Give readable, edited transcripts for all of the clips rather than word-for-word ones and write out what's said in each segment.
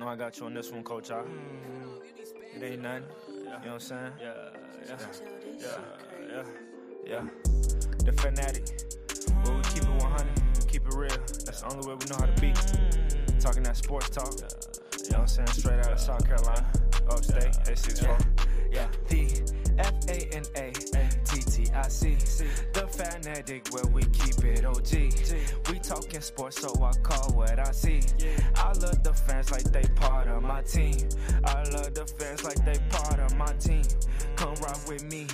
know I got you on this one, Coach. It ain't nothing. You know what I'm saying? Yeah. The fanatic. But we keep it 100, keep it real. That's the only way we know how to be. Talking that sports talk. You know what I'm saying? Straight out of South Carolina. Upstate, A64. Yeah. The FANATTIC. The fanatic where we keep it OG. We talking sports, so I call what I see. I love the fans like they part of my team. I love the fans like they part of my team. Come rock with me.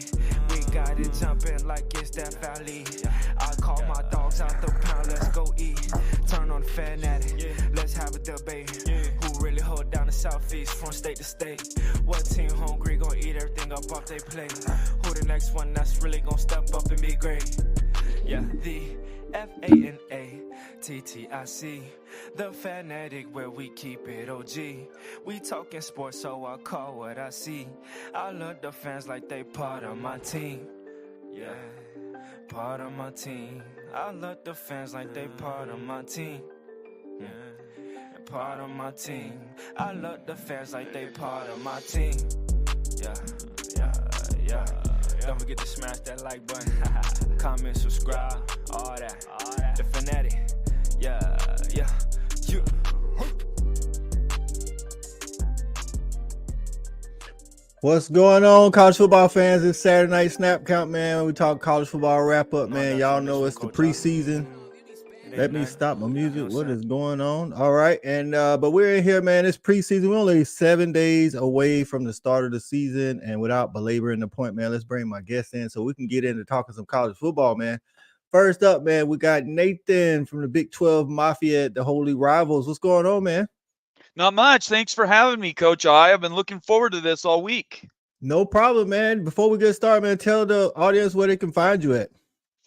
We got it jumping like it's that valley. I call my dogs out the pound, let's go eat. Turn on the fanatic, let's have a debate. Who really hold down the Southeast from state to state? What team hungry gon' eat everything up off they plate? Who the next one that's really gon' step up and be great? Yeah, the FANATTIC. The fanatic where we keep it OG. We talking sports, so I call what I see. I love the fans like they part of my team. Yeah, part of my team. I love the fans like they part of my team. Yeah, part of my team. I love the fans like they part of my team. Yeah. Don't forget to smash that like button. Comment, subscribe, all that. The fanatic. Yeah. What's going on, college football fans? It's Saturday Night Snap Count, man. We talk college football wrap up, man. Y'all know it's the preseason. Let me stop my music. What is going on? All right, and but we're in here, man. It's preseason. We're only 7 days away from the start of the season, and without belaboring the point, man, let's bring my guests in so we can get into talking some college football, man. First up, man, we got Nathan from the Big 12 Mafia at the Holy Rivals. What's going on, man? Not much. Thanks for having me, Coach I. I've been looking forward to this all week. No problem, man. Before we get started, man, tell the audience where they can find you at.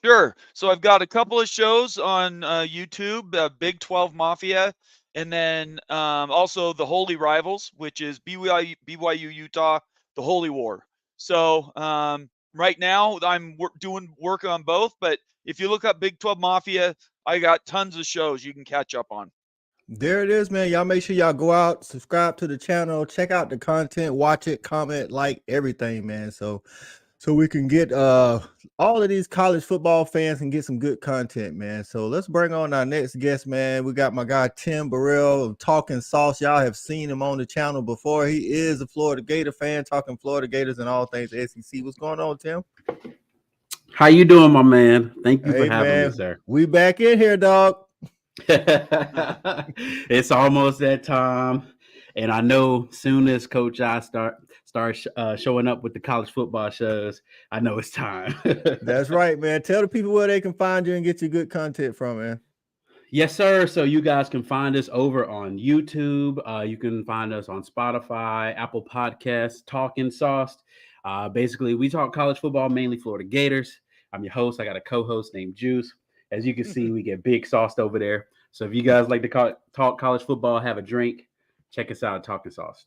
Sure. So I've got a couple of shows on YouTube, Big 12 Mafia, and then also the Holy Rivals, which is BYU Utah, the Holy War. So right now I'm doing work on both, but if you look up Big 12 Mafia, I got tons of shows you can catch up on. There it is, man. Y'all make sure y'all go out, subscribe to the channel, check out the content, watch it, comment, like everything, man. So we can get all of these college football fans and get some good content, man. So let's bring on our next guest, man. We got my guy Tim Burrell of Talking Sauce. Y'all have seen him on the channel before. He is a Florida Gator fan, talking Florida Gators and all things SEC. What's going on, Tim? How you doing, my man? Thank you for having me, sir. We back in here, dog. It's almost that time, and I know soon as Coach I start showing up with the college football shows, I know it's time. That's right, man. Tell the people where they can find you and get you good content from, man. Yes, sir. So you guys can find us over on YouTube. You can find us on Spotify, Apple Podcasts, Talking Sauce. Basically, we talk college football, mainly Florida Gators. I'm your host. I got a co-host named Juice. As you can see, we get big sauced over there. So if you guys like to talk college football, have a drink, check us out, Talking Sauce.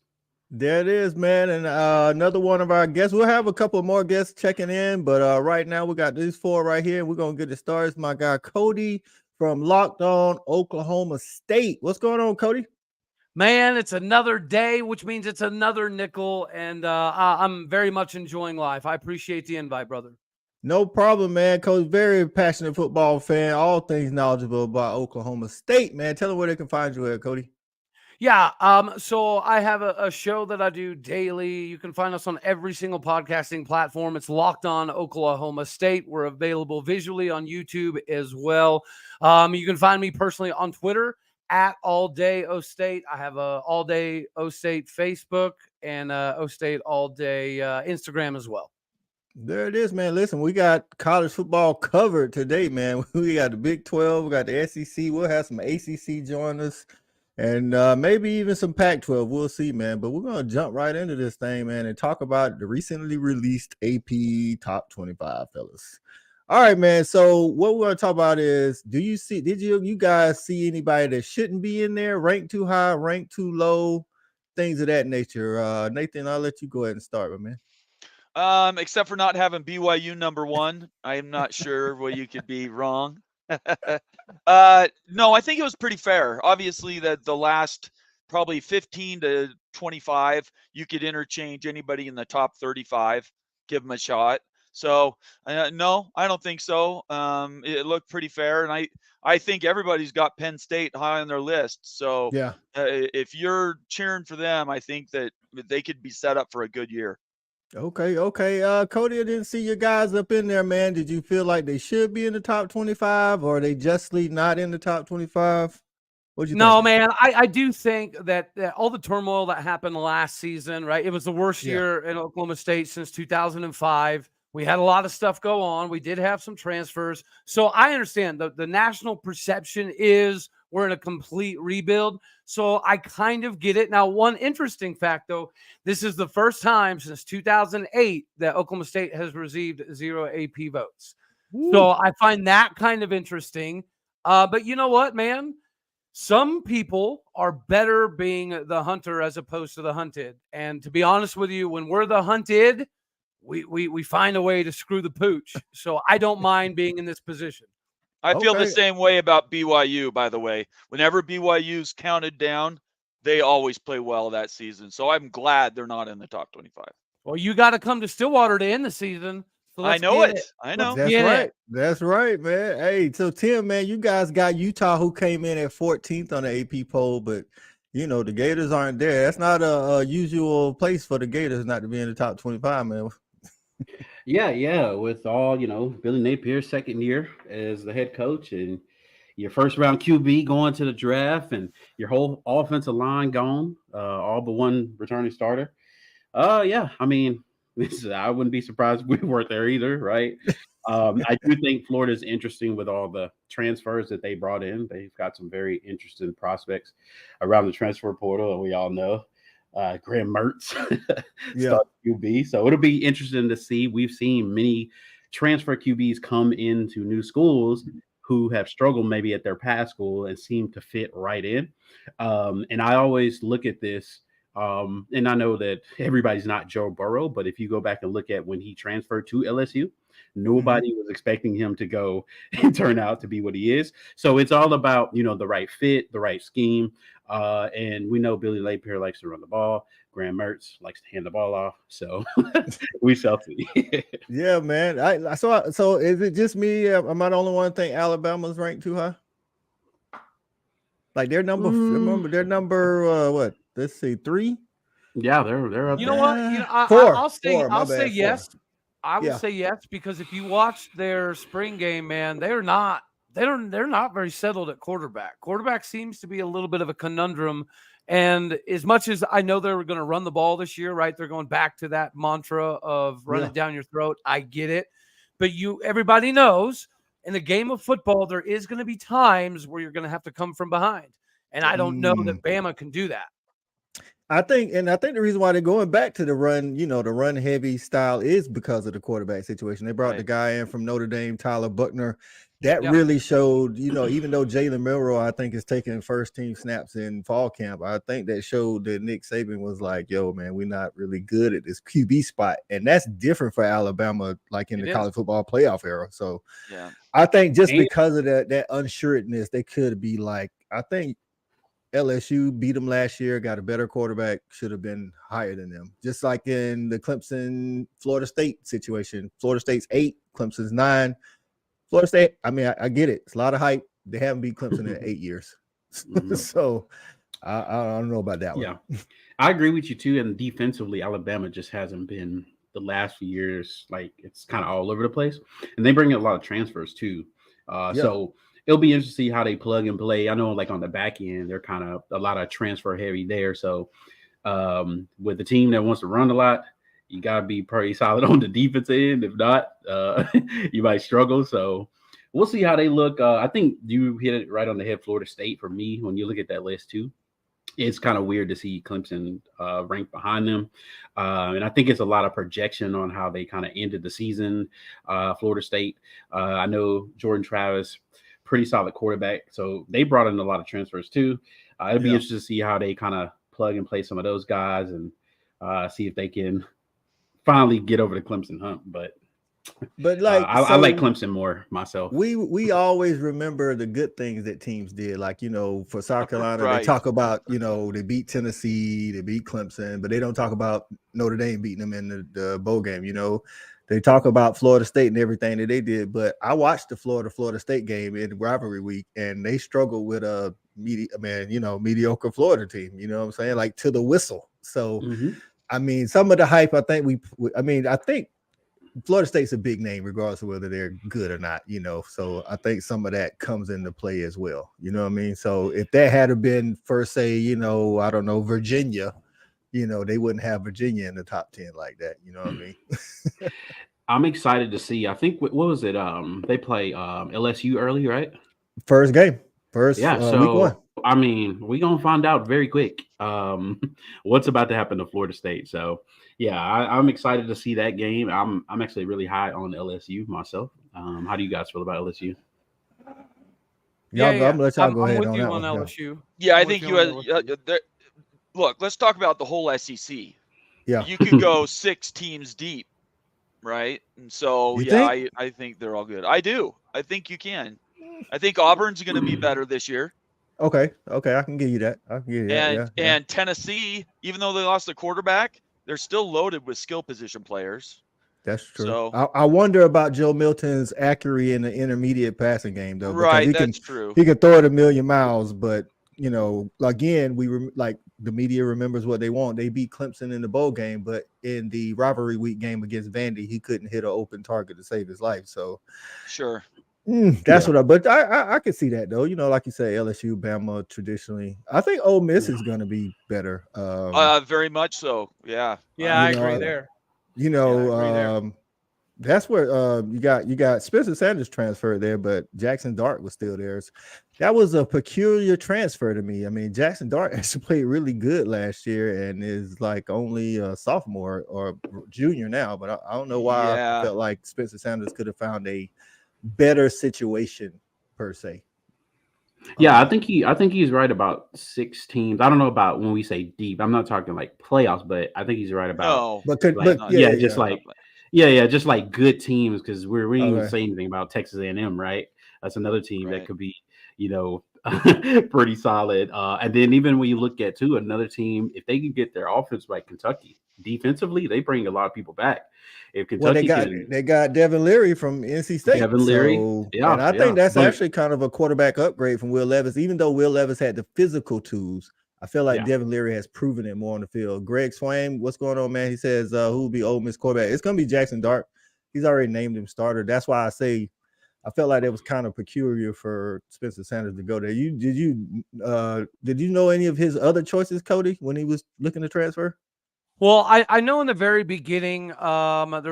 There it is, man. And another one of our guests. We'll have a couple more guests checking in, but right now we got these four right here. We're going to get it started. It's my guy, Cody from Locked On Oklahoma State. What's going on, Cody? Man, it's another day, which means it's another nickel, and I'm very much enjoying life. I appreciate the invite, brother. No problem, man. Coach, very passionate football fan, all things knowledgeable about Oklahoma State, man. Tell them where they can find you at, Cody. Yeah, so I have a show that I do daily. You can find us on every single podcasting platform. It's Locked On Oklahoma State. We're available visually on YouTube as well. You can find me personally on Twitter at All Day O State. I have a All Day O State Facebook and O State All Day Instagram as well. There it is, man. Listen, we got college football covered today, man. We got the Big 12, we got the SEC. We'll have some ACC join us, and maybe even some Pac-12. We'll see, man. But we're going to jump right into this thing, man, and talk about the recently released AP Top 25, fellas. All right, man. So what we're going to talk about is, did you guys see anybody that shouldn't be in there, ranked too high, ranked too low, things of that nature? Nathan, I'll let you go ahead and start, man. Except for not having BYU number one. I am not sure where you could be wrong. No, I think it was pretty fair. Obviously, the last probably 15 to 25. You could interchange anybody in the top 35, give them a shot. So no, I don't think so. It looked pretty fair, and I think everybody's got Penn State high on their list. So Yeah. if you're cheering for them, I think that they could be set up for a good year. Okay. Cody, I didn't see your guys up in there, man. Did you feel like they should be in the top 25, or are they justly not in the top 25? What'd you No, think? man, I do think that all the turmoil that happened last season, right? It was the worst Yeah. year in Oklahoma State since 2005. We had a lot of stuff go on. We did have some transfers. So I understand the national perception is we're in a complete rebuild. So I kind of get it. Now, one interesting fact, though, this is the first time since 2008 that Oklahoma State has received 0 AP votes. Woo. So I find that kind of interesting. But you know what, man? Some people are better being the hunter as opposed to the hunted. And to be honest with you, when we're the hunted, we find a way to screw the pooch. So I don't mind being in this position. I feel the Okay. same way about BYU, by the way. Whenever BYU's counted down, they always play well that season. So I'm glad they're not in the top 25. Well, you got to come to Stillwater to end the season. So I know it. I know. That's get right. it. That's right, man. Hey, so Tim, man, you guys got Utah, who came in at 14th on the AP poll, but you know the Gators aren't there. That's not a usual place for the Gators not to be in the top 25, man. Yeah. With all, Billy Napier's second year as the head coach and your first round QB going to the draft and your whole offensive line gone, all but one returning starter. Yeah, I mean, I wouldn't be surprised if we weren't there either, right? I do think Florida is interesting with all the transfers that they brought in. They've got some very interesting prospects around the transfer portal, and we all know Graham Mertz start QB. So it'll be interesting to see. We've seen many transfer QBs come into new schools who have struggled maybe at their past school and seem to fit right in. And I always look at this. And I know that everybody's not Joe Burrow, but if you go back and look at when he transferred to LSU, nobody was expecting him to go and turn out to be what he is. So it's all about, the right fit, the right scheme. And we know Billy Napier likes to run the ball. Graham Mertz likes to hand the ball off. So we shall see. Yeah, man. So is it just me? Am I the only one think Alabama's ranked too high? Like their number, remember their number, what? Let's see, 3. Yeah, they're up. You know what? I'll say yes. I will say yes because if you watch their spring game, man, they're not very settled at quarterback. Quarterback seems to be a little bit of a conundrum. And as much as I know they're going to run the ball this year, right? They're going back to that mantra of run it down your throat. I get it. But everybody knows in the game of football, there is going to be times where you're going to have to come from behind. And I don't know that Bama can do that. I think the reason why they're going back to the run, the run heavy style is because of the quarterback situation. They brought the guy in from Notre Dame, Tyler Buckner. That really showed, even though Jalen Milroe, I think, is taking first team snaps in fall camp, I think that showed that Nick Saban was like, yo, man, we're not really good at this QB spot. And that's different for Alabama, like in the college football playoff era. So I think just because of that unsureness, they could be like, I think LSU beat them last year, got a better quarterback, should have been higher than them. Just like in the Clemson Florida State situation. Florida State's 8, Clemson's 9. Florida State, I mean, I get it. It's a lot of hype. They haven't beat Clemson in 8 years. So I don't know about that one. Yeah, I agree with you too. And defensively, Alabama just hasn't been the last few years. Like it's kind of all over the place. And they bring in a lot of transfers too. So it'll be interesting to see how they plug and play. I know like on the back end, they're kind of a lot of transfer heavy there. So with the team that wants to run a lot, you got to be pretty solid on the defense end. If not, you might struggle. So we'll see how they look. I think you hit it right on the head, Florida State, for me, when you look at that list too. It's kind of weird to see Clemson ranked behind them. And I think it's a lot of projection on how they kind of ended the season. Florida State, I know Jordan Travis, pretty solid quarterback. So they brought in a lot of transfers too. It'll be interesting to see how they kind of plug and play some of those guys and see if they can finally get over the Clemson hump. But But like, I like Clemson more myself. We always remember the good things that teams did. Like, for South Carolina, Right. they talk about, they beat Tennessee, they beat Clemson, but they don't talk about Notre Dame beating them in the bowl game. They talk about Florida State and everything that they did. But I watched the Florida State game in rivalry week, and they struggled with a mediocre Florida team. You know what I'm saying? Like, to the whistle. So, I mean, some of the hype, I think I think Florida State's a big name, regardless of whether they're good or not, So I think some of that comes into play as well. You know what I mean? So if that had been first, say, I don't know, Virginia, they wouldn't have Virginia in the top 10 like that. You know what I mean? I'm excited to see. I think what was it? They play LSU early, right? First game, yeah. So Week 1. I mean, we're gonna find out very quick what's about to happen to Florida State. So yeah, I'm excited to see that game. I'm actually really high on LSU myself. How do you guys feel about LSU? I'm gonna let y'all go ahead with on you that on one. LSU. Yeah, I think you look. Let's talk about the whole SEC. Yeah, you could go 6 teams deep, right? And so You think? I think they're all good. I do. I think you can. I think Auburn's going to be better this year. Okay, I can give you that. And Tennessee, even though they lost the quarterback, they're still loaded with skill position players. That's true. So, I wonder about Joe Milton's accuracy in the intermediate passing game, though. Right, because true. He can throw it a million miles, but again, like the media remembers what they want. They beat Clemson in the bowl game, but in the rivalry week game against Vandy, he couldn't hit an open target to save his life. So, sure. That's what but I can see that, though. Like you say, LSU, Bama, traditionally. I think Ole Miss is going to be better. Very much so. Yeah. I agree there. That's where you got Spencer Sanders transferred there, but Jackson Dart was still there. That was a peculiar transfer to me. I mean, Jackson Dart actually played really good last year and is like only a sophomore or junior now, but I don't know why I felt like Spencer Sanders could have found a better situation per se. Yeah, I think he's right about 6 teams. I don't know about when we say deep. I'm not talking like playoffs, but I think he's right about. Just like good teams, because we didn't even say anything about Texas A&M, right? That's another team that could be, pretty solid. And then even when you look at another team, if they can get their offense like Kentucky, defensively, they bring a lot of people back. If Kentucky they got Devin Leary from NC State. Devin Leary, and I think that's actually kind of a quarterback upgrade from Will Levis. Even though Will Levis had the physical tools, I feel like Devin Leary has proven it more on the field. Greg Swain, what's going on, man? He says who will be Ole Miss quarterback? It's going to be Jackson Dart. He's already named him starter. That's why I say I felt like it was kind of peculiar for Spencer Sanders to go there. Did you know any of his other choices, Cody, when he was looking to transfer? Well, I know in the very beginning, there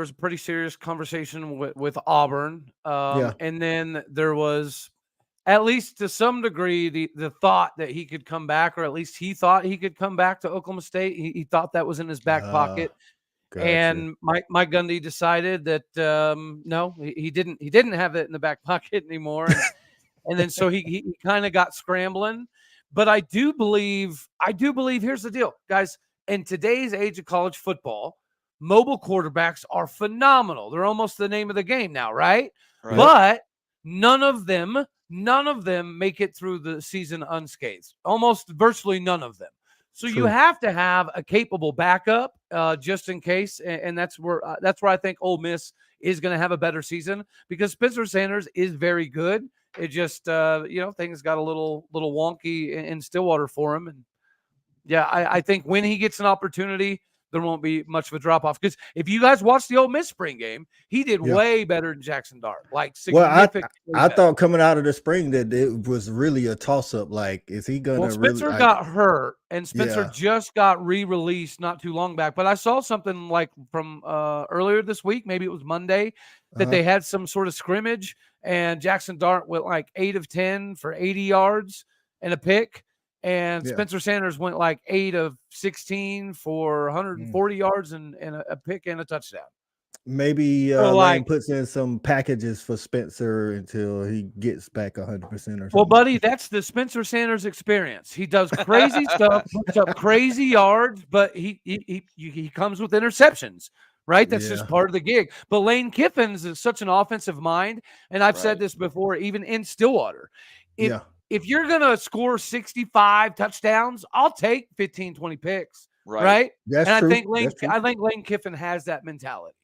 was a pretty serious conversation with Auburn. And then there was, at least to some degree, the thought that he could come back, or at least he thought he could come back to Oklahoma State. He thought that was in his back pocket. Gotcha. And Mike Gundy decided that no, he didn't have it in the back pocket anymore. And then so he kind of got scrambling. But I do believe, here's the deal, guys. In today's age of college football, mobile quarterbacks are phenomenal. They're almost the name of the game now, right? But none of them make it through the season unscathed. Almost virtually none of them. So you have to have a capable backup just in case. And that's where I think Ole Miss is going to have a better season, because Spencer Sanders is very good. It just things got a little wonky in Stillwater for him. And yeah, I think when he gets an opportunity, there won't be much of a drop-off. Because if you guys watched the Ole Miss spring game, he did way better than Jackson Dart. Like, significantly I thought coming out of the spring that it was really a toss-up. Like, is he going to Spencer got hurt, and Spencer just got re-released not too long back. But I saw something like from earlier this week, maybe it was Monday, that they had some sort of scrimmage, and Jackson Dart went like 8 of 10 for 80 yards and a pick. And Spencer Sanders went like 8 of 16 for 140 yards and a pick and a touchdown. Maybe Lane puts in some packages for Spencer until he gets back 100% or something. Well, buddy, that's the Spencer Sanders experience. He does crazy stuff, puts up crazy yards, but he comes with interceptions, right? That's just part of the gig. But Lane Kiffin's is such an offensive mind, and I've said this before, even in Stillwater. If you're going to score 65 touchdowns, I'll take 15, 20 picks, right? That's and true. I think Lane Kiffin has that mentality.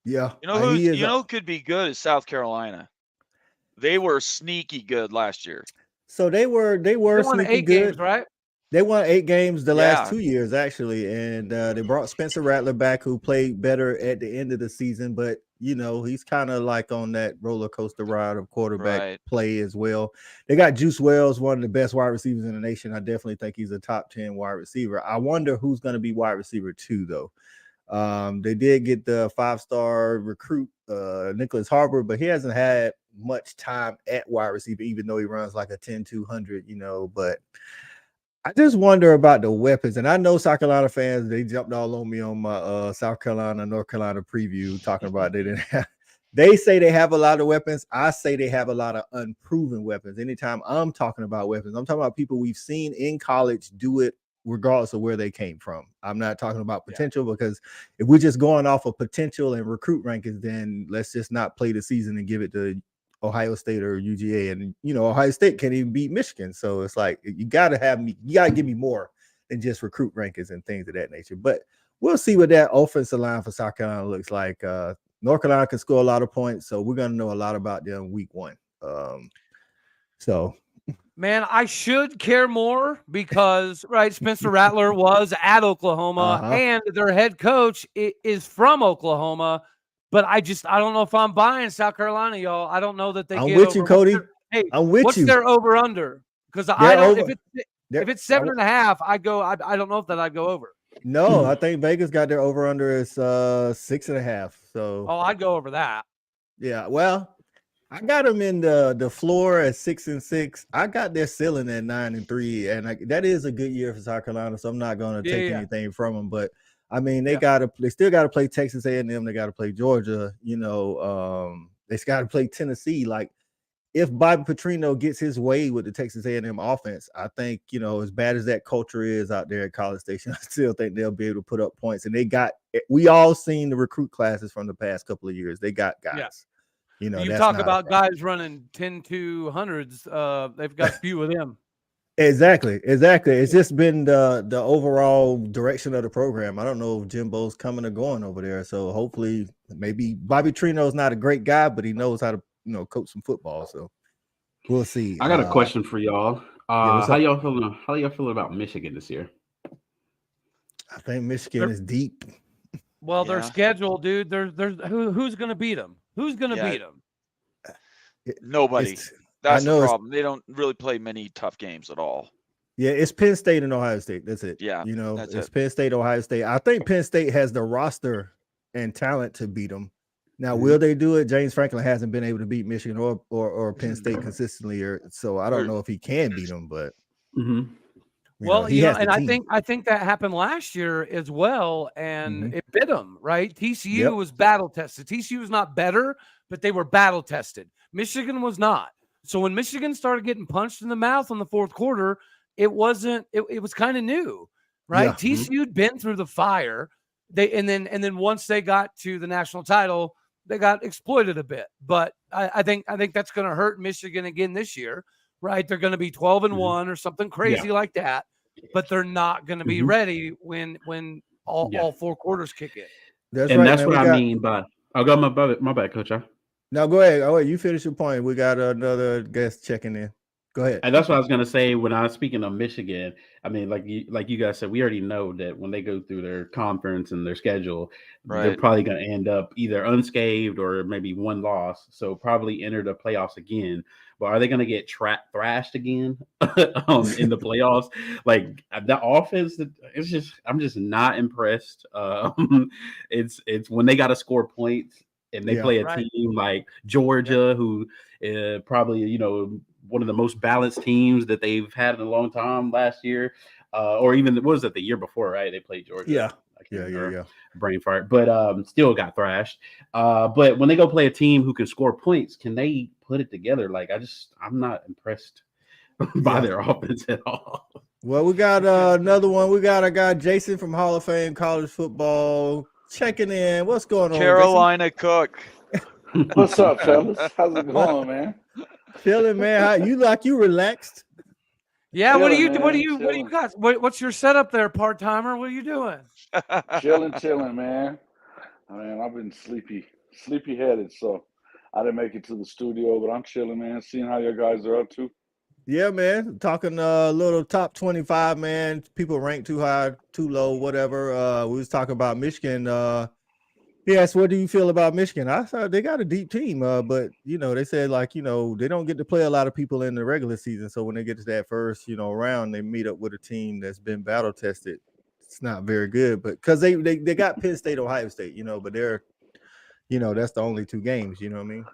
Yeah. You know who could be good is South Carolina. They were sneaky good last year. So they were won sneaky 8 good. games, right? They won 8 games the last 2 years, actually, and they brought Spencer Rattler back, who played better at the end of the season. But he's kind of like on that roller coaster ride of quarterback play as well. They got Juice Wells, one of the best wide receivers in the nation. I definitely think he's a top 10 wide receiver. I wonder who's going to be wide receiver 2, though. They did get the 5-star recruit Nicholas Harbor, but he hasn't had much time at wide receiver, even though he runs like a 10-200, but I just wonder about the weapons. And I know South Carolina fans, they jumped all on me on my South Carolina, North Carolina preview talking about they say they have a lot of weapons. I say they have a lot of unproven weapons. Anytime I'm talking about weapons, I'm talking about people we've seen in college do it regardless of where they came from. I'm not talking about potential because if we're just going off of potential and recruit rankings, then let's just not play the season and give it to Ohio State or UGA. And Ohio State can't even beat Michigan. So it's like you gotta give me more than just recruit rankings and things of that nature. But we'll see what that offensive line for South Carolina looks like. North Carolina can score a lot of points, so we're gonna know a lot about them week 1. Man, I should care more because Spencer Rattler was at Oklahoma and their head coach is from Oklahoma. But I don't know if I'm buying South Carolina, y'all. I don't know that they I'm get with over. you, Cody. I'm with you. What's their over under? Because I don't. If it's 7.5, I go. I don't know if that I'd go over. No, I think Vegas got their over under is 6.5. So I'd go over that. Yeah, well, I got them in the floor at 6-6. I got their ceiling at 9-3, and that is a good year for South Carolina. So I'm not going to take anything from them, but. I mean, they still got to play Texas A&M. They got to play Georgia. They got to play Tennessee. Like, if Bobby Petrino gets his way with the Texas A&M offense, I think as bad as that culture is out there at College Station, I still think they'll be able to put up points. And we all seen the recruit classes from the past couple of years. They got guys. You talk about guys running 10-200s. They've got a few of them. Exactly. It's just been the overall direction of the program. I don't know if Jimbo's coming or going over there. So hopefully, maybe Bobby Trino's not a great guy, but he knows how to coach some football. So we'll see. I got a question for y'all. How y'all feeling about Michigan this year? I think Michigan is deep. Well, their schedule, dude. There's who's going to beat them? Who's going to beat them? Nobody. That's the problem. They don't really play many tough games at all. Yeah, it's Penn State and Ohio State. That's it. Yeah, it's Penn State, Ohio State. I think Penn State has the roster and talent to beat them. Now, will they do it? James Franklin hasn't been able to beat Michigan or Penn State consistently, so I don't know if he can beat them. But I think that happened last year as well, and it bit them. Right? TCU was battle tested. TCU was not better, but they were battle tested. Michigan was not. So when Michigan started getting punched in the mouth in the fourth quarter, it was kind of new, right? Yeah. TCU'd been through the fire. And then once they got to the national title, they got exploited a bit. But I think that's going to hurt Michigan again this year, right? They're going to be 12-1 or something crazy like that, but they're not going to be ready when all 4 quarters kick in. That's what I mean by. I'll go my bad, Coach. No, go ahead. Oh, you finish your point. We got another guest checking in. Go ahead. And that's what I was gonna say when I was speaking of Michigan. I mean, like you guys said, we already know that when they go through their conference and their schedule, they're probably gonna end up either unscathed or maybe one loss. So probably enter the playoffs again. But are they gonna get thrashed again in the playoffs? Like the offense, I'm just not impressed. It's when they got to score points. And they play a team like Georgia, who probably, one of the most balanced teams that they've had in a long time last year. Or even, what was it, the year before, right? They played Georgia. Yeah. Brain fart. But still got thrashed. But when they go play a team who can score points, can they put it together? Like, I'm not impressed by their offense at all. Well, we got another one. We got a guy, Jason from Hall of Fame College Football checking in. What's going on, Carolina Cook. What's up, fellas? How's it going, man? Chilling, man. How you relaxed? Yeah, what do you Chilling. got? What's your setup there, part timer? What are you doing? Chilling, man. I've been sleepy headed, so I didn't make it to the studio, but I'm chilling, man. Seeing how you guys are up to. Yeah, man. Talking a little top 25, man. People rank too high, too low, whatever. We was talking about Michigan. Yes, what do you feel about Michigan? I thought they got a deep team, but they said they don't get to play a lot of people in the regular season. So when they get to that first, round, they meet up with a team that's been battle tested. It's not very good, but because they got Penn State, Ohio State, but they're, that's the only two games. You know what I mean?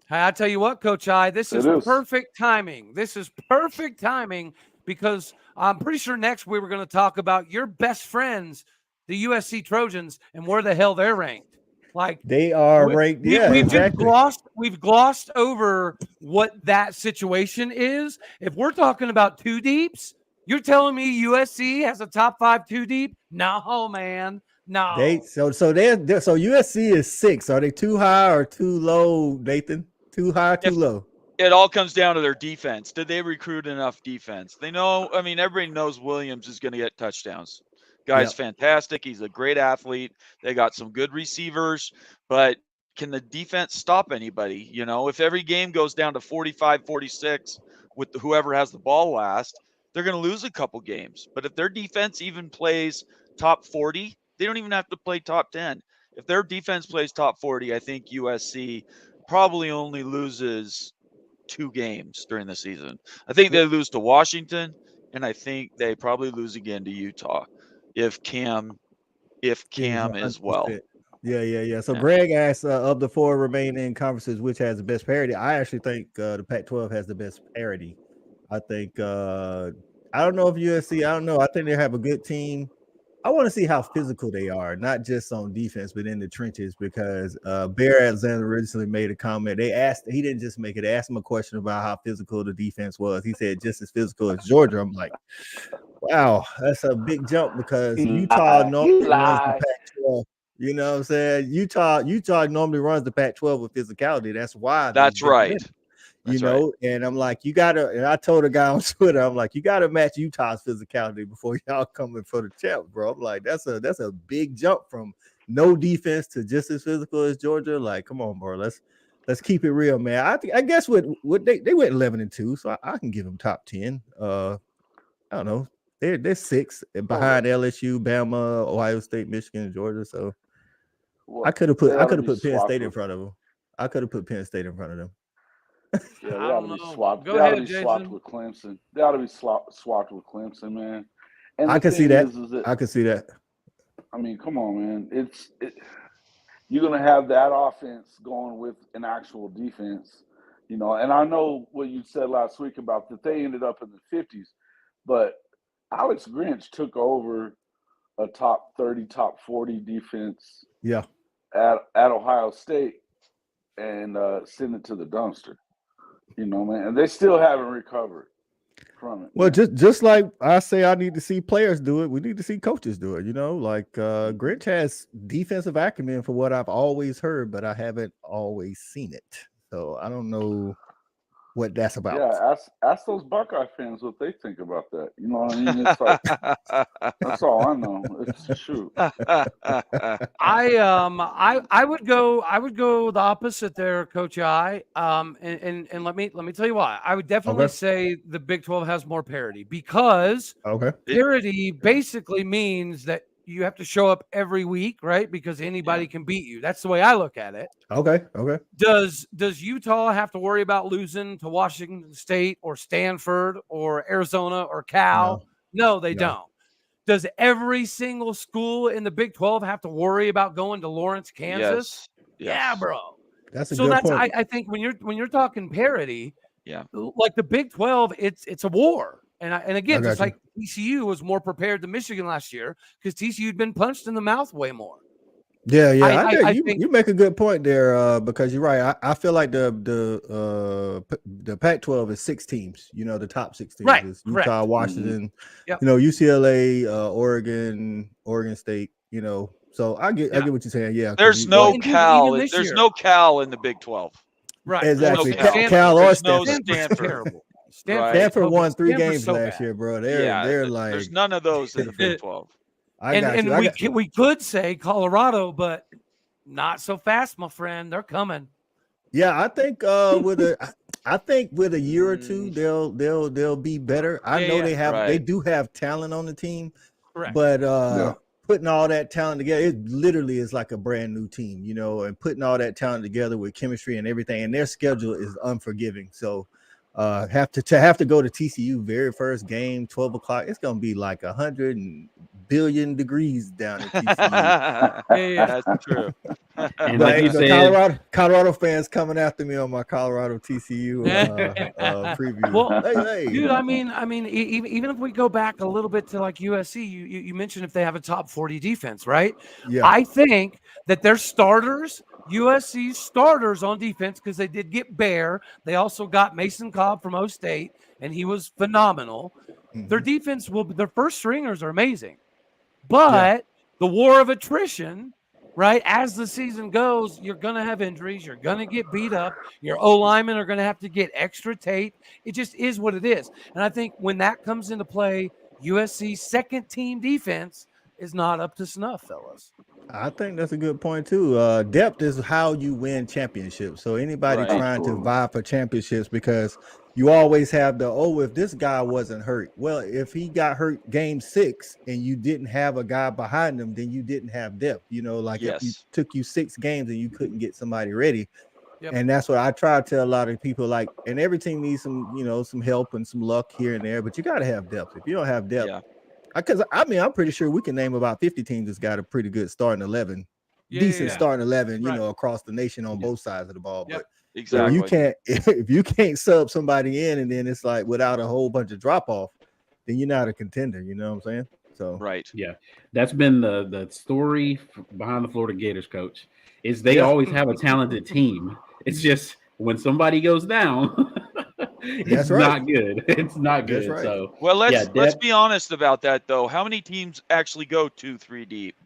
Hey, I tell you what, Coach I, this is perfect timing. This is perfect timing because I'm pretty sure next we were going to talk about your best friends, the USC Trojans, and where the hell they're ranked. Like they are ranked. We've glossed over what that situation is. If we're talking about two deeps, you're telling me USC has a top 5 2 deep? No, man. No. So USC is 6. Are they too high or too low, Nathan? Too high, too low? It all comes down to their defense. Did they recruit enough defense? They know. I mean, everybody knows Williams is going to get touchdowns. Guy's fantastic. He's a great athlete. They got some good receivers, but can the defense stop anybody? If every game goes down to 45-46 with whoever has the ball last, they're going to lose a couple games. But if their defense even plays top 40, they don't even have to play top 10. If their defense plays top 40, I think USC probably only loses 2 games during the season. I think they lose to Washington, and I think they probably lose again to Utah. If Cam is well. Yeah. So Greg asked, of the 4 remaining conferences, which has the best parity? I actually think the Pac-12 has the best parity. I think I don't know if USC. I don't know. I think they have a good team. I want to see how physical they are, not just on defense, but in the trenches. Because Bear Alexander recently made a comment. He didn't just make it. They asked him a question about how physical the defense was. He said just as physical as Georgia. I'm like, wow, that's a big jump because Utah normally runs the Pac-12. You know what I'm saying? Utah normally runs the Pac-12 with physicality. That's why. That's right. And I'm like, you gotta. And I told a guy on Twitter, I'm like, you gotta match Utah's physicality before y'all coming for the champ, bro. I'm like, that's a big jump from no defense to just as physical as Georgia. Like, come on, bro. Let's keep it real, man. I guess what they went 11-2, so I can give them top 10. I don't know. They're 6 behind LSU, Bama, Ohio State, Michigan, and Georgia. So I could have put Penn State in front of them. I could have put Penn State in front of them. Yeah, they ought to be swapped. Go ahead, swapped with Clemson. They ought to be swapped with Clemson, man. And I can see that. I can see that. I mean, come on, man. You're gonna have that offense going with an actual defense, And I know what you said last week about that they ended up in the 50s, but Alex Grinch took over a top 30, top 40 defense. Yeah. At Ohio State and sent it to the dumpster. Man, and they still haven't recovered from it. Well, just like I say, I need to see players do it. We need to see coaches do it. Like Grinch has defensive acumen for what I've always heard, but I haven't always seen it. So I don't know what that's about. Yeah, ask those Buckeye fans what they think about that. You know what I mean? It's like that's all I know. It's true. I would go the opposite there, Coach I. And let me tell you why. I would definitely say the Big 12 has more parity because parity basically means that you have to show up every week, right? Because anybody can beat you. That's the way I look at it. Okay. Does Utah have to worry about losing to Washington State or Stanford or Arizona or Cal? No, they don't. Does every single school in the Big 12 have to worry about going to Lawrence, Kansas? Yes. Yeah, bro. That's a good point. I think when you're talking parity, like the Big 12, it's a war. And again, just like TCU was more prepared than Michigan last year because TCU had been punched in the mouth way more. Yeah. I think you make a good point there because you're right. I feel like the Pac-12 is 6 teams. The top 6 teams is Utah, Washington, UCLA, Oregon State. So I get what you're saying. Yeah, 'cause There's you- no even Cal. this There's year. no Cal in the Big 12. Right. exactly. Cal. Cal or There's no Stanford. Stanford's Stanford. terrible. Right. Stanford won 3 Stanford's games so last bad. year, bro. Yeah, They're there's like none of those in the Big 12. I got you. We could say Colorado, but not so fast, my friend. They're coming. Yeah, I think with a year or two they'll be better. I know they do have talent on the team, Correct. but putting all that talent together, it literally is like a brand new team, you know, and putting all that talent together with chemistry and everything, and their schedule is unforgiving. So have to go to TCU very first game, 12 o'clock. It's gonna be like 100 billion degrees down at TCU. That's true. And like you said, Colorado fans coming after me on my Colorado TCU preview. Well, hey. Dude, I mean, even if we go back a little bit to like USC, you mentioned if they have a top 40 defense, right? Yeah. I think that their starters, USC starters on defense, because they did get Bear. They also got Mason Cobb from O State, and he was phenomenal. Mm-hmm. Their defense their first stringers are amazing, but the war of attrition. Right, as the season goes, you're going to have injuries. You're going to get beat up. Your O linemen are going to have to get extra tape. It just is what it is. And I think when that comes into play, USC's second team defense is not up to snuff, fellas. I think that's a good point too. Depth is how you win championships. So anybody trying to vie for championships, because you always have if this guy wasn't hurt. Well, if he got hurt game 6 and you didn't have a guy behind him, then you didn't have depth. You know, like if it took you 6 games and you couldn't get somebody ready. Yep. And that's what I try to tell a lot of people, like, and every team needs some help and some luck here and there, but you got to have depth. If you don't have depth, because I'm pretty sure we can name about 50 teams that's got a pretty good starting 11, decent starting 11, you know, across the nation on both sides of the ball. But exactly, if you can't sub somebody in, and then it's like without a whole bunch of drop off, then you're not a contender. You know what I'm saying? So that's been the story behind the Florida Gators, coach. Is they always have a talented team. It's just when somebody goes down. It's not good. It's not good. Right. So well, let's be honest about that though. How many teams actually go 2-3 deep?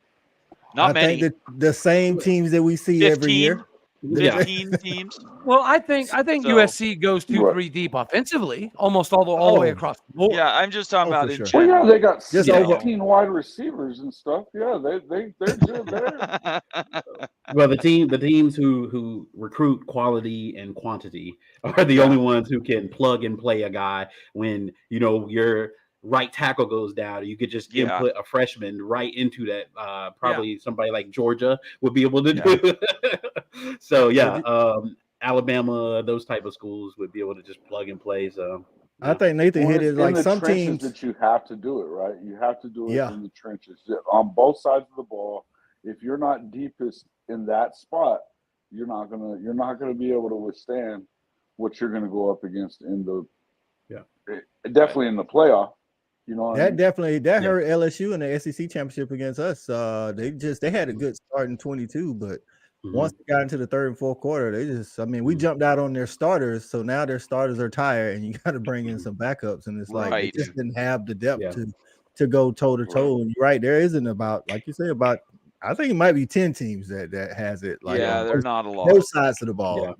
Not many. Think the same teams that we see 15, every year. 15 teams. Well, I think USC goes 2-3 deep offensively, almost all the way across the board. Yeah, I'm just talking about in Well, general. yeah, they got 16 wide receivers and stuff. Yeah, they're good there. Well, the teams who recruit quality and quantity are the only ones who can plug and play a guy when your right tackle goes down. You could just input a freshman right into that. Probably somebody like Georgia would be able to do. So Alabama, those type of schools would be able to just plug and play. So I think Nathan hit it like some teams that you have to do it right. You have to do it in the trenches on both sides of the ball. If you're not deepest in that spot, you're not gonna be able to withstand what you're gonna go up against in the definitely in the playoff. You know that hurt LSU in the SEC championship against us. They had a good start in 22, but once they got into the third and fourth quarter, we jumped out on their starters, so now their starters are tired, and you got to bring in some backups, and it's like they just didn't have the depth to go toe to toe. And you're right, there isn't about, like you say, about I think it might be 10 teams that has it. Like they're not a lot. Both sides of the ball,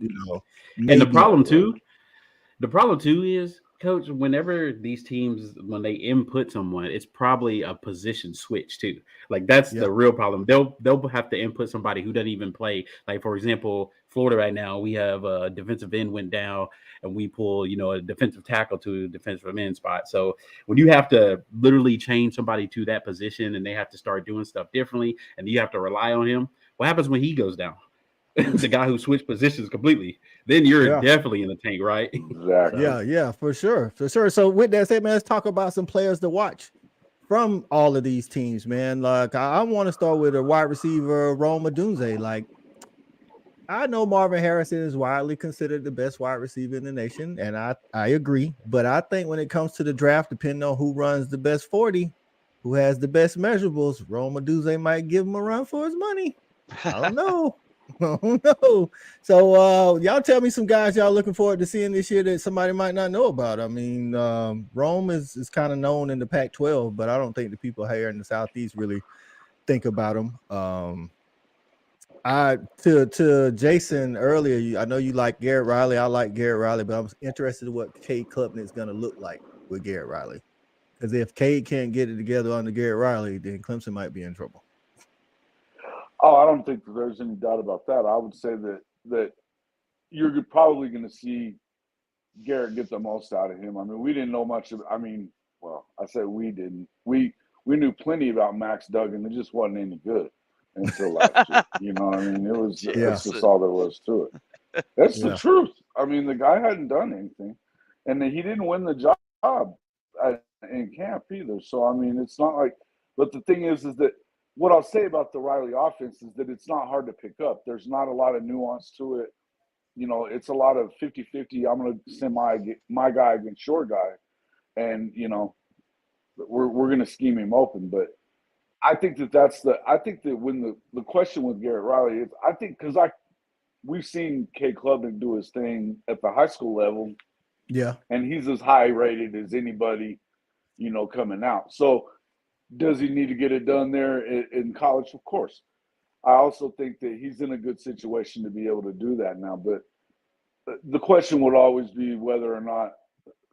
And the problem too is, coach, whenever these teams, when they input someone, it's probably a position switch too. Like that's the real problem. They'll have to input somebody who doesn't even play. Like for example, Florida right now, we have a defensive end went down, and we pull a defensive tackle to a defensive end spot. So when you have to literally change somebody to that position, and they have to start doing stuff differently, and you have to rely on him, what happens when he goes down? The guy who switched positions completely, then you're definitely in the tank, right? Exactly. Yeah, for sure. So with that said, man, let's talk about some players to watch from all of these teams, man. Like I want to start with a wide receiver, Rome Odunze. Like I know Marvin Harrison is widely considered the best wide receiver in the nation, and I agree. But I think when it comes to the draft, depending on who runs the best 40, who has the best measurables, Rome Odunze might give him a run for his money. I don't know. Oh no! So y'all tell me some guys y'all looking forward to seeing this year that somebody might not know about. I mean, Rome is kind of known in the Pac-12, but I don't think the people here in the Southeast really think about him. I to Jason earlier. I know you like Garrett Riley. I like Garrett Riley, but I'm interested in what Cade Klubnik is going to look like with Garrett Riley. Because if Cade can't get it together under Garrett Riley, then Clemson might be in trouble. Oh, I don't think that there's any doubt about that. I would say that you're probably going to see Garrett get the most out of him. I mean, we didn't know much of. I mean, well, I say we didn't. We knew plenty about Max Duggan. It just wasn't any good until last year. You know what I mean? It was. That's just all there was to it. That's the truth. I mean, the guy hadn't done anything, and he didn't win the job in camp either. So I mean, it's not like. But the thing is that what I'll say about the Riley offense is that it's not hard to pick up. There's not a lot of nuance to it. You know, it's a lot of 50-50. I'm going to send my guy against your guy, and you know, we're going to scheme him open. But I think that when the question with Garrett Riley is, I think because we've seen Cade Klubnik do his thing at the high school level, and he's as high rated as anybody, you know, coming out. So does he need to get it done there in college? Of course. I also think that he's in a good situation to be able to do that now. But the question would always be whether or not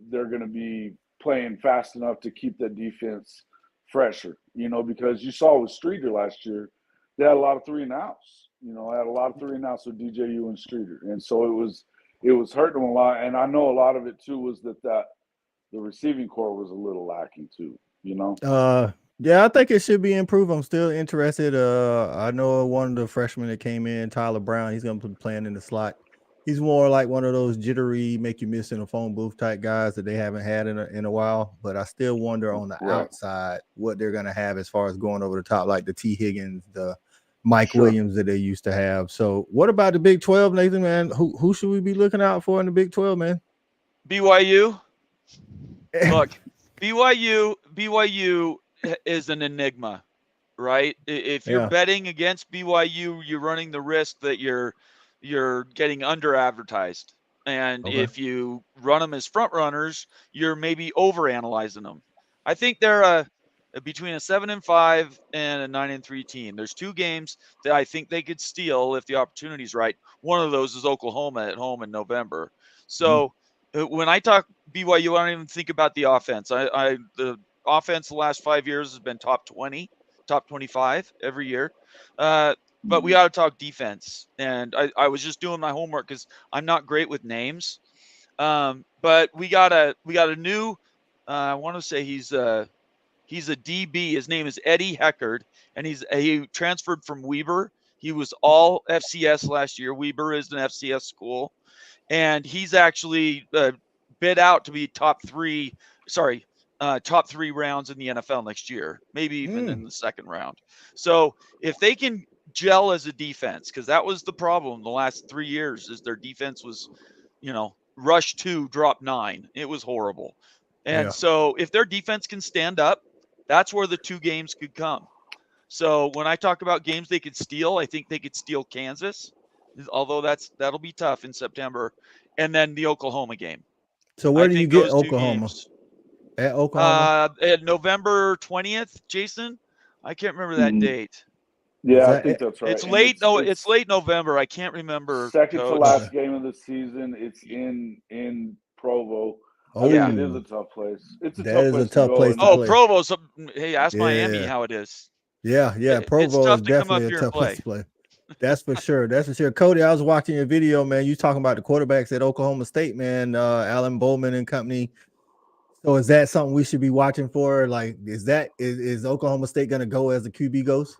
they're going to be playing fast enough to keep the defense fresher, you know, because you saw with Streeter last year, they had a lot of 3-and-outs. You know, had a lot of 3-and-outs with DJU and Streeter. And so it was hurting them a lot. And I know a lot of it, too, was that the receiving core was a little lacking, too, you know? Yeah, I think it should be improved. I'm still interested. I know one of the freshmen that came in, Tyler Brown, he's going to be playing in the slot. He's more like one of those jittery, make you miss in a phone booth type guys that they haven't had in a while. But I still wonder on the outside what they're going to have as far as going over the top, like the T. Higgins, the Mike Williams that they used to have. So what about the Big 12, Nathan, man? Who should we be looking out for in the Big 12, man? BYU. Look, BYU is an enigma, right? If you're betting against BYU, you're running the risk that you're getting under advertised. And if you run them as front runners, you're maybe over analyzing them. I think they're between a 7-5 and a 9-3 team. There's two games that I think they could steal if the opportunity's right. One of those is Oklahoma at home in November. So when I talk BYU, I don't even think about the offense. The offense the last 5 years has been top 20, top 25 every year. But we got to talk defense. And I was just doing my homework because I'm not great with names. But we got a new, I want to say he's a DB. His name is Eddie Heckard, and he transferred from Weber. He was all FCS last year. Weber is an FCS school. And he's actually bid out to be top three rounds in the NFL next year, maybe even in the second round. So if they can gel as a defense, because that was the problem the last 3 years, is their defense was, you know, rush 2, drop 9. It was horrible. And so if their defense can stand up, that's where the two games could come. So when I talk about games they could steal, I think they could steal Kansas, although that'll be tough in September, and then the Oklahoma game. So where do you get Oklahoma? At Oklahoma? At November 20th, Jason. I can't remember that date. Yeah, I think that's right. It's late. It's late November. I can't remember. Second to last game of the season. It's in Provo. Oh, yeah, it is a tough place. It's a tough place to play. Oh, Provo's. Hey, ask Miami how it is. Yeah. Provo is definitely a tough place to play. That's for sure. Cody, I was watching your video, man. You talking about the quarterbacks at Oklahoma State, man. Alan Bowman and company. So is that something we should be watching for? Like, is Oklahoma State going to go as the QB goes?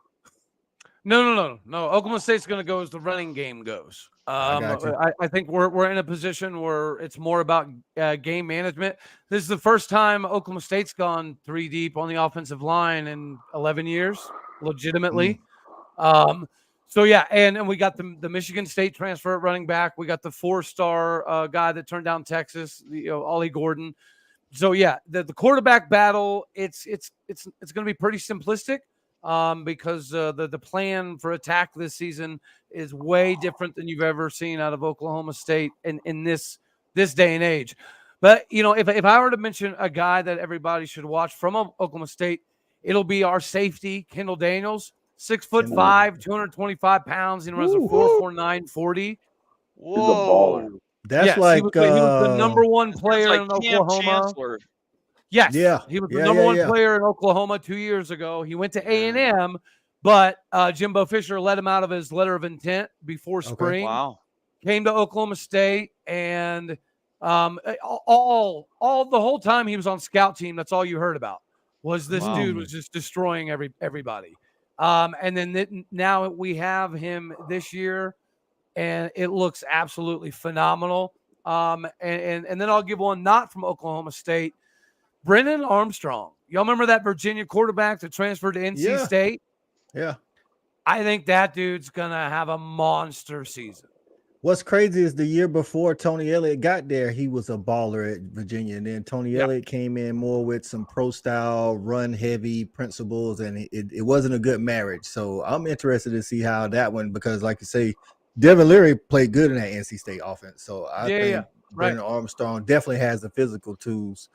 No. Oklahoma State's going to go as the running game goes. I think we're in a position where it's more about game management. This is the first time Oklahoma State's gone 3 deep on the offensive line in 11 years, legitimately. So yeah, and we got the Michigan State transfer at running back. We got the 4-star guy that turned down Texas, Ollie Gordon. So yeah, the quarterback battle, it's going to be pretty simplistic. Because the plan for attack this season is way different than you've ever seen out of Oklahoma State in this day and age. But, if I were to mention a guy that everybody should watch from Oklahoma State, it'll be our safety, Kendall Daniels. 6'5", 225 pounds. He runs a 4.49 40. He's a baller. Whoa. That's Yes, like he was the number one Sounds player like in Cam Oklahoma. Chancellor. Yes, Yeah, he was the yeah, number yeah, one yeah. player in Oklahoma 2 years ago. He went to A&M, but Jimbo Fisher let him out of his letter of intent before spring. Wow. Came to Oklahoma State, and all the whole time he was on scout team, that's all you heard about was this Wow. dude was just destroying everybody. And then now we have him this year, and it looks absolutely phenomenal. And then I'll give one not from Oklahoma State, Brennan Armstrong. Y'all remember that Virginia quarterback that transferred to NC State? Yeah. I think that dude's gonna have a monster season. What's crazy is the year before Tony Elliott got there, he was a baller at Virginia, and then Tony Elliott came in more with some pro style, run heavy principles, and it wasn't a good marriage. So I'm interested to see how that one, because like you say, Devin Leary played good in that NC State offense. So I think Brennan Armstrong definitely has the physical tools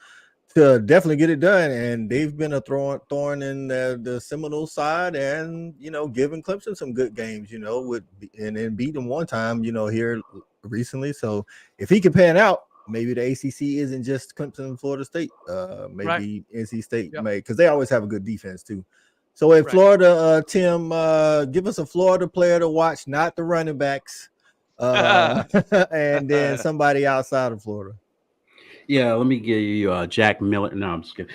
to definitely get it done, and they've been a thorn in the Seminole side, and giving Clemson some good games, and then beat them one time, here recently. So if he can pan out, maybe the ACC isn't just Clemson and Florida State. Maybe NC State may, because they always have a good defense too. So in Florida, Tim, give us a Florida player to watch, not the running backs, and then somebody outside of Florida. Yeah, let me give you Jack Miller. No, I'm just kidding.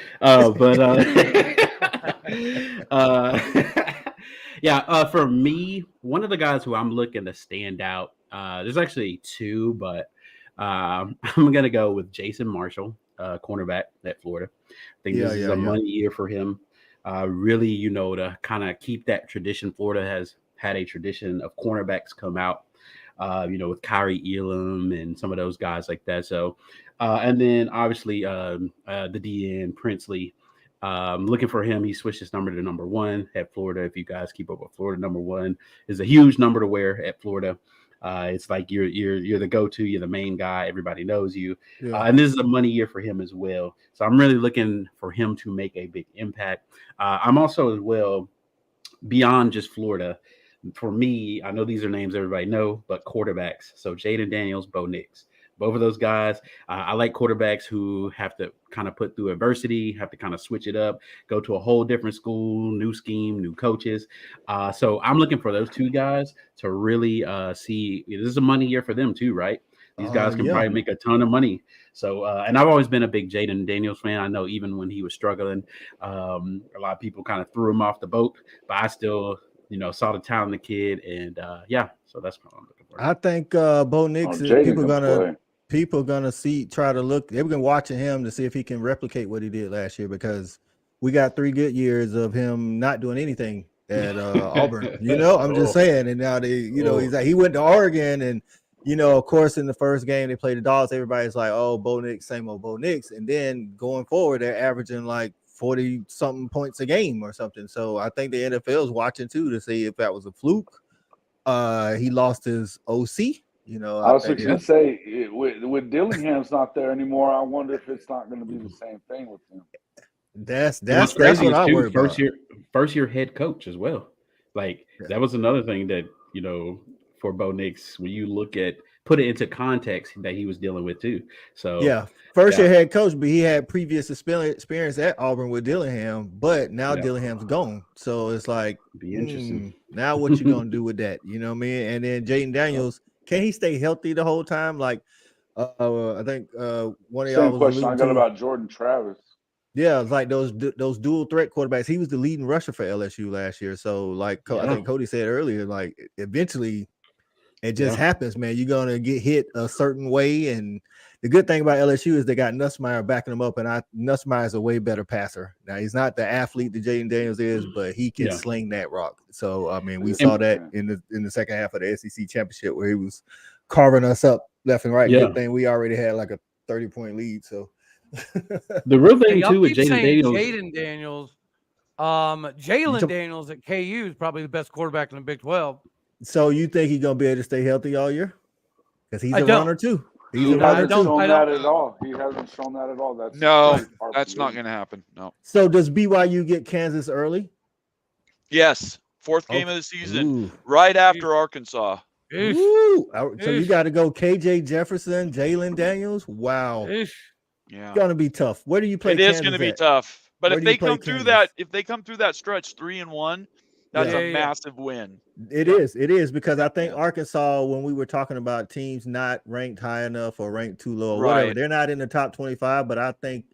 For me, one of the guys who I'm looking to stand out, there's actually two, but I'm going to go with Jason Marshall, cornerback at Florida. I think this is a money year for him. Really, to kind of keep that tradition. Florida has had a tradition of cornerbacks come out, with Kyrie Elam and some of those guys like that. So, and then obviously the DN Princely, looking for him. He switched his number to number 1 at Florida. If you guys keep up with Florida, number 1 is a huge number to wear at Florida. It's like you're the go-to, you're the main guy. Everybody knows you. And this is a money year for him as well. So I'm really looking for him to make a big impact. I'm also as well beyond just Florida. For me, I know these are names everybody know, but quarterbacks. So Jaden Daniels, Bo Nix. Both of those guys, I like quarterbacks who have to kind of put through adversity, have to kind of switch it up, go to a whole different school, new scheme, new coaches. So I'm looking for those two guys to really see. This is a money year for them too, right? These guys can probably make a ton of money. So, and I've always been a big Jaden Daniels fan. I know even when he was struggling, a lot of people kind of threw him off the boat, but I still saw the talent in the kid, and so that's what I'm looking for. I think Bo Nix, people gonna try to look. They've been watching him to see if he can replicate what he did last year, because we got 3 good years of him not doing anything at Auburn. I'm just saying. And now he went to Oregon, and of course in the first game they played the Dogs. Everybody's like, "Oh, Bo Nix, same old Bo Nix," and then going forward they're averaging like 40 something points a game or something. So I think the NFL is watching too to see if that was a fluke. He lost his OC. I was going to say, with Dillingham's not there anymore, I wonder if it's not going to be the same thing with him. That's what I worry about. First year head coach as well. Like that was another thing that for Bo Nix, when you put it into context, that he was dealing with too. So first year head coach, but he had previous experience at Auburn with Dillingham, but now Dillingham's gone. So it's like, be interesting. Now what you gonna do with that? You know what I mean? And then Jaden Daniels, can he stay healthy the whole time? Like I think one of y'all was question I got about Jordan Travis. Yeah, it's like those dual threat quarterbacks. He was the leading rusher for LSU last year. So like I think Cody said earlier, like eventually it just happens, man. You're gonna get hit a certain way, and the good thing about LSU is they got Nussmeier backing them up, and Nussmeier is a way better passer. Now he's not the athlete that Jaden Daniels is, but he can sling that rock. So I mean, we saw that in the second half of the SEC championship where he was carving us up left and right. Good thing we already had like a 30-point lead. So the real thing too with Jaden Daniels, Jalen Daniels at KU is probably the best quarterback in the Big 12. So you think he's gonna be able to stay healthy all year? Because he's a runner too. He hasn't shown that at all. That's not going to happen. No. So does BYU get Kansas early? Yes, Fourth game of the season, Ooh. right after Arkansas. Ooh. So you got to go KJ Jefferson, Jalen Daniels. Wow. Yeah. It's going to be tough. Where do you play It is Kansas going to be at? tough. But Where if do you they play come through Kansas? that stretch 3-1, that's a massive win. It is because I think Arkansas, when we were talking about teams not ranked high enough or ranked too low or whatever, they're not in the top 25, but I think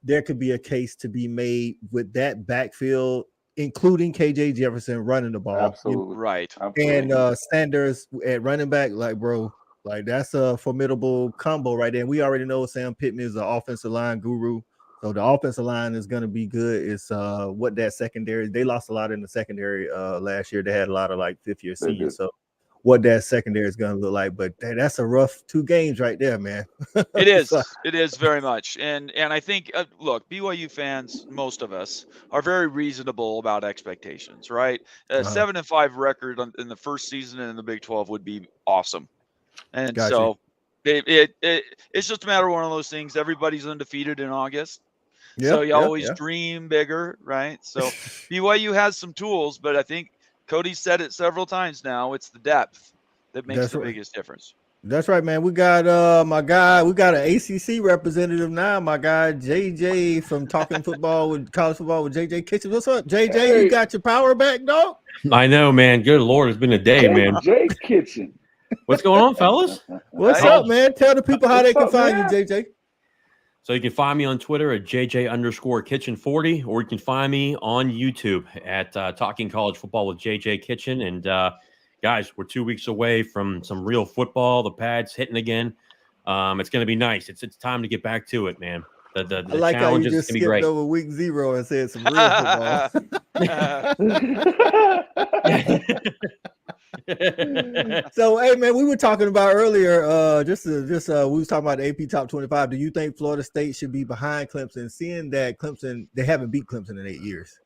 there could be a case to be made with that backfield, including KJ Jefferson running the ball. Absolutely. Right. And Sanders at running back, like, bro, like that's a formidable combo right there. And we already know Sam Pittman is an offensive line guru. So the offensive line is going to be good. It's what that secondary, they lost a lot in the secondary last year. They had a lot of like fifth year seniors. So what that secondary is going to look like, but that's a rough 2 games right there, man. It is. It is very much. And I think, look, BYU fans, most of us, are very reasonable about expectations, right? A 7-5 record in the first season in the Big 12 would be awesome. And so it's just a matter of one of those things. Everybody's undefeated in August. So you always dream bigger, right? So BYU has some tools, but I think Cody's said it several times now. It's the depth that makes the biggest difference. That's right, man. We got my guy. We got an ACC representative now. My guy JJ from Talking Football with College Football with JJ Kitchen. What's up, JJ? Hey. You got your power back, dog? I know, man. Good Lord, it's been a day, man. JJ Kitchen. What's going on, fellas? What's up, man? Tell the people how they can find you, JJ. So you can find me on Twitter at JJ_Kitchen40, or you can find me on YouTube at Talking College Football with JJ Kitchen. And guys, we're 2 weeks away from some real football. The pad's hitting again. It's going to be nice. It's time to get back to it, man. The I like how you just skipped great. over week 0 and said some real football. So, hey, man, we were talking about earlier, we was talking about the AP Top 25. Do you think Florida State should be behind Clemson, seeing that Clemson, they haven't beat Clemson in 8 years?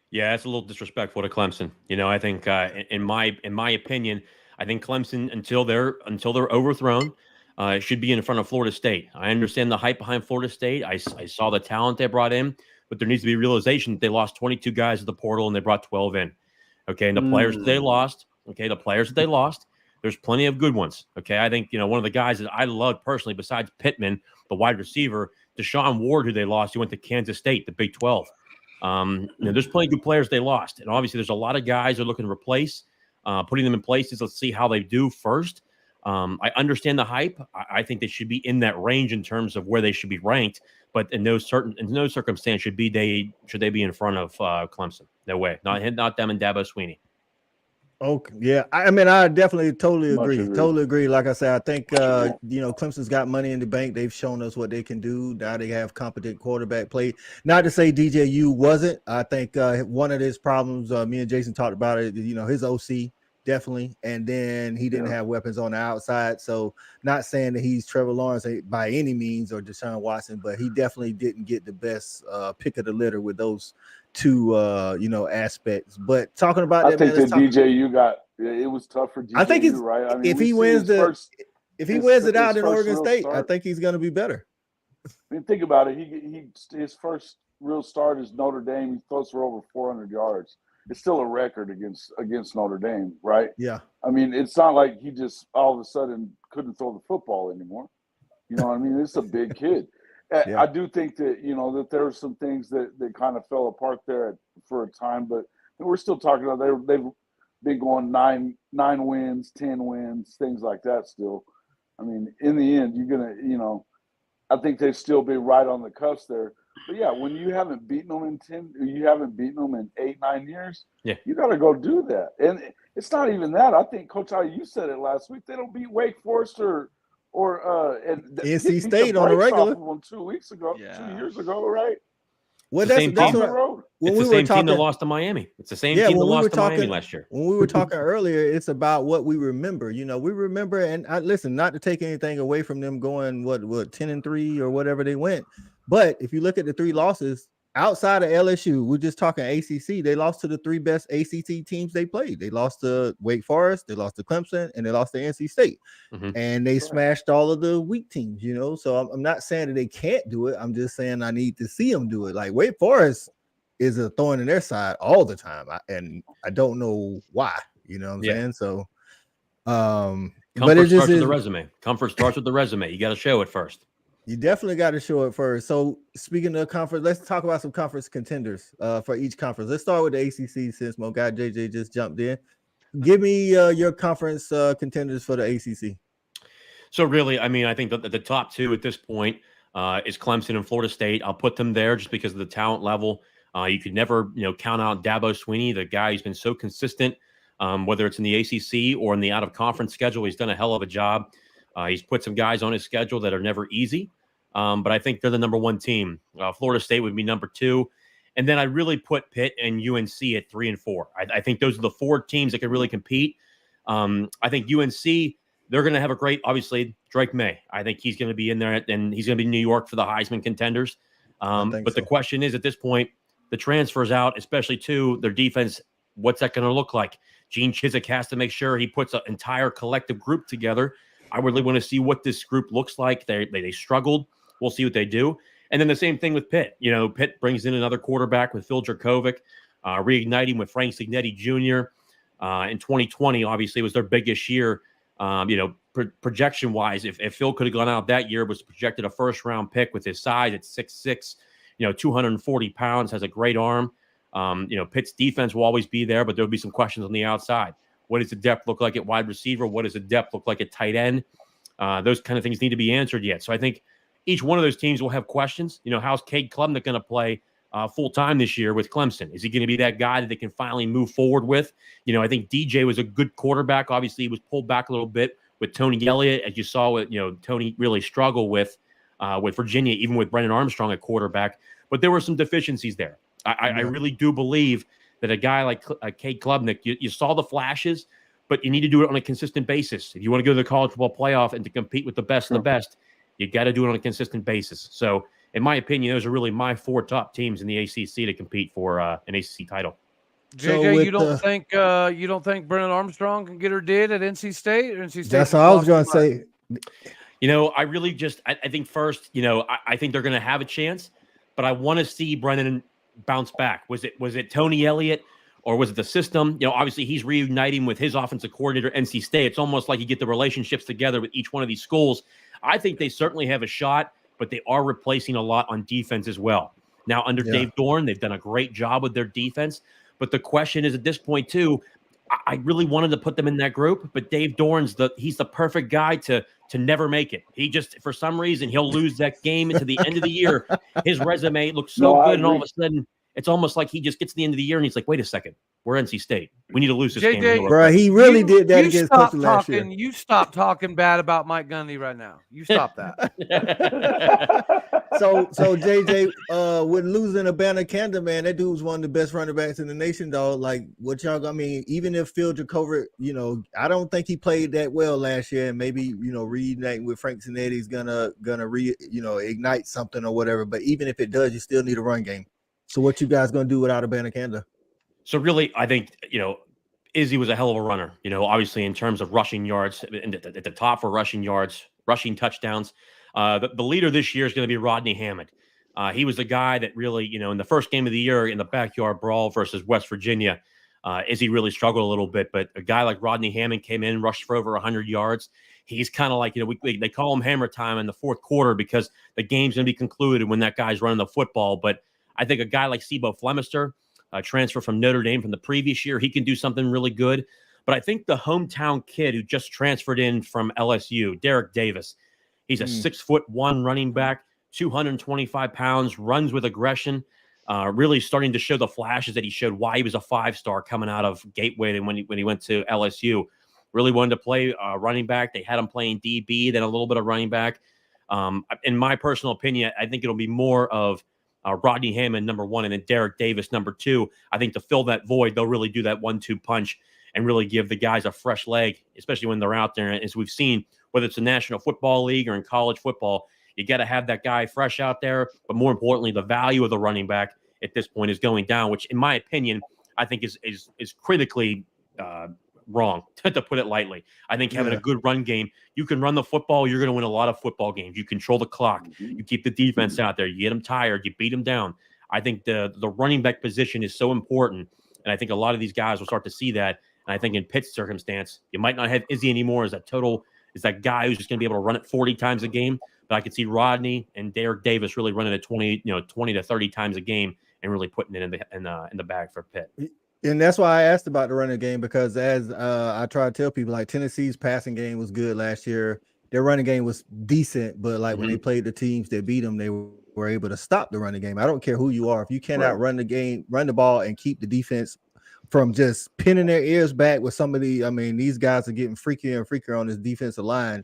Yeah, that's a little disrespectful to Clemson. You know, I think in my opinion, I think Clemson until they're overthrown, should be in front of Florida State. I understand the hype behind Florida State. I saw the talent they brought in, but there needs to be realization that they lost 22 guys at the portal and they brought 12 in. Okay, and the players that they lost. Okay, the players that they lost, there's plenty of good ones. Okay, I think, one of the guys that I love personally, besides Pittman, the wide receiver, Deshaun Ward, who they lost, he went to Kansas State, the Big 12. There's plenty of good players they lost. And obviously there's a lot of guys they're looking to replace, putting them in places. Let's see how they do first. I understand the hype. I think they should be in that range in terms of where they should be ranked, but in no circumstance should they be in front of Clemson. No way. Not them and Dabo Swinney. Okay, yeah. I mean, I definitely totally agree. Like I said, I think Clemson's got money in the bank. They've shown us what they can do. Now they have competent quarterback play. Not to say DJU wasn't. I think one of his problems, me and Jason talked about it, his OC definitely, and then he didn't have weapons on the outside. So not saying that he's Trevor Lawrence by any means or Deshaun Watson, but he definitely didn't get the best pick of the litter with those two aspects. But talking about I think that DJU got it was tough for DJU, I think right? I mean, if he wins it out in Oregon State, I think he's going to be better. I mean, think about it. His first real start is Notre Dame. He throws for over 400 yards. It's still a record against Notre Dame, right? Yeah. I mean, it's not like he just all of a sudden couldn't throw the football anymore. You know what I mean? It's a big kid. I do think that, that there were some things that kind of fell apart there for a time, but we're still talking about they've been going 9 wins, 10 wins, things like that still. I mean, in the end, you're going to, I think they'd still be right on the cusp there. But yeah, when you haven't beaten them in 8, 9 years, you got to go do that. And it's not even that. I think, Coach Ali, you said it last week. They don't beat Wake Forest or NC State on the regular 2 years ago, right? Well, it's that's the same team that lost to Miami. It's the same team that lost to Miami last year. When we were talking earlier, it's about what we remember. We remember, and listen, not to take anything away from them going what 10-3 or whatever they went, but if you look at the 3 losses outside of LSU, we're just talking ACC. They lost to the 3 best ACC teams they played. They lost to Wake Forest, they lost to Clemson, and they lost to NC State. And they smashed all of the weak teams. So I'm not saying that they can't do it. I'm just saying I need to see them do it. Like Wake Forest, is a thorn in their side all the time, and I don't know why. You know what I'm Yeah. saying? So, Comfort but it just starts with is. the resume. Comfort starts with the resume. You got to show it first. You definitely got to show it first. So, speaking of conference, let's talk about some conference contenders for each conference. Let's start with the ACC since my guy JJ just jumped in. Give me your conference contenders for the ACC. So really, I mean, I think that the top two at this point is Clemson and Florida State. I'll put them there just because of the talent level. You could never, count out Dabo Swinney, the guy who's been so consistent, whether it's in the ACC or in the out-of-conference schedule. He's done a hell of a job. He's put some guys on his schedule that are never easy, but I think they're the number one team. Florida State would be number two. And then I really put Pitt and UNC at 3 and 4. I think those are the four teams that can really compete. I think UNC, they're going to have a great, obviously, Drake May. I think he's going to be in there, and he's going to be in New York for the Heisman contenders. But the question is, at this point, the transfers out, especially to their defense, what's that going to look like? Gene Chizik has to make sure he puts an entire collective group together. I really want to see what this group looks like. They struggled. We'll see what they do. And then the same thing with Pitt. Pitt brings in another quarterback with Phil Jurkovec, reigniting with Frank Cignetti Jr. In 2020, obviously, was their biggest year. Projection-wise, if Phil could have gone out that year, was projected a first-round pick with his size at 6'6", 240 pounds, has a great arm. Pitt's defense will always be there, but there'll be some questions on the outside. What does the depth look like at wide receiver? What does the depth look like at tight end? Those kind of things need to be answered yet. So I think each one of those teams will have questions. How's Cade Klubnik going to play full-time this year with Clemson? Is he going to be that guy that they can finally move forward with? I think DJ was a good quarterback. Obviously, he was pulled back a little bit with Tony Elliott, as you saw with, Tony really struggle with Virginia, even with Brennan Armstrong at quarterback. But there were some deficiencies there. I really do believe that a guy like Cade Klubnik, you saw the flashes, but you need to do it on a consistent basis. If you want to go to the college football playoff and to compete with the best of the best, you got to do it on a consistent basis. So, in my opinion, those are really my four top teams in the ACC to compete for an ACC title. JJ, you don't think Brennan Armstrong can get her did at NC State? Or NC State? That's what I was going to say. I really just I think first, I think they're going to have a chance, but I want to see Brennan bounce back. Was it Tony Elliott? Or was it the system? Obviously he's reuniting with his offensive coordinator, NC State. It's almost like you get the relationships together with each one of these schools. I think they certainly have a shot, but they are replacing a lot on defense as well. Now, under Dave Dorn, they've done a great job with their defense. But the question is at this point, too, I really wanted to put them in that group, but Dave Dorn's he's the perfect guy to never make it. He just, for some reason, he'll lose that game into the end of the year. His resume looks so good, and all of a sudden, it's almost like he just gets to the end of the year and he's like, wait a second, we're NC State. We need to lose this game. Bro, he really did that against Clemson last year. You stop talking bad about Mike Gundy right now. You stop that. So JJ, with losing Abanikanda, man, that dude was one of the best running backs in the nation, dog. Like, what y'all, even if Phil Jurkovec, I don't think he played that well last year, and maybe, reuniting with Frank Cignetti is gonna ignite something or whatever. But even if it does, you still need a run game. So what you guys gonna do without Abanikanda? So really, I think Izzy was a hell of a runner. Obviously in terms of rushing yards, at the top for rushing yards, rushing touchdowns. The leader this year is going to be Rodney Hammond. He was the guy that really, in the first game of the year in the backyard brawl versus West Virginia, Izzy really struggled a little bit. But a guy like Rodney Hammond came in, rushed for over 100 yards. He's kind of like, they call him hammer time in the fourth quarter because the game's going to be concluded when that guy's running the football. But I think a guy like Sebo Flemister, transfer from Notre Dame from the previous year, he can do something really good. But I think the hometown kid who just transferred in from LSU, Derek Davis, he's a 6'1" running back, 225 pounds, runs with aggression, really starting to show the flashes that he showed why he was a 5-star coming out of Gateway and when he went to LSU. Really wanted to play running back. They had him playing DB, then a little bit of running back. In my personal opinion, I think it'll be more of Rodney Hammond, number one, and then Derek Davis, number two. I think to fill that void, they'll really do that 1-2 punch and really give the guys a fresh leg, especially when they're out there. As we've seen, whether it's the National Football League or in college football, you got to have that guy fresh out there. But more importantly, the value of the running back at this point is going down, which, in my opinion, I think is critically wrong, to put it lightly. I think having a good run game, you can run the football, you're going to win a lot of football games. You control the clock. You keep the defense out there. You get them tired. You beat them down. I think the running back position is so important, and I think a lot of these guys will start to see that. And I think in Pitt's circumstance, you might not have Izzy anymore as that guy who's just going to be able to run it 40 times a game. But I could see Rodney and Derek Davis really running it 20 to 30 times a game and really putting it in the bag for Pitt. And that's why I asked about the running game, because as I try to tell people, like Tennessee's passing game was good last year. Their running game was decent, but like when they played the teams that beat them, they were able to stop the running game. I don't care who you are. If you cannot run the ball and keep the defense from just pinning their ears back with somebody, I mean, these guys are getting freakier and freakier on this defensive line.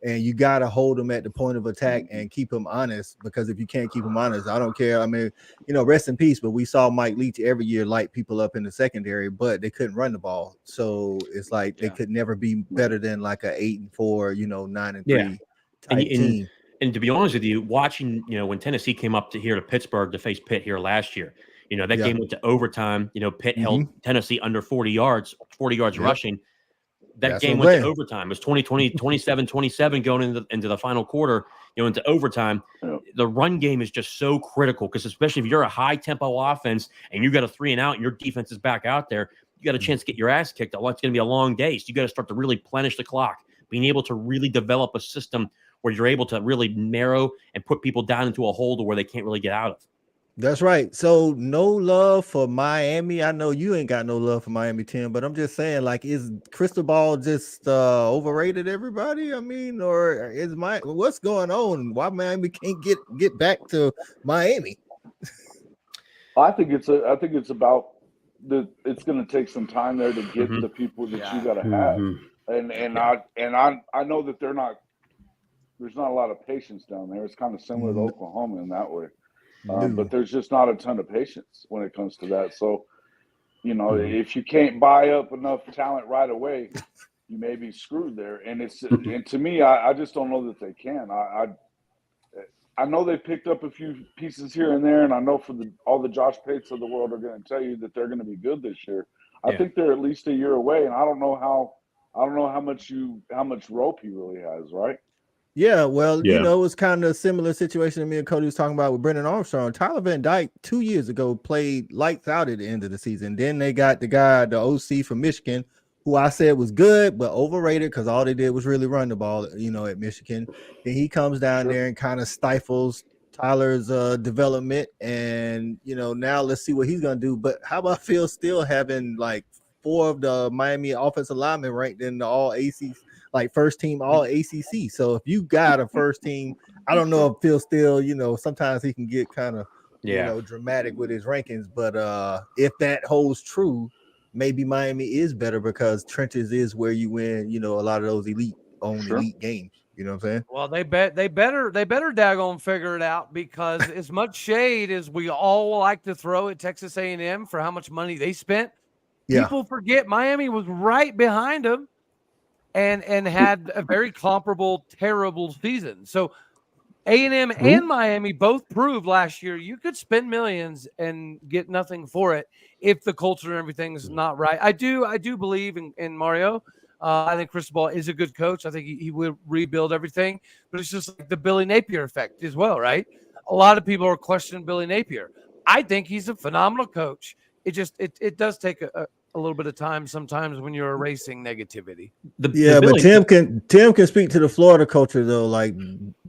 And you got to hold them at the point of attack and keep them honest, because if you can't keep them honest, I don't care. I mean, rest in peace, but we saw Mike Leach every year light people up in the secondary, but they couldn't run the ball. So it's like they could never be better than like a 8-4, 9-3 type team. And to be honest with you, watching, when Tennessee came up to Pittsburgh to face Pitt here last year, that game went to overtime. Pitt held Tennessee under 40 yards rushing. That game went to overtime. It was 27-27 going into the final quarter, into overtime. The run game is just so critical, because especially if you're a high tempo offense and you got a 3-and-out and your defense is back out there, you got a chance to get your ass kicked. It's going to be a long day. So you got to start to really replenish the clock, being able to really develop a system where you're able to really narrow and put people down into a hole to where they can't really get out of. That's right. So no love for Miami. I know you ain't got no love for Miami, Tim, but I'm just saying, like, is Cristobal just overrated, everybody? I mean, or what's going on? Why Miami can't get back to Miami? I think it's about it's going to take some time there to get the people that you got to have, and I know that there's not a lot of patience down there. It's kind of similar to Oklahoma in that way. But there's just not a ton of patience when it comes to that. So, if you can't buy up enough talent right away, you may be screwed there. And and to me, I just don't know that they can. I know they picked up a few pieces here and there, and I know all the Josh Pates of the world are going to tell you that they're going to be good this year. I think they're at least a year away, and I don't know how much rope he really has, right? Yeah, well, it's kind of a similar situation that me and Cody was talking about with Brendan Armstrong. Tyler Van Dyke 2 years ago played lights out at the end of the season. Then they got the OC from Michigan, who I said was good, but overrated, because all they did was really run the ball, at Michigan. Then he comes down there and kind of stifles Tyler's development. And, now let's see what he's going to do. But how about Phil Steele having like 4 of the Miami offensive linemen ranked in the all ACC, like first team all ACC. So if you got a first team, I don't know if Phil Steele, sometimes he can get kind of, dramatic with his rankings. But if that holds true, maybe Miami is better, because trenches is where you win, a lot of those elite games. You know what I'm saying? Well, they better daggone figure it out, because as much shade as we all like to throw at Texas A&M for how much money they spent, people forget Miami was right behind them and had a very comparable, terrible season. So A&M and Miami both proved last year you could spend millions and get nothing for it if the culture and everything's not right. I do believe in Mario. I think Cristobal is a good coach. I think he will rebuild everything, but it's just like the Billy Napier effect as well, right? A lot of people are questioning Billy Napier. I think he's a phenomenal coach. It does take a little bit of time sometimes when you're erasing negativity. But Tim can speak to the Florida culture though. Like,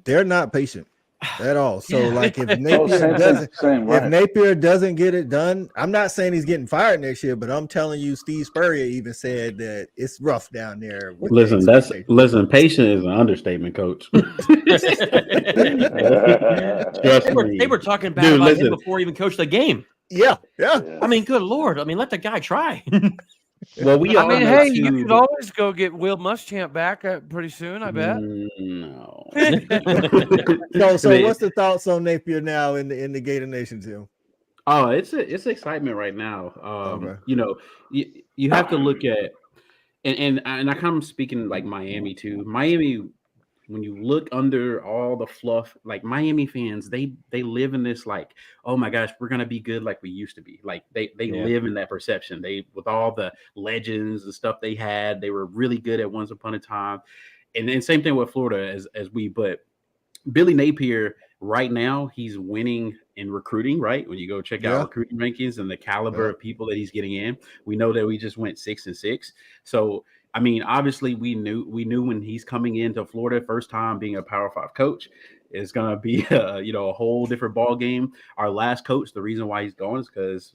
they're not patient at all. So like if Napier doesn't get it done, I'm not saying he's getting fired next year, but I'm telling you, Steve Spurrier even said that it's rough down there. Listen, patient is an understatement, coach. They were talking about him before he even coached the game. Yeah. I mean, good Lord. I mean, let the guy try. Well, you could always go get Will Muschamp back pretty soon, I bet. No. So what's the thoughts on Napier now in the Gator Nation, Tim? Oh, it's excitement right now. Okay. You have to look at, and I kind of speaking like Miami too. Miami, when you look under all the fluff, like Miami fans, they live in this like, oh my gosh, we're gonna be good like we used to be. Like they live in that perception. They, with all the legends and stuff they had, they were really good at once upon a time. And then same thing with Florida as we. But Billy Napier right now, he's winning in recruiting, right? When you go check out Yeah. recruiting rankings and the caliber Yeah. of people that he's getting in, we know that we just went 6-6. So, I mean, obviously we knew when he's coming into Florida, first time being a Power 5 coach, it's going to be a whole different ball game. Our last coach, the reason why he's going is because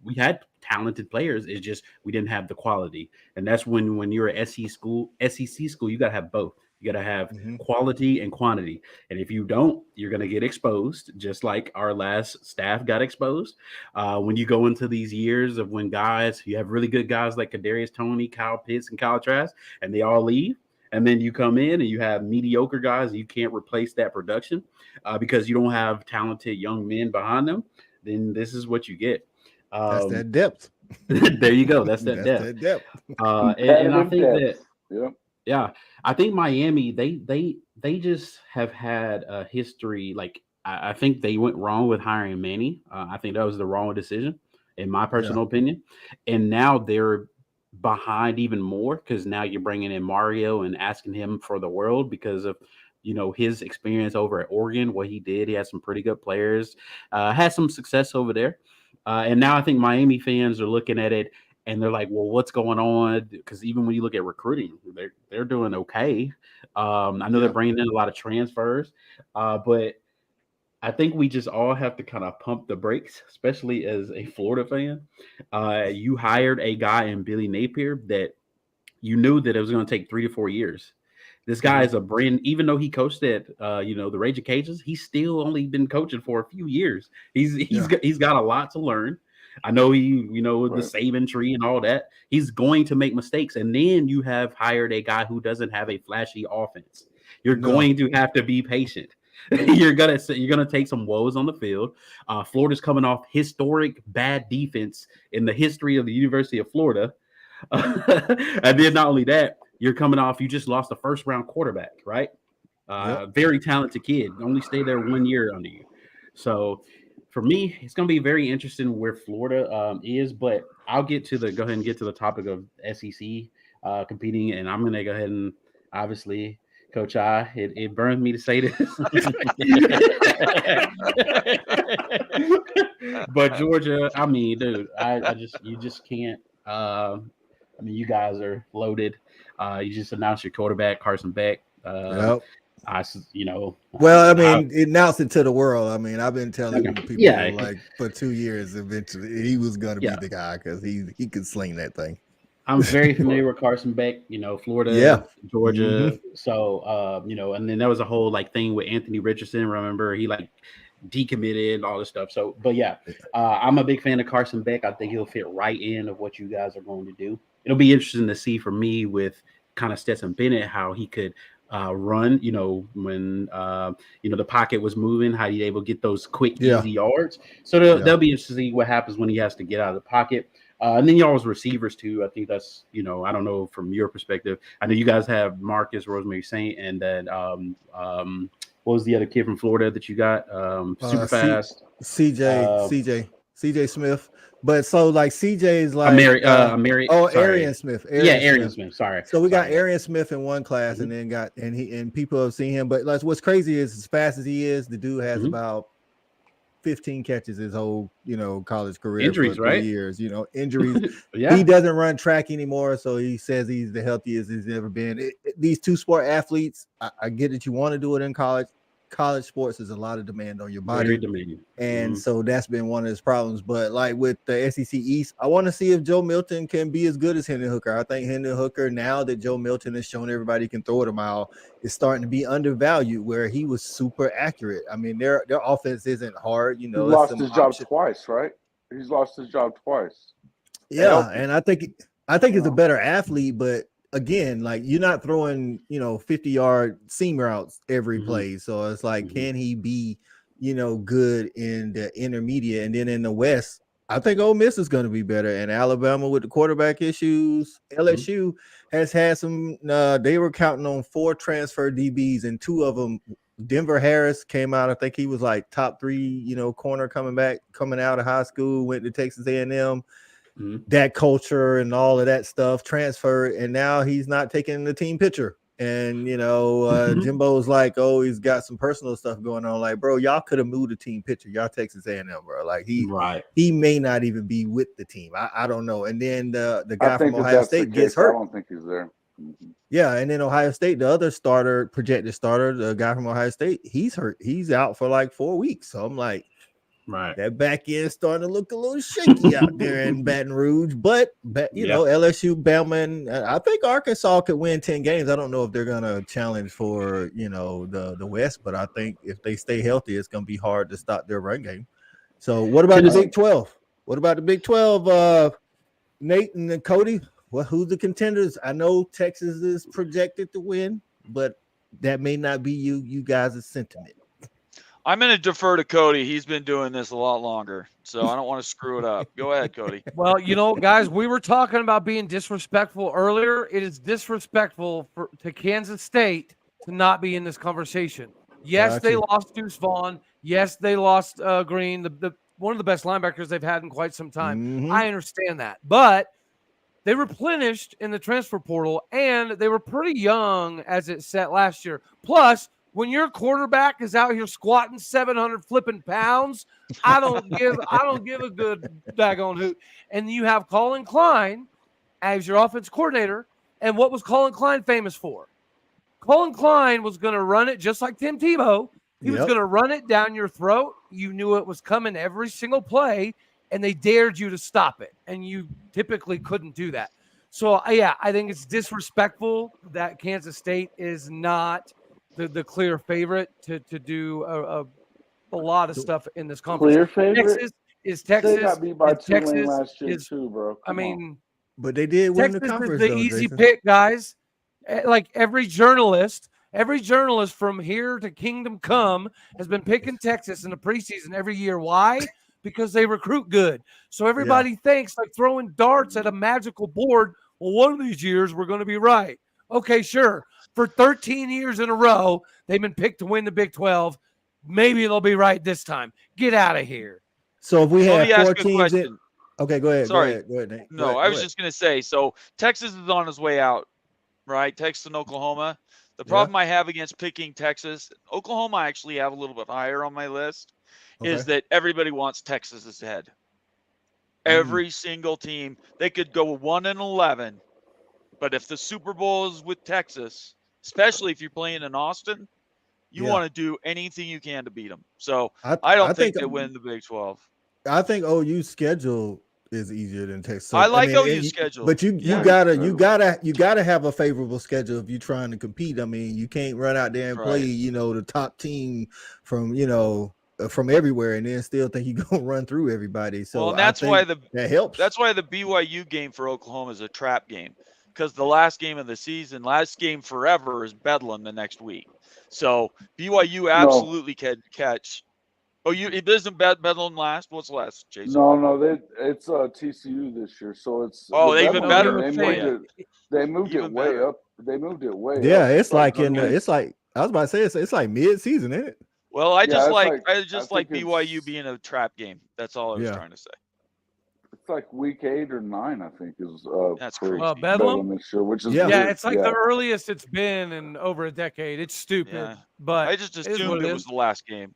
we had talented players. It's just we didn't have the quality, and that's when you're at SEC school, you got to have both. You got to have quality and quantity, and if you don't, you're going to get exposed, just like our last staff got exposed. When you go into these years of when you have really good guys like Kadarius Toney, Kyle Pitts, and Kyle Trask, and they all leave. And then you come in and you have mediocre guys, and you can't replace that production because you don't have talented young men behind them. Then this is what you get. That's that depth. There you go. That's that depth. That depth. And I think depth. I think Miami, they just have had a history. Like I think they went wrong with hiring Manny. I think that was the wrong decision, in my personal opinion. And now they're behind even more because now you're bringing in Mario and asking him for the world because of his experience over at Oregon, what he did. He had some pretty good players, had some success over there. And now I think Miami fans are looking at it and they're like, well, what's going on? Because even when you look at recruiting, they're doing okay. I know they're bringing in a lot of transfers, but I think we just all have to kind of pump the brakes, especially as a Florida fan. You hired a guy in Billy Napier that you knew that it was going to take 3 to 4 years. This guy is a brand, even though he coached at the Rage of Cages, he's still only been coaching for a few years. He's got a lot to learn. I know the Saban tree and all that. He's going to make mistakes, and then you have hired a guy who doesn't have a flashy offense. You're going to have to be patient. You're gonna take some woes on the field. Florida's coming off historic bad defense in the history of the University of Florida, and then not only that, you're coming off. You just lost a first-round quarterback, right? Very talented kid. Only stayed there 1 year under you. So for me, it's going to be very interesting where Florida is. But I'll go ahead and get to the topic of SEC competing, and I'm going to go ahead and obviously. Coach I, it burns me to say this, but Georgia, I mean, dude, you just can't. I mean, you guys are loaded. You just announced your quarterback, Carson Beck. Well, I mean, announced it to the world. I mean, I've been telling people like for 2 years. Eventually, he was going to be the guy because he could sling that thing. I'm very familiar with Carson Beck, Florida, Georgia. So, and then there was a whole thing with Anthony Richardson. Remember, he decommitted and all this stuff. So, but I'm a big fan of Carson Beck. I think he'll fit right in of what you guys are going to do. It'll be interesting to see for me with kind of Stetson Bennett, how he could run, when, the pocket was moving, how he able to get those quick, easy yards. So they'll be interesting to see what happens when he has to get out of the pocket. And then y'all's receivers too. I think that's, I don't know from your perspective. I know you guys have Marcus Rosemary Saint, and then what was the other kid from Florida that you got? Super fast. CJ Smith. But so CJ is Arian Smith. Arian Smith. Sorry. So we got Arian Smith in one class, and then and people have seen him. But what's crazy is as fast as he is, the dude has about 15 catches his whole, college career. Injuries, for 3 right? Years, injuries. He doesn't run track anymore, so he says he's the healthiest he's ever been. These two-sport athletes, I get that you want to do it in college. College sports is a lot of demand on your body. Very demanding. And so that's been one of his problems. But with the SEC East, I want to see if Joe Milton can be as good as Hendon Hooker. I think Hendon Hooker, now that Joe Milton has shown everybody can throw it a mile, is starting to be undervalued, where he was super accurate. I mean, their offense isn't hard. He lost his job twice, right? He's lost his job twice. Yeah, and I think he's a better athlete, but again, you're not throwing, 50-yard seam routes every play. So it's can he be, good in the intermediate? And then in the West, I think Ole Miss is going to be better. And Alabama with the quarterback issues, LSU has had some, they were counting on 4 transfer DBs, and 2 of them, Denver Harris came out. I think he was top 3, corner coming out of high school, went to Texas A&M. That culture and all of that stuff transferred, and now he's not taking the team picture And Jimbo's like, oh, he's got some personal stuff going on. Like, bro, y'all could have moved the team picture. Y'all Texas A&M, bro. Like he may not even be with the team. I don't know. And then the guy from Ohio State gets hurt. I don't think he's there. Mm-hmm. Yeah, and then Ohio State, the other projected starter, the guy from Ohio State, he's hurt. He's out for like 4 weeks. So I'm like, right, that back end starting to look a little shaky out there in Baton Rouge. But LSU, Bama, and I think Arkansas could win 10 games. I don't know if they're gonna challenge for the West, but I think if they stay healthy, it's gonna be hard to stop their run game. So what about the Big 12? What about the Big 12? Nate and Cody. Well, who's the contenders? I know Texas is projected to win, but that may not be you guys' sentiment. I'm going to defer to Cody. He's been doing this a lot longer, so I don't want to screw it up. Go ahead, Cody. Well, guys, we were talking about being disrespectful earlier. It is disrespectful to Kansas State to not be in this conversation. Yes, they lost Deuce Vaughn. Yes, they lost Green, the one of the best linebackers they've had in quite some time. Mm-hmm. I understand that, but they replenished in the transfer portal, and they were pretty young as it set last year. Plus, when your quarterback is out here squatting 700 flipping pounds, I don't give a good daggone hoot. And you have Colin Klein as your offense coordinator. And what was Colin Klein famous for? Colin Klein was going to run it just like Tim Tebow. He was going to run it down your throat. You knew it was coming every single play, and they dared you to stop it. And you typically couldn't do that. So, yeah, I think it's disrespectful that Kansas State is not the clear favorite to do a lot of stuff in this conference. Clear favorite? Texas is Texas. They got beat by Tulane last year too, bro. But they did win Texas the conference. Is the easy pick, guys. Like every journalist from here to Kingdom Come has been picking Texas in the preseason every year. Why? Because they recruit good. So everybody thinks like throwing darts at a magical board. Well, one of these years we're going to be right. Okay, sure. For 13 years in a row, they've been picked to win the Big 12. Maybe they'll be right this time. Get out of here. So if we have 4 teams okay, go ahead. Sorry. Go ahead, Nate. No, I was just going to say, so Texas is on his way out, right? Texas and Oklahoma. The problem I have against picking Texas, Oklahoma I actually have a little bit higher on my list, is that everybody wants Texas ahead. Every single team, they could go 1-11, but if the Super Bowl is with Texas, especially if you're playing in Austin, you want to do anything you can to beat them. So I don't think they win the Big 12. I think OU's schedule is easier than Texas. So, I like OU's schedule, but you gotta have a favorable schedule if you're trying to compete. I mean, you can't run out there and play the top team from from everywhere and then still think you're gonna run through everybody. So that's why that helps. That's why the BYU game for Oklahoma is a trap game, because the last game of the season, last game forever, is Bedlam the next week. So BYU absolutely can catch. Oh, it isn't Bedlam last. What's last, Jason? No, it's TCU this year, so it's they even better. They moved it way up. They moved it way up. Yeah, it's like it's like I was about to say it's like mid-season, isn't it? Well, I just like BYU being a trap game. That's all I was trying to say. It's like week 8 or 9, I think, is that's crazy. Bedlam this year, which is it's like the earliest it's been in over a decade. It's stupid, but I just assumed it was the last game.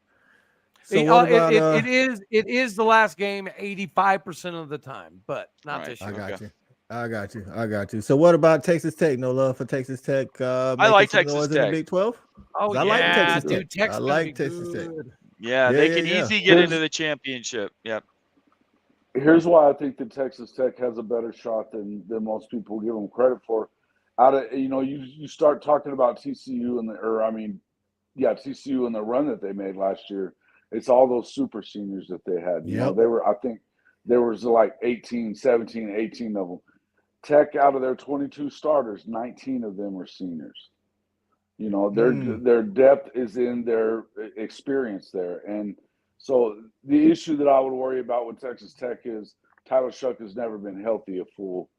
So it is the last game 85% of the time, but not this year. I got you. So what about Texas Tech? No love for Texas Tech. I like Texas Tech. In the Big 12. Oh, I like Texas Tech. Tech. I like Texas Tech. Yeah, they can easily get into the championship. Yep. Here's why I think that Texas Tech has a better shot than most people give them credit for. You start talking about TCU TCU and the run that they made last year. It's all those super seniors that they had. I think there was like 18 of them. Tech, out of their 22 starters, 19 of them were seniors. Their depth is in their experience there. And so the issue that I would worry about with Texas Tech is Tyler Shuck has never been healthy a full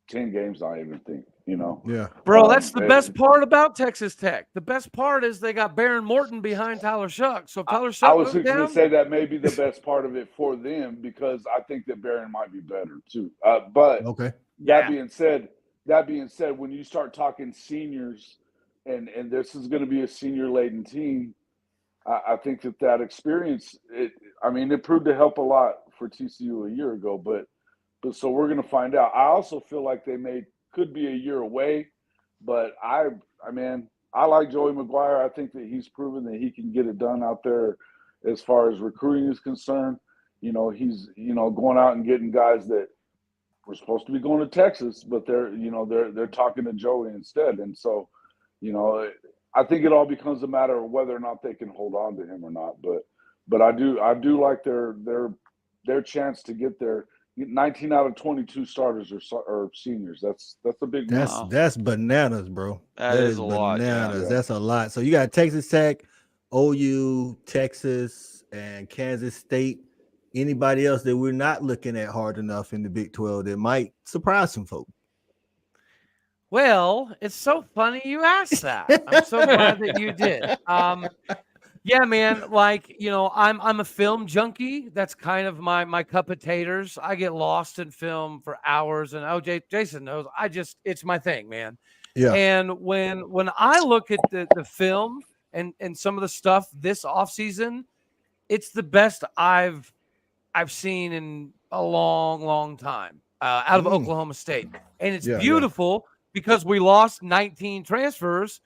10 games, I even think, Yeah. Bro, that's the best part about Texas Tech. The best part is they got Baron Morton behind Tyler Shuck. So if Tyler Shuck I was going to say that may be the best part of it for them, because I think that Baron might be better too. But that being said, when you start talking seniors and this is going to be a senior-laden team. I think that experience, it proved to help a lot for TCU a year ago, but so we're going to find out. I also feel like could be a year away, but I like Joey McGuire. I think that he's proven that he can get it done out there as far as recruiting is concerned. He's going out and getting guys that were supposed to be going to Texas, but they're talking to Joey instead, and so I think it all becomes a matter of whether or not they can hold on to him or not. But I do like their chance to get there. 19 out of 22 starters are seniors. That's a big That's wow. That's bananas, bro. That is a lot. Bananas. Yeah. That's a lot. So you got Texas Tech, OU, Texas, and Kansas State. Anybody else that we're not looking at hard enough in the Big 12 that might surprise some folks? Well, it's so funny you asked that. I'm so glad that you did. Yeah, man. Like, I'm a film junkie. That's kind of my cup of taters. I get lost in film for hours, and Jason knows. It's my thing, man. Yeah. And when I look at the film and some of the stuff this offseason, it's the best I've seen in a long, long time out of Oklahoma State, and it's beautiful because we lost 19 transfers.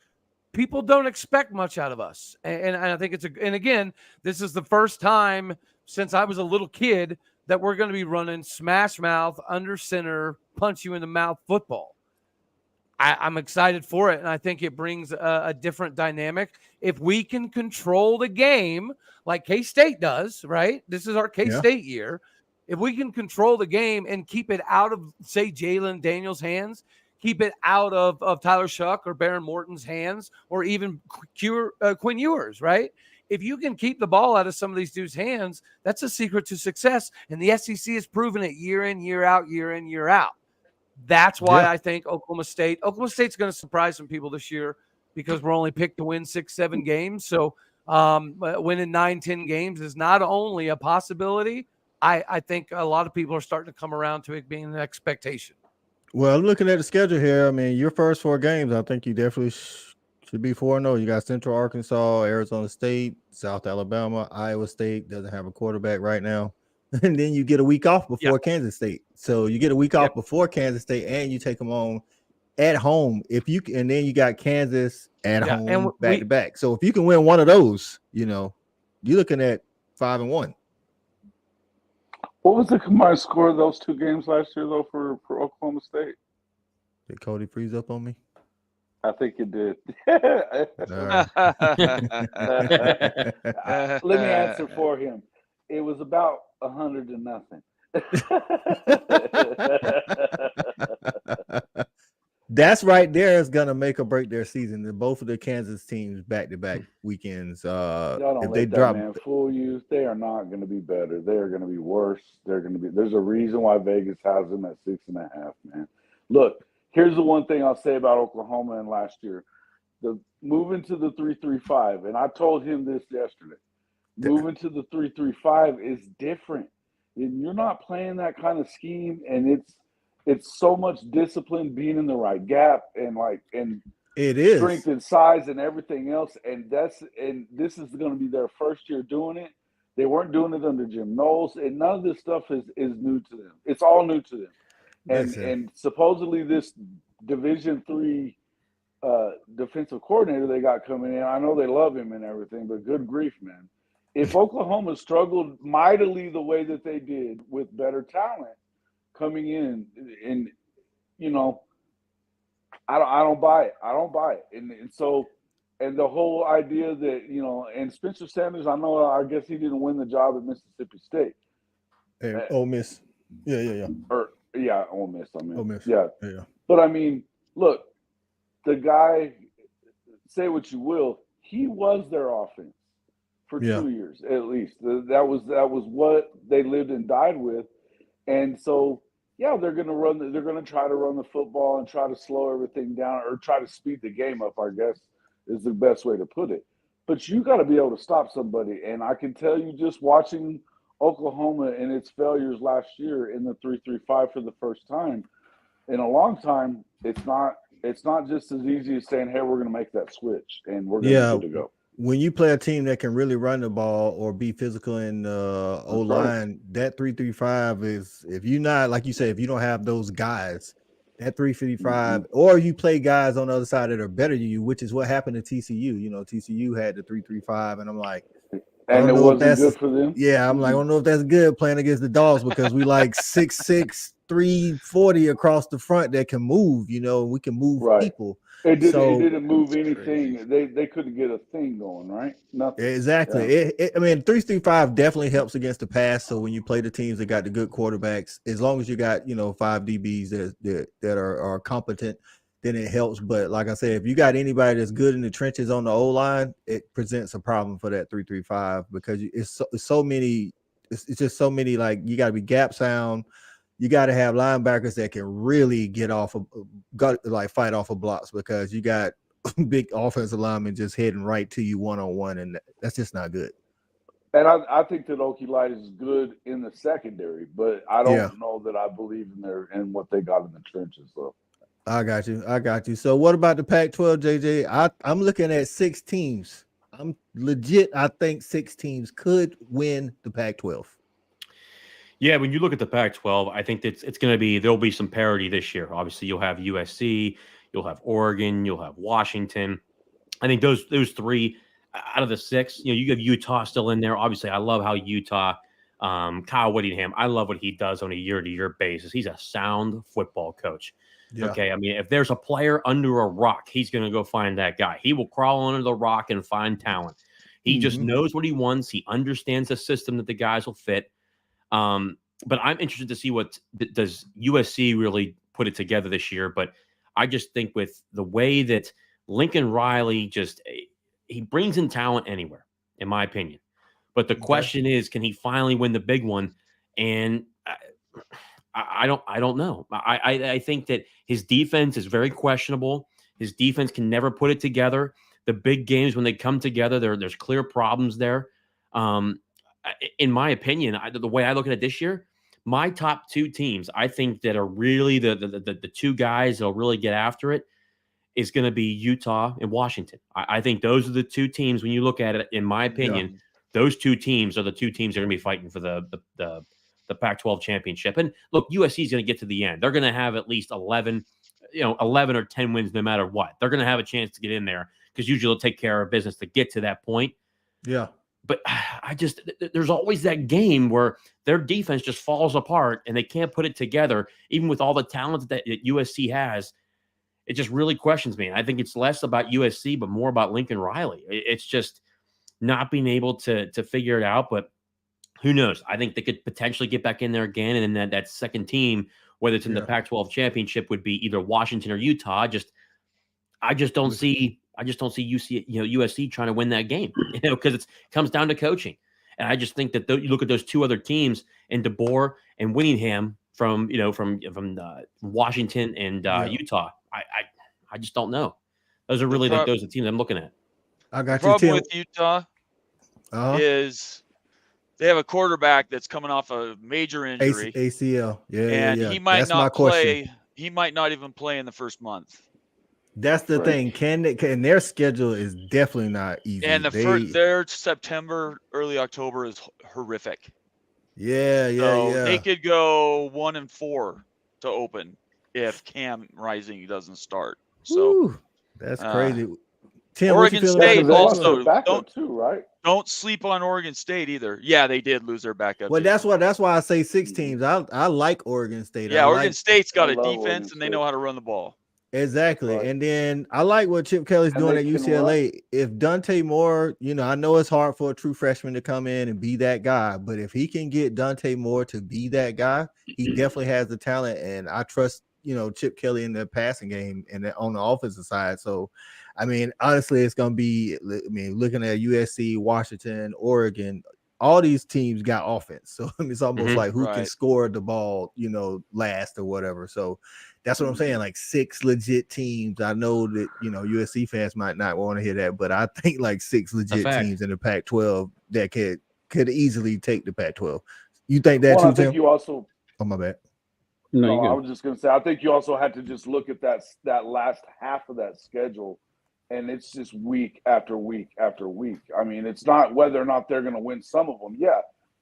People don't expect much out of us. And I think and again, this is the first time since I was a little kid that we're going to be running smash mouth, under center, punch you in the mouth football. I'm excited for it. And I think it brings a different dynamic. If we can control the game like K-State does, right? This is our K-State year. If we can control the game and keep it out of, say, Jalen Daniels' hands, keep it out of Tyler Shuck or Baron Morton's hands, or even Quinn Ewers, right? If you can keep the ball out of some of these dudes' hands, that's a secret to success. And the SEC has proven it year in, year out, year in, year out. That's why I think Oklahoma State's going to surprise some people this year because we're only picked to win 6-7 games. So winning 9-10 games is not only a possibility. I think a lot of people are starting to come around to it being an expectation. Well, looking at the schedule here, I mean, your first 4 games, I think you definitely should be 4-0. You got Central Arkansas, Arizona State, South Alabama, Iowa State doesn't have a quarterback right now. And then you get a week off before Kansas State. So you get a week off before Kansas State, and you take them on at home. And then you got Kansas at home back to back. So if you can win one of those, you're looking at 5-1. What was the combined score of those 2 games last year, though, for Oklahoma State? Did Cody freeze up on me? I think it did. Right. Let me answer for him. It was about 100-0. That's right there is gonna make or break their season. Both of the Kansas teams back-to-back weekends. Y'all don't if let they that drop, man fool you. They are not going to be better. They are going to be worse. There's a reason why Vegas has them at 6.5. Man, look. Here's the one thing I'll say about Oklahoma and last year: the moving to the 3-3-5. And I told him this yesterday. Moving to the 3-3-5 is different. And you're not playing that kind of scheme, and it's so much discipline, being in the right gap, and it is strength and size and everything else. And this is going to be their first year doing it. They weren't doing it under Jim Knowles, and none of this stuff is new to them. It's all new to them. And supposedly this Division III defensive coordinator they got coming in, I know they love him and everything, but good grief, man. If Oklahoma struggled mightily the way that they did with better talent coming in, and I don't buy it. I don't buy it. And so, and the whole idea that, and Spencer Sanders, I guess he didn't win the job at Mississippi State. And Ole Miss. Yeah. Ole Miss. Ole Miss. Yeah. But look, the guy, say what you will, he was their offense for 2 years at least. That was what they lived and died with. And so, they're going to try to run the football and try to slow everything down, or try to speed the game up, I guess is the best way to put it. But you got to be able to stop somebody. And I can tell you, just watching Oklahoma and its failures last year in the 3-3-5 for the first time in a long time, it's not It's not just as easy as saying, "Hey, we're going to make that switch and we're going to be good to go." When you play a team that can really run the ball or be physical in O-line, that 3-3-5 is, if you're not, like you said, if you don't have those guys, that 3-3-5, or you play guys on the other side that are better than you, which is what happened to TCU. You know, TCU had the 3-3-5, and I'm like, and it wasn't good for them. Yeah, I'm like, I don't know if that's good playing against the Dogs because we like 6'6", 340 across the front that can move. You know, we can move people. It didn't move anything. They couldn't get a thing going, right? Nothing. Exactly. Yeah. I mean, 3-3-5 definitely helps against the pass. So when you play the teams that got the good quarterbacks, as long as you got 5 DBs that are competent, then it helps. But like I said, if you got anybody that's good in the trenches on the O-line, it presents a problem for that 3-3-5 because it's so many. It's just so many. Like you got to be gap sound. You got to have linebackers that can really get off of, fight off of blocks because you got big offensive linemen just heading right to you one-on-one, and that's just not good. And I think that Okie Light is good in the secondary, but I don't know that I believe in what they got in the trenches, though. I got you. So what about the Pac-12, JJ? I'm looking at 6 teams. I'm legit. I think 6 teams could win the Pac-12. Yeah, when you look at the Pac-12, I think it's going to be, there'll be some parity this year. Obviously, you'll have USC, you'll have Oregon, you'll have Washington. I think those 3 out of the 6, you have Utah still in there. Obviously, I love how Utah, Kyle Whittingham, I love what he does on a year-to-year basis. He's a sound football coach. Yeah. Okay, I mean, if there's a player under a rock, he's going to go find that guy. He will crawl under the rock and find talent. He just knows what he wants. He understands the system that the guys will fit. But I'm interested to see what does USC really put it together this year. But I just think with the way that Lincoln Riley he brings in talent anywhere, in my opinion. But the question is, can he finally win the big one? And I don't know. I think that his defense is very questionable. His defense can never put it together. The big games, when they come together, there's clear problems there. In my opinion, the way I look at it this year, my top 2 teams, I think that are really the 2 guys that'll really get after it is going to be Utah and Washington. I think those are the 2 teams. When you look at it, in my opinion, those 2 teams are the 2 teams that are going to be fighting for the Pac-12 championship. And look, USC is going to get to the end. They're going to have at least 11 or 10 wins no matter what. They're going to have a chance to get in there because usually they'll take care of business to get to that point. Yeah. But there's always that game where their defense just falls apart and they can't put it together, even with all the talent that USC has. It just really questions me. And I think it's less about USC, but more about Lincoln Riley. It's just not being able to figure it out. But who knows? I think they could potentially get back in there again. And then that second team, whether it's in the Pac-12 championship, would be either Washington or Utah. I just don't see USC trying to win that game, because it comes down to coaching. And I just think that you look at those 2 other teams in DeBoer and Whittingham from Washington and Utah. I just don't know. Those are really those are the teams I'm looking at. I got the problem with Utah is they have a quarterback that's coming off a major injury, ACL. He might not play. He might not even play in the first month. That's the thing. Can their schedule is definitely not easy. And their September, early October is horrific. They could go 1-4 to open if Cam Rising doesn't start. So that's crazy. Tim, Oregon State also don't sleep on Oregon State either. Yeah, they did lose their backup. Well, that's why I say 6 teams. I like Oregon State. Yeah, Oregon State's got a defense and they know how to run the ball. Exactly. Right. And then I like what Chip Kelly's doing at UCLA. If Dante Moore, I know it's hard for a true freshman to come in and be that guy, but if he can get Dante Moore to be that guy, he definitely has the talent. And I trust, Chip Kelly in the passing game and on the offensive side. So, I mean, honestly, it's going to be, looking at USC, Washington, Oregon, all these teams got offense. So it's almost like who can score the ball, last or whatever. So that's what I'm saying. Like 6 legit teams. I know that, USC fans might not want to hear that, but I think like 6 legit teams in the Pac-12 that could easily take the Pac-12. You think that too, Tim? You also, oh, my bad. No, I you was just going to say, I think you also had to just look at that last half of that schedule, and it's just week after week after week. I mean, it's not whether or not they're going to win some of them, yeah,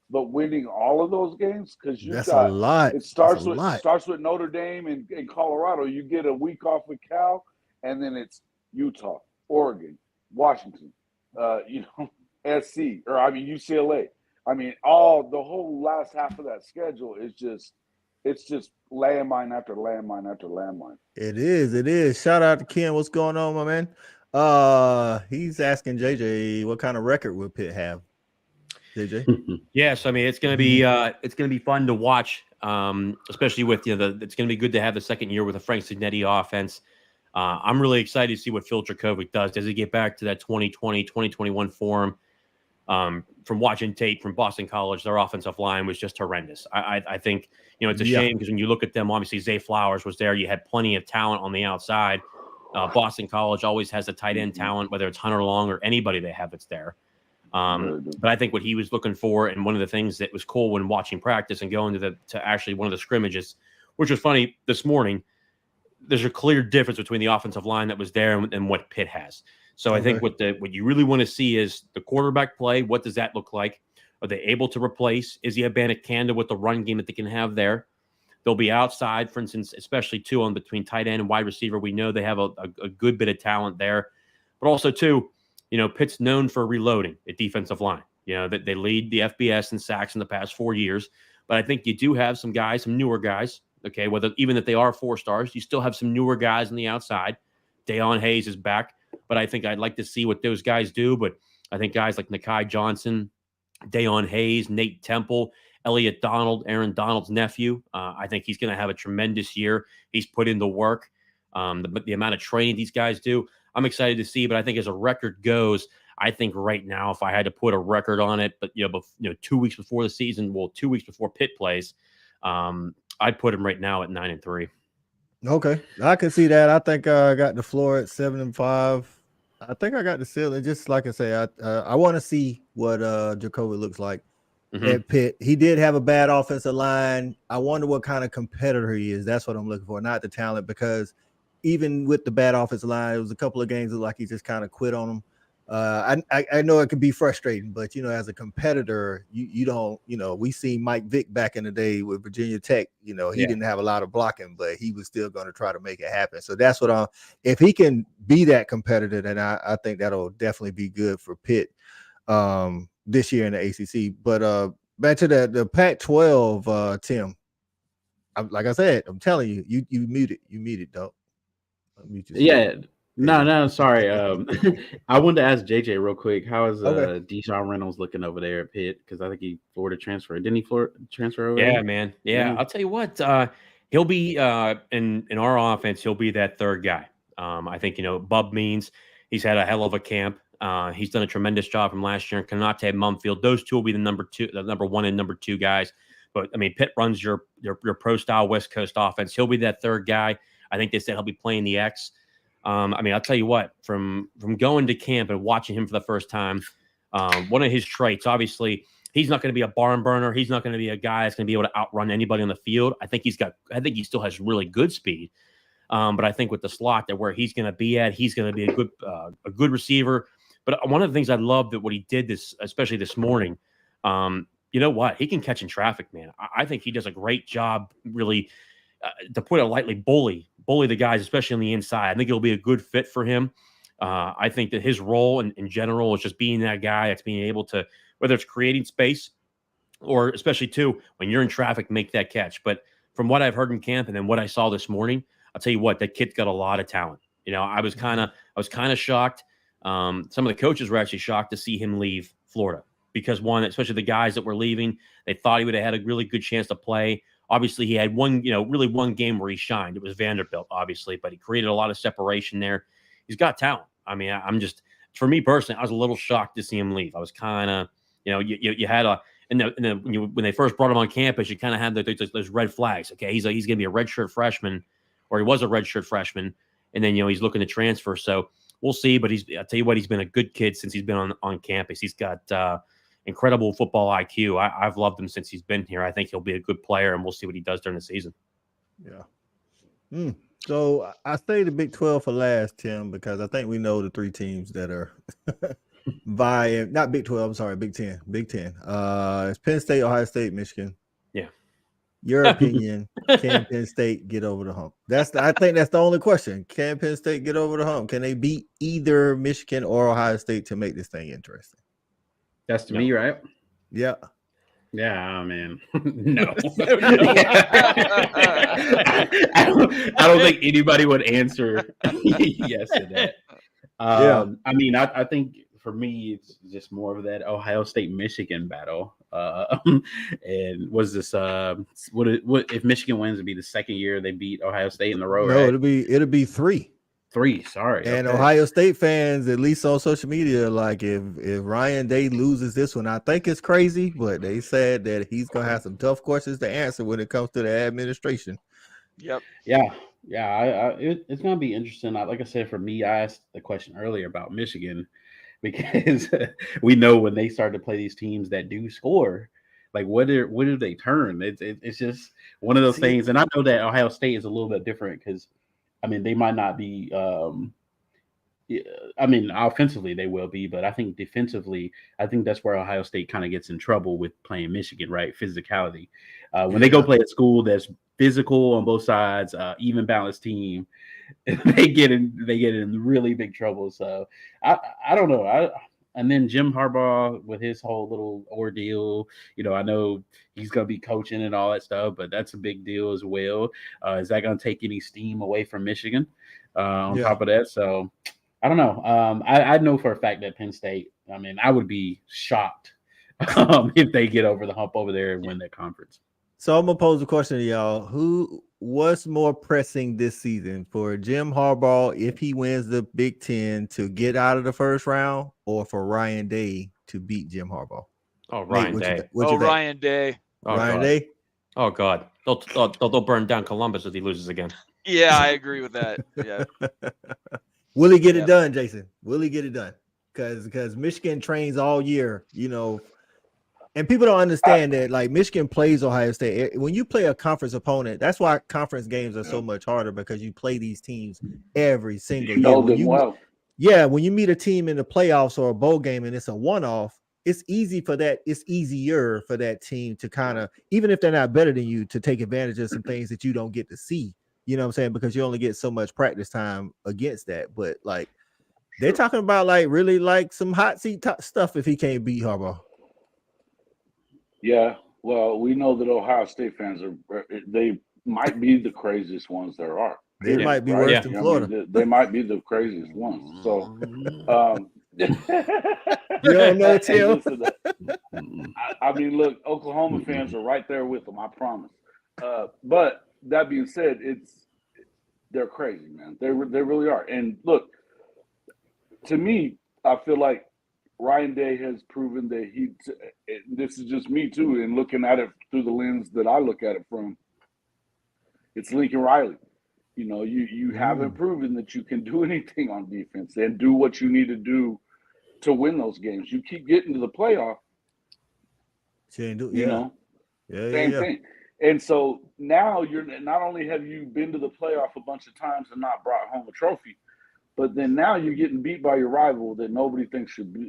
but winning all of those games, because you've That's a got lot. it That's a starts lot. with Notre Dame and Colorado. You get a week off with Cal, and then it's Utah, Oregon, Washington, SC, or I mean UCLA. I mean, the whole last half of that schedule is just landmine after landmine after landmine. It is. It is. Shout out to Ken. What's going on, my man? He's asking JJ what kind of record will Pitt have. JJ. Yes, I mean it's going to be fun to watch, especially with it's going to be good to have the second year with a Frank Signetti offense. I'm really excited to see what Phil Dracovic does. Does he get back to that 2020, 2021 form? From watching tape from Boston College, their offensive line was just horrendous. I think it's a shame because when you look at them, obviously Zay Flowers was there. You had plenty of talent on the outside. Boston College always has a tight end talent, whether it's Hunter Long or anybody they have that's there. But I think what he was looking for, and one of the things that was cool when watching practice and going to actually one of the scrimmages, which was funny this morning, there's a clear difference between the offensive line that was there and what Pitt has. So I think what you really want to see is the quarterback play. What does that look like? Are they able to replace? Is he a Bandit with the run game that they can have there? They'll be outside, for instance, especially too on between tight end and wide receiver. We know they have a good bit of talent there, but also too, Pitt's known for reloading at defensive line. That they lead the FBS in sacks in the past 4 years, but I think you do have some guys, some newer guys. Okay, even if they are 4 stars, you still have some newer guys on the outside. Deion Hayes is back. But I think I'd like to see what those guys do. But I think guys like Nakai Johnson, Deion Hayes, Nate Temple, Elliott Donald, Aaron Donald's nephew, I think he's going to have a tremendous year. He's put in the work. The amount of training these guys do, I'm excited to see. But I think as a record goes, I think right now, if I had to put a record on it, but 2 weeks before the season, 2 weeks before Pitt plays, I'd put him right now at 9-3. Okay, I can see that. I think I got the floor at 7-5. I think I got the ceiling. Just like I say, I want to see what Jacoby looks like at Pitt. He did have a bad offensive line. I wonder what kind of competitor he is. That's what I'm looking for, not the talent. Because even with the bad offensive line, it was a couple of games that like he just kind of quit on them. I know it can be frustrating, but as a competitor, you don't, we seen Mike Vick back in the day with Virginia Tech. He didn't have a lot of blocking, but he was still going to try to make it happen. So that's what if he can be that competitor, then I think that'll definitely be good for Pitt this year in the ACC. But back to the Pac-12, Tim. Like I said, I'm telling you, you muted, dog. Yeah. No, sorry. I wanted to ask JJ real quick. How is Deshaun Reynolds looking over there at Pitt? Because I think he Florida transferred. Didn't he Florida transfer over there? Yeah, man. Yeah, I'll tell you what. He'll be in our offense. He'll be that third guy. I think Bub Means. He's had a hell of a camp. He's done a tremendous job from last year. And Konate Mumfield. Those two will be the number 1 and number 2 guys. But I mean, Pitt runs your pro style West Coast offense. He'll be that third guy. I think they said he'll be playing the X. I mean, I'll tell you what, from going to camp and watching him for the first time, one of his traits, obviously, he's not going to be a barn burner. He's not going to be a guy that's going to be able to outrun anybody on the field. I think he still has really good speed. But I think with the slot that where he's going to be at, he's going to be a good receiver. But one of the things I love that what he did especially this morning, you know what? He can catch in traffic, man. I think he does a great job, really, to put it lightly, bully the guys, especially on the inside. I think it'll be a good fit for him. I think that his role in general is just being that guy that's being able to, whether it's creating space or especially too, when you're in traffic, make that catch. But from what I've heard in camp and then what I saw this morning, I'll tell you what, that kid's got a lot of talent. I was kind of shocked. Some of the coaches were actually shocked to see him leave Florida because especially the guys that were leaving, they thought he would have had a really good chance to play. Obviously, he had one game where he shined. It was Vanderbilt, obviously, but he created a lot of separation there. He's got talent. I mean, for me personally, I was a little shocked to see him leave. I was kind of, you had when they first brought him on campus, you kind of had those red flags. Okay, he's going to be a redshirt freshman, or he was a redshirt freshman, and then he's looking to transfer. So we'll see. But I'll tell you what, he's been a good kid since he's been on campus. He's got incredible football IQ. I've loved him since he's been here. I think he'll be a good player, and we'll see what he does during the season. Yeah. So I say the Big 12 for last, Tim, because I think we know the three teams that are vying. Not Big 12. I'm sorry, Big 10. Big 10. It's Penn State, Ohio State, Michigan. Yeah. Your opinion, can Penn State get over the hump? I think that's the only question. Can Penn State get over the hump? Can they beat either Michigan or Ohio State to make this thing interesting? That's to me, right? Yeah. Yeah, man. No. I don't think anybody would answer yes to that. I mean, I think for me, it's just more of that Ohio State-Michigan battle. And was this what if Michigan wins? It'd be the second year they beat Ohio State in a row, No, right? it'll be three. Sorry. And okay. Ohio State fans, at least on social media, like if Ryan Day loses this one, I think it's crazy, but they said that he's gonna have some tough questions to answer when it comes to the administration. Yep. Yeah. It's gonna be interesting. Like I said, for me, I asked the question earlier about Michigan because we know when they start to play these teams that do score, like what do they turn? It's just one of those things. And I know that Ohio State is a little bit different because, I mean, they might not be. I mean, offensively they will be, but I think defensively, I think that's where Ohio State kind of gets in trouble with playing Michigan, right? Physicality. When they go play a school that's physical on both sides, even balanced team, they get in really big trouble. So I don't know. And then Jim Harbaugh with his whole little ordeal, I know he's going to be coaching and all that stuff, but that's a big deal as well. Is that going to take any steam away from Michigan on top of that? So I don't know. I know for a fact that Penn State, I mean, I would be shocked if they get over the hump over there and win that conference. So I'm going to pose a question to y'all. What's more pressing this season for Jim Harbaugh if he wins the Big Ten to get out of the first round, or for Ryan Day to beat Jim Harbaugh? Oh, Ryan Day. Ryan Day. Ryan Day. Oh God, they'll burn down Columbus if he loses again. Yeah, I agree with that. Yeah. Will he get it done, Jason? Will he get it done? Because Michigan trains all year, and people don't understand that, like, Michigan plays Ohio State. When you play a conference opponent, that's why conference games are so much harder, because you play these teams every single year. Yeah, when you meet a team in the playoffs or a bowl game and it's a one-off, it's easier for that team to kind of, even if they're not better than you, to take advantage of some things that you don't get to see. You know what I'm saying? Because you only get so much practice time against that. But, like, they're talking about, like, really, like, some hot seat stuff if he can't beat Harbaugh. Yeah, well, we know that Ohio State fans they might be the craziest ones there are. They might be worse than Florida. I mean, they might be the craziest ones. So, you don't know, Tim. I mean, look, Oklahoma fans are right there with them, I promise. But that being said, they're crazy, man. They really are. And look, to me, I feel like Ryan Day has proven that this is just me too, and looking at it through the lens that I look at it from, it's Lincoln Riley. You haven't proven that you can do anything on defense and do what you need to do to win those games. You keep getting to the playoff, same thing. And so now you're not only have you been to the playoff a bunch of times and not brought home a trophy, but then now you're getting beat by your rival that nobody thinks should be,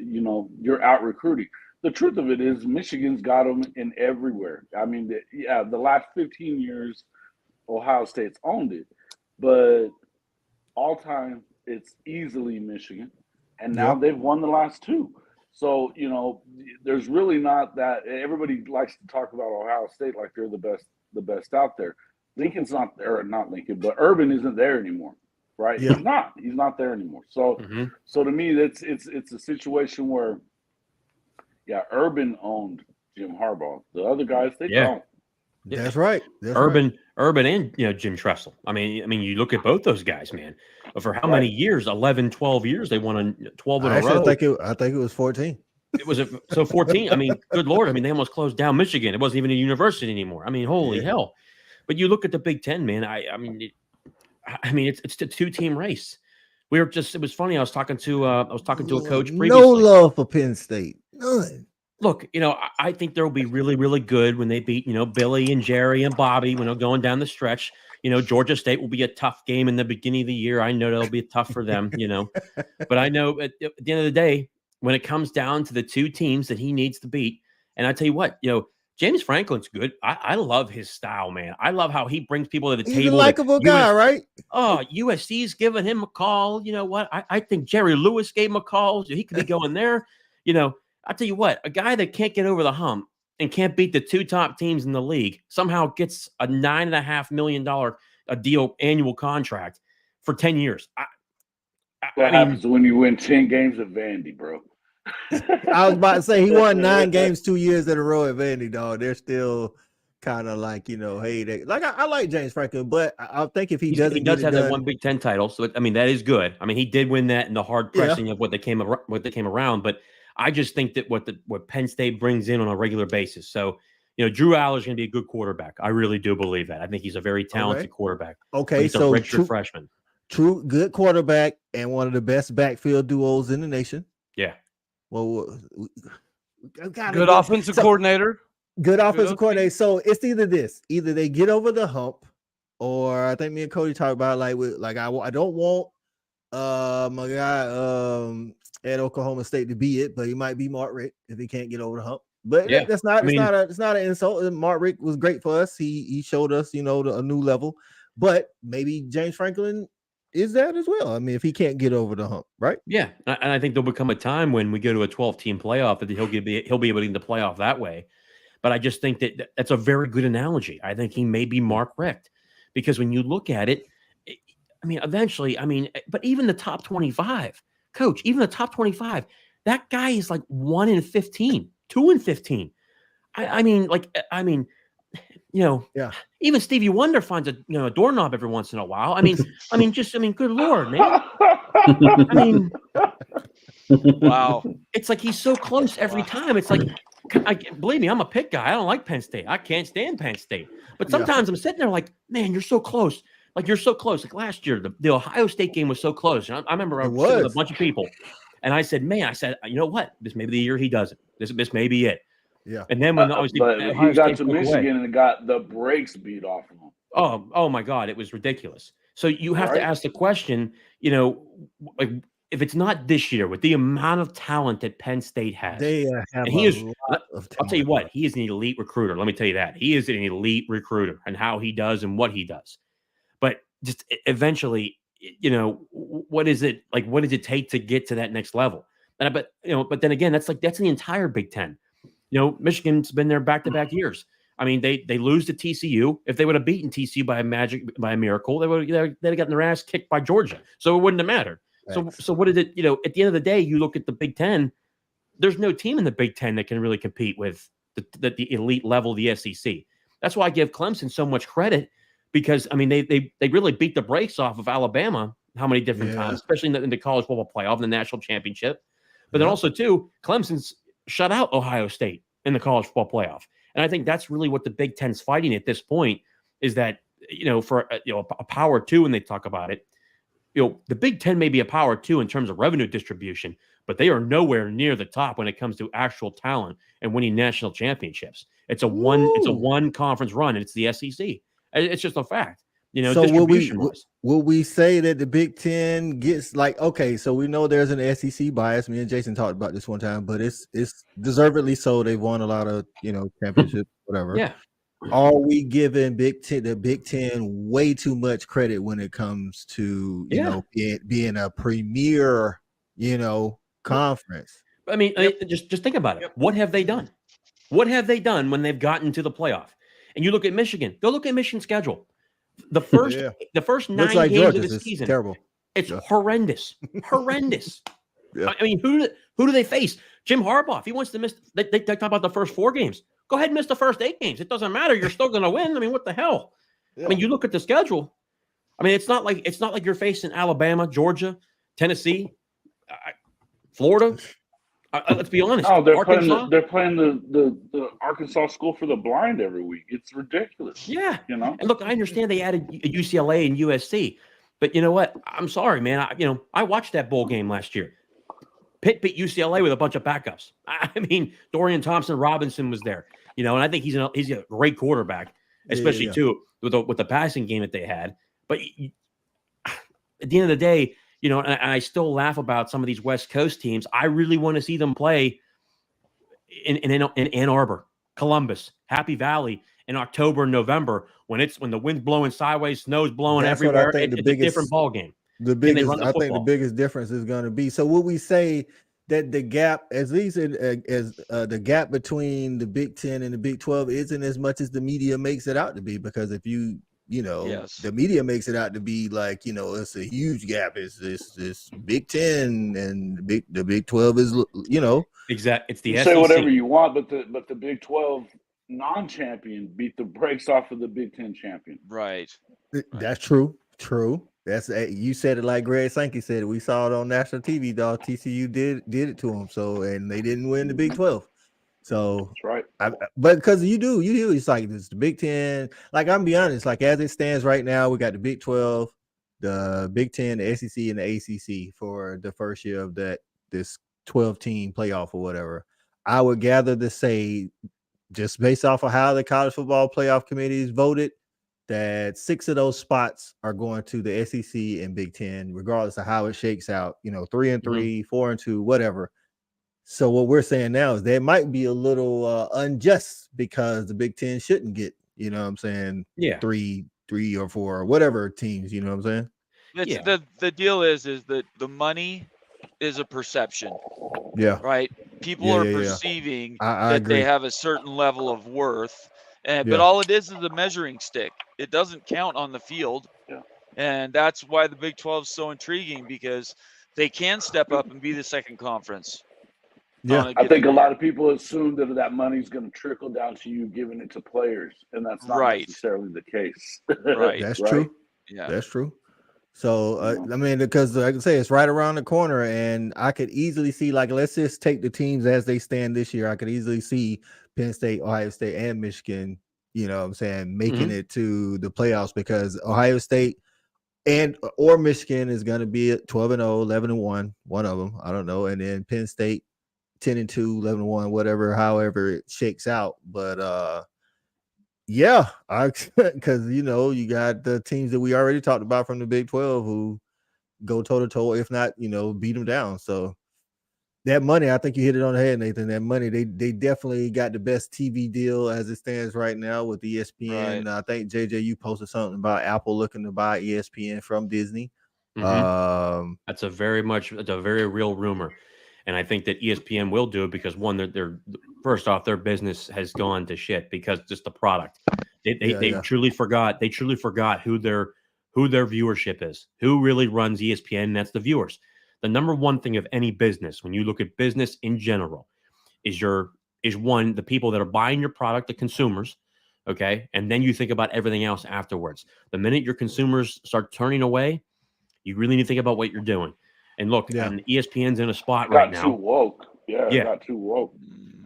you're out recruiting. The truth of it is Michigan's got them in everywhere. I mean, the last 15 years, Ohio State's owned it. But all time, it's easily Michigan. And now they've won the last two. So, there's really not that. Everybody likes to talk about Ohio State like they're the best out there. Lincoln's not there, not Lincoln, but Urban isn't there anymore. Right? Yeah. He's not there anymore. So so to me, it's a situation where, Urban owned Jim Harbaugh. The other guys, they don't. That's right. Urban and Jim Tressel. I mean, you look at both those guys, man. For how many years? 11, 12 years. They won 12 in a row. I think it was 14. It was 14. I mean, good Lord. I mean, they almost closed down Michigan. It wasn't even a university anymore. I mean, holy hell. But you look at the Big Ten, man. I mean, it's a two-team race. It was funny. I was talking to a coach previously. No love for Penn State. None. Look, I think they'll be really, really good when they beat, Billy and Jerry and Bobby when they're going down the stretch. Georgia State will be a tough game in the beginning of the year. I know that'll be tough for them, but I know at the end of the day, when it comes down to the two teams that he needs to beat, and I tell you what, James Franklin's good. I love his style, man. I love how he brings people to the table. He's a likable guy, right? Oh, USC's giving him a call. You know what? I think Jerry Lewis gave him a call. So he could be going there. I'll tell you what, a guy that can't get over the hump and can't beat the two top teams in the league somehow gets a $9.5 million a deal annual contract for 10 years. What happens when you win 10 games at Vandy, bro? I was about to say he won 9 games 2 years in a row at Vandy, dog. They're still kind of like, hey, I like James Franklin, but I think if he doesn't, does have that one Big Ten title, so that is good. I mean, he did win that in the hard pressing of what they came around, but I just think that what Penn State brings in on a regular basis. So, Drew Aller's going to be a good quarterback. I really do believe that. I think he's a very talented quarterback. Okay, he's a redshirt freshman. True, good quarterback and one of the best backfield duos in the nation. Yeah. Well, good offensive coordinator. Good offensive coordinator. So it's either they get over the hump, or I think me and Cody talked about I don't want my guy at Oklahoma State to be it, but he might be Mark Richt if he can't get over the hump. But that's not it's not an insult. Mark Richt was great for us. He showed us a new level, but maybe James Franklin is that as well. I mean, if he can't get over the hump, right? Yeah, and I think there'll become a time when we go to a 12-team playoff that he'll be able to get the playoff that way. But I just think that's a very good analogy. I think he may be Mark Richt, because when you look at it, eventually, but even the top 25, Coach, even the top 25, that guy is like 1-15, 2-15. Even Stevie Wonder finds a doorknob every once in a while. Good Lord, man. Wow. It's like he's so close every time. It's like, believe me, I'm a Pitt guy. I don't like Penn State. I can't stand Penn State. But sometimes I'm sitting there like, man, you're so close. Like, you're so close. Like last year, the Ohio State game was so close. And I remember I was sitting with a bunch of people, and I said, you know what? This may be the year he does it. This may be it. Yeah. And then when he got to Michigan and got the brakes beat off of him. Oh my God, it was ridiculous. So you have to ask the question, like, if it's not this year with the amount of talent that Penn State has, I'll tell you what, he is an elite recruiter. Let me tell you that. He is an elite recruiter and how he does and what he does. But just eventually, what is it like? What does it take to get to that next level? But then again, that's the entire Big Ten. Michigan's been there back-to-back years. I mean, they lose to TCU. If they would have beaten TCU by a miracle, they'd have gotten their ass kicked by Georgia. So it wouldn't have mattered. Thanks. So what is it? At the end of the day, you look at the Big Ten. There's no team in the Big Ten that can really compete with the elite level of the SEC. That's why I give Clemson so much credit, because they really beat the brakes off of Alabama how many different times, especially in the college football playoff and the national championship. But then also too, Clemson's shut out Ohio State in the college football playoff. And I think that's really what the Big Ten's fighting at this point, is that, for a power two, when they talk about it, the Big Ten may be a power two in terms of revenue distribution, but they are nowhere near the top when it comes to actual talent and winning national championships. It's a one conference run, and it's the SEC. It's just a fact. So will we say that the Big Ten gets so we know there's an SEC bias. Me and Jason talked about this one time, but it's deservedly so. They've won a lot of championships, whatever. Yeah. Are we giving the Big Ten way too much credit when it comes to being a premier conference? Just think about it. What have they done? What have they done when they've gotten to the playoff? And you look at Michigan. Go look at Michigan's schedule. The first 9 games of the season, terrible. It's horrendous. Horrendous. Yeah. Who do they face? Jim Harbaugh. If he wants to miss, they talk about the first 4 games. Go ahead and miss the first 8 games. It doesn't matter. You're still going to win. What the hell? Yeah. You look at the schedule. It's not like you're facing Alabama, Georgia, Tennessee, Florida. Let's be honest. Oh, they're playing the Arkansas School for the Blind every week. It's ridiculous. Yeah. And look, I understand they added UCLA and USC, but you know what? I'm sorry, man. I watched that bowl game last year. Pitt beat UCLA with a bunch of backups. Dorian Thompson-Robinson was there. And I think he's a great quarterback, especially too. with the passing game that they had. But at the end of the day, and I still laugh about some of these West Coast teams. I really want to see them play in Ann Arbor, Columbus, Happy Valley in October and November when the wind's blowing sideways, snow's blowing That's what everywhere. I think It's a different ball game. I think the biggest difference is going to be. So would we say that the gap, as least as the gap between the Big 10 and the Big 12, isn't as much as the media makes it out to be? Because if the media makes it out to be like, it's a huge gap. It's this Big 10 and the Big 12 is, exactly. It's the you SEC. Say whatever you want, but the Big 12 non-champion beat the brakes off of the Big 10 champion. Right. That's true. True. That's you said it like Greg Sankey said it. We saw it on national TV, dog. TCU did it to them. So, and they didn't win the Big 12. So that's right. But because you do, it's like it's the Big 10. Like, I'm gonna be honest, like as it stands right now, we got the Big 12, the Big 10, the SEC, and the ACC for the first year of this 12-team playoff or whatever. I would gather to say, just based off of how the college football playoff committees voted, that 6 of those spots are going to the SEC and Big 10, regardless of how it shakes out, 3-3, 4-2, whatever. So what we're saying now is that might be a little unjust because the Big 10 shouldn't get, what I'm saying? Yeah. 3 or 4 or whatever teams, you know what I'm saying? The deal is that the money is a perception. Yeah. Right. People are perceiving that they have a certain level of worth. But all it is a measuring stick. It doesn't count on the field. Yeah. And that's why the Big 12 is so intriguing, because they can step up and be the second conference. Yeah. I think a lot of people assume that money's going to trickle down to you giving it to players, and that's not necessarily the case. Right. That's true. Yeah. That's true. So, I mean, because like I say, it's right around the corner, and I could easily see, like, let's just take the teams as they stand this year. I could easily see Penn State, Ohio State, and Michigan, making it to the playoffs, because Ohio State or Michigan is going to be at 12-0, 11-1, one of them. I don't know. And then Penn State, 10-2, 11-1, whatever, however it shakes out. But, because you got the teams that we already talked about from the Big 12 who go toe to toe, if not, beat them down. So that money, I think you hit it on the head, Nathan. That money, they definitely got the best TV deal as it stands right now with ESPN. Right. I think JJ, you posted something about Apple looking to buy ESPN from Disney. That's a very real rumor. And I think that ESPN will do it because, one, they're first off, their business has gone to shit because just the product. They truly forgot. They truly forgot who their viewership is, who really runs ESPN. And that's the viewers. The number one thing of any business, when you look at business in general, is one, the people that are buying your product, the consumers. Okay, and then you think about everything else afterwards. The minute your consumers start turning away, you really need to think about what you're doing. And look, and ESPN's in a spot right now. Got too woke. Got too woke.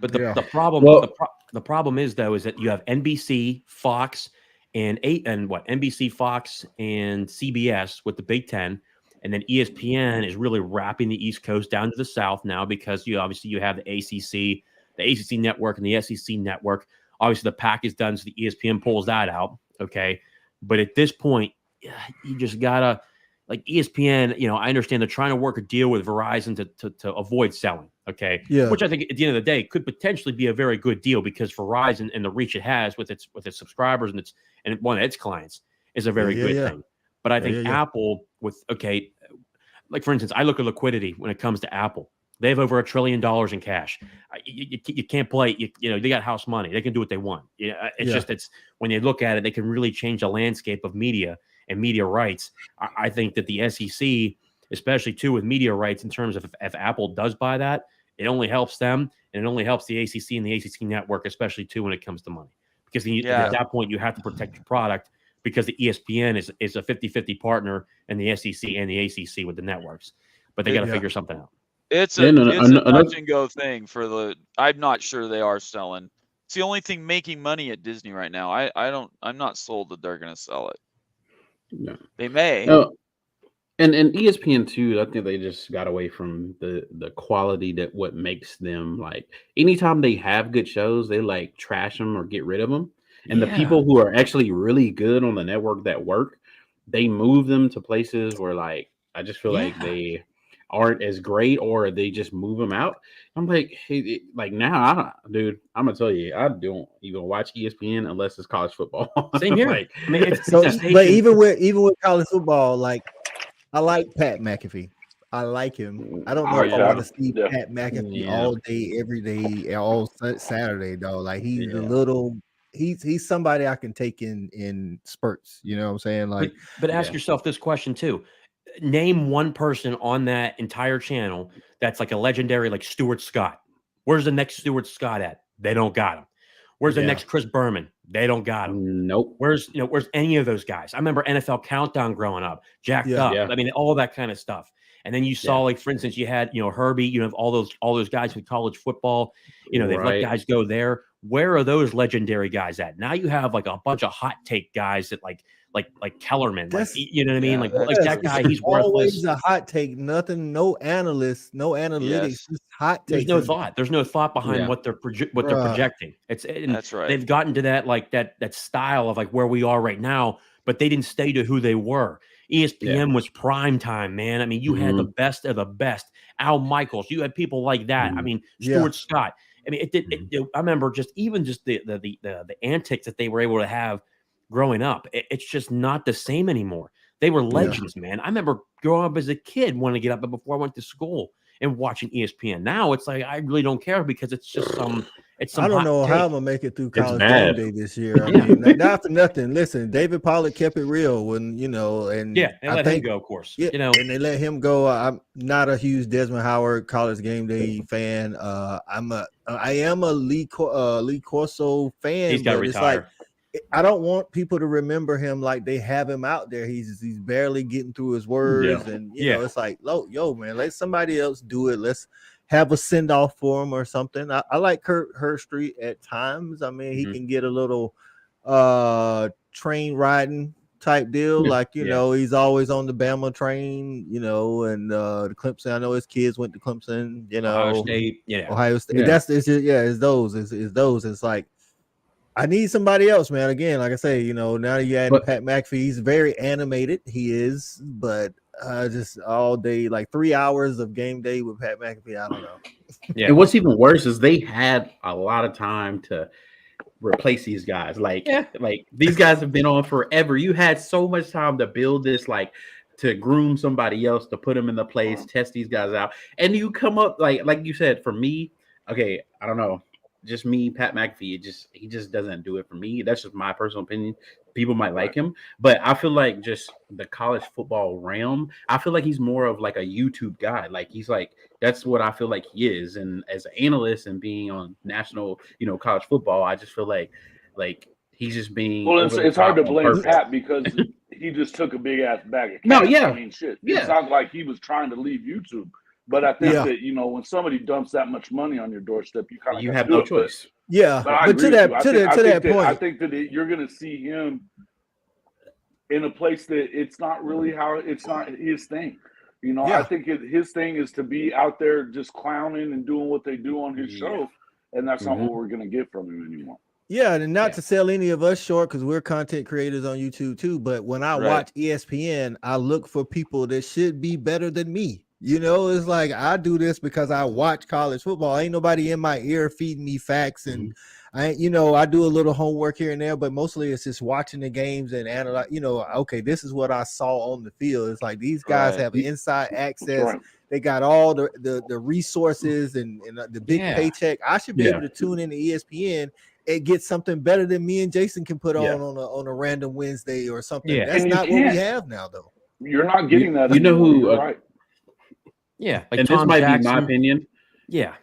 But the problem is, though, is that you have NBC, Fox, and NBC, Fox, and CBS with the Big 10, and then ESPN is really wrapping the East Coast down to the South now, because you have the ACC network, and the SEC network. Obviously, the pack is done, so the ESPN pulls that out. Okay, but at this point, you just gotta. Like ESPN, I understand they're trying to work a deal with Verizon to avoid selling, okay? Yeah. Which I think at the end of the day could potentially be a very good deal, because Verizon and the reach it has with its subscribers and one of its clients is a very good thing. But I think Apple like for instance, I look at liquidity when it comes to Apple. They have over $1 trillion in cash. You can't play. They got house money. They can do what they want. It's when they look at it, they can really change the landscape of media and media rights. I think that the SEC, especially too with media rights, in terms of if Apple does buy that, it only helps them, and it only helps the ACC and the ACC network, especially too when it comes to money. Because at that point, you have to protect your product, because the ESPN is a 50-50 partner in the SEC and the ACC with the networks. But they got to figure something out. It's a touch and go thing I'm not sure they are selling. It's the only thing making money at Disney right now. I'm not sold that they're going to sell it. No. They may. No. And ESPN too, I think they just got away from the quality that what makes them, like, anytime they have good shows, they like trash them or get rid of them. And the people who are actually really good on the network that work, they move them to places where, like, I just feel like they aren't as great, or they just move them out. I'm like, hey, like now, dude, I'm gonna tell you, I don't even watch ESPN unless it's college football. Same here. Like, I mean, it's So, a but station. even with college football, like I like Pat McAfee. I like him. I don't know if I want to see Pat McAfee all day, every day, all Saturday though. Like he's a little. He's somebody I can take in spurts. You know what I'm saying? Like, but ask yourself this question too. Name one person on that entire channel that's like a legendary, like Stuart Scott. Where's the next Stuart Scott at? They don't got him. Where's the next Chris Berman? They don't got him. Nope. Where's any of those guys? I remember NFL Countdown growing up, jacked up. I mean, all that kind of stuff. And then you saw, like, for instance, you had, Herbie, you have all those guys with college football, they've let guys go there. Where are those legendary guys at? Now you have like a bunch of hot take guys that like Kellerman, like, you know what I mean? Like that guy, he's worthless. Always a hot take, nothing, no analysts, no analytics, just hot takes. There's no thought. There's no thought behind what they're projecting. That's right. They've gotten to that, like that style of like where we are right now, but they didn't stay to who they were. ESPN was prime time, man. I mean, you had the best of the best. Al Michaels, you had people like that. I mean, Stuart Scott. I mean, I remember just the antics that they were able to have growing up. It's just not the same anymore. They were legends, man. I remember growing up as a kid, wanting to get up before I went to school and watching ESPN. Now it's like I really don't care because it's just some. I don't know how I'm gonna make it through college game day this year. I mean, not for nothing. Listen, David Pollack kept it real when and they let him go, of course. And they let him go. I'm not a huge Desmond Howard college game day fan. I am a Lee Corso fan. He's got to retire. It's like I don't want people to remember him like they have him out there. He's barely getting through his words, and it's like, yo, man, let somebody else do it. Let's have a send off for him or something. I like Kurt Hurstreet at times. I mean, he can get a little train riding type deal. Like, he's always on the Bama train, and the Clemson. I know his kids went to Clemson, Ohio State. Ohio State. Yeah. It's those. It's like I need somebody else, man. Again, like I say, now that you add Pat McAfee, he's very animated. He is, but just all day, like 3 hours of game day with Pat McAfee. I don't know. And what's even worse is they had a lot of time to replace these guys. Like these guys have been on forever. You had so much time to build this, like to groom somebody else, to put them in the place, test these guys out, and you come up like you said. For me, okay, I don't know. Just me, Pat McAfee, he just doesn't do it for me. That's just my personal opinion. People might like him, but I feel like just the college football realm, I feel like he's more of like a YouTube guy. Like he's like, that's what I feel like he is. And as an analyst and being on national, college football, I just feel like he's just being. Well, it's hard to blame Pat because he just took a big ass bag of cash. No, yeah. I mean, shit. It sounds like he was trying to leave YouTube. But I think that, when somebody dumps that much money on your doorstep, you have no choice. But to that point, I think that you're going to see him in a place that it's not his thing. I think his thing is to be out there just clowning and doing what they do on his show, and that's not what we're going to get from him anymore. Yeah, and not to sell any of us short because we're content creators on YouTube too. But when I watch ESPN, I look for people that should be better than me. It's like I do this because I watch college football. Ain't nobody in my ear feeding me facts, and I do a little homework here and there, but mostly it's just watching the games and analyze. Okay, this is what I saw on the field. It's like these guys have inside access. Right. They got all the resources and the big paycheck. I should be able to tune into ESPN and get something better than me and Jason can put on a random Wednesday or something. Yeah. That's not what we have now, though. You're not getting that. You know who? Right. Yeah, like and Tom this might Jackson. Be my opinion. Yeah,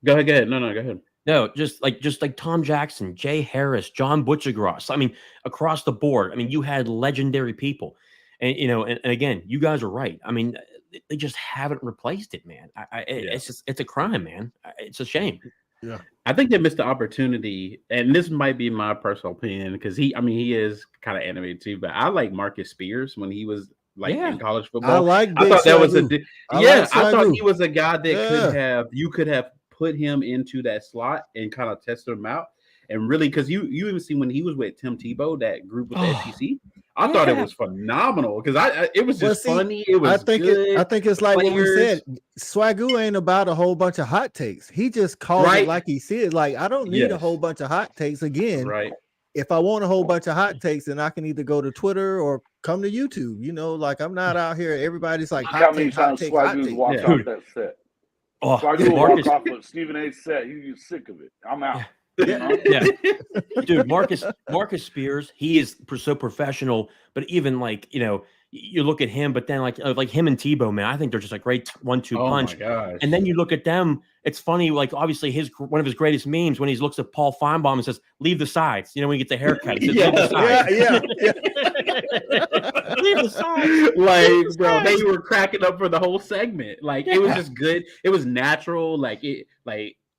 go ahead. No, go ahead. No, just like Tom Jackson, Jay Harris, John Butchergross. I mean, across the board. I mean, you had legendary people, and and again, you guys are right. I mean, they just haven't replaced it, man. It's a crime, man. It's a shame. Yeah, I think they missed the opportunity, and this might be my personal opinion because he is kind of animated too. But I like Marcus Spears when he was. In college football, I thought that was I thought he was a guy that you could have put him into that slot and kind of test him out. and really because you even see when he was with Tim Tebow, that group with the Oh, SEC, I thought it was phenomenal because it was just funny. It was good. I think it's like what we Players. said. Swagoo ain't about a whole bunch of hot takes. He just calls it Right. like he sees. Like, I don't need a Yes. whole bunch of hot takes again. Right. If I want a whole bunch of hot takes, then I can either go to Twitter or come to YouTube. You know, like I'm not out here. Everybody's like Look how hot many take, hot times take, hot Swagoo's take. walked Yeah. off that set. Oh, Swagoo Marcus, walked off of Stephen A's set. He was sick of it. I'm out. Yeah. You know? yeah, dude, Marcus Spears, he is so professional. But even like you look at him, but then like him and Tebow, man, I think they're just a great 1-2 Oh punch. my gosh. And then you look at them, it's funny. Like obviously one of his greatest memes when he looks at Paul Feinbaum and says, "Leave the sides." When he gets a haircut, he says, "Leave the sides." Leave the sides. Like, bro, they were cracking up for the whole segment. Like, it was just good. It was natural.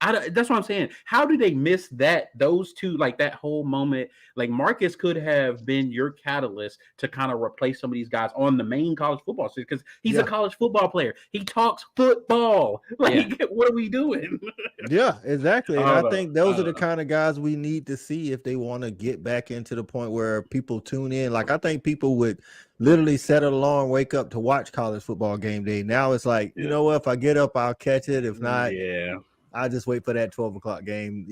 That's what I'm saying. How did they miss those two, like that whole moment? Like Marcus could have been your catalyst to kind of replace some of these guys on the main college football series because he's a college football player. He talks football. Like, what are we doing? Yeah, exactly. And I think those are the kind of guys we need to see if they want to get back into the point where people tune in. Like, I think people would literally set an alarm, wake up to watch college football game day. Now it's like, you know what? If I get up, I'll catch it. If not, I just wait for that 12 o'clock game,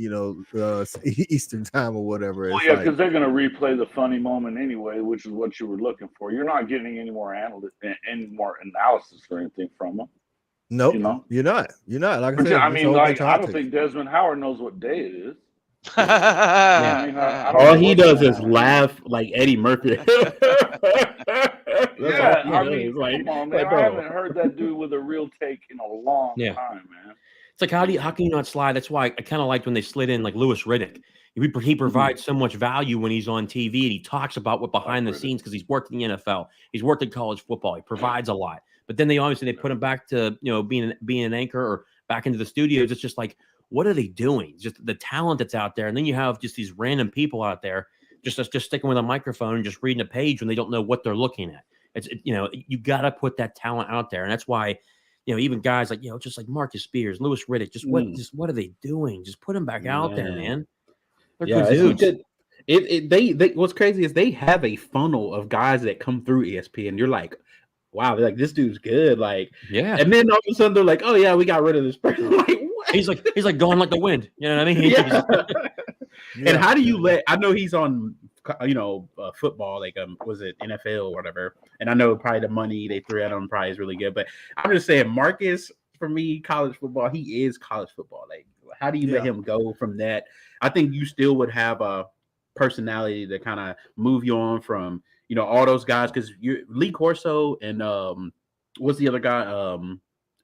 Eastern time or whatever. Well, yeah, because they're going to replay the funny moment anyway, which is what you were looking for. You're not getting any more analysis or anything from them. Nope, you're not. Like I said, I don't think Desmond Howard knows what day it is. All he does is laugh like Eddie Murphy. Yeah, come on, man. I haven't heard that dude with a real take in a long time, man. It's like how can you not slide? That's why I kind of liked when they slid in like Louis Riddick. He provides so much value when he's on TV and he talks about what behind the scenes because he's worked in the NFL, he's worked in college football, he provides a lot. But then they put him back to being an anchor or back into the studios. It's just like, what are they doing? Just the talent that's out there, and then you have just these random people out there just sticking with a microphone and just reading a page when they don't know what they're looking at. You got to put that talent out there, and that's why. Even guys like, just like Marcus Spears, Louis Riddick, what are they doing? Just put them back out there, man. They're good dudes. What's crazy is they have a funnel of guys that come through ESPN. You're like, wow, they're like, this dude's good. Like, and then all of a sudden they're like, oh yeah, we got rid of this person. Like, what? He's like going like the wind. You know what I mean? And how do you I know he's on football, like was it NFL or whatever, and I know probably the money they threw at him probably is really good, but I'm just saying Marcus, for me, college football, he is college football. Like, how do you let him go from that? I think you still would have a personality to kind of move you on from all those guys, because Lee Corso and what's the other guy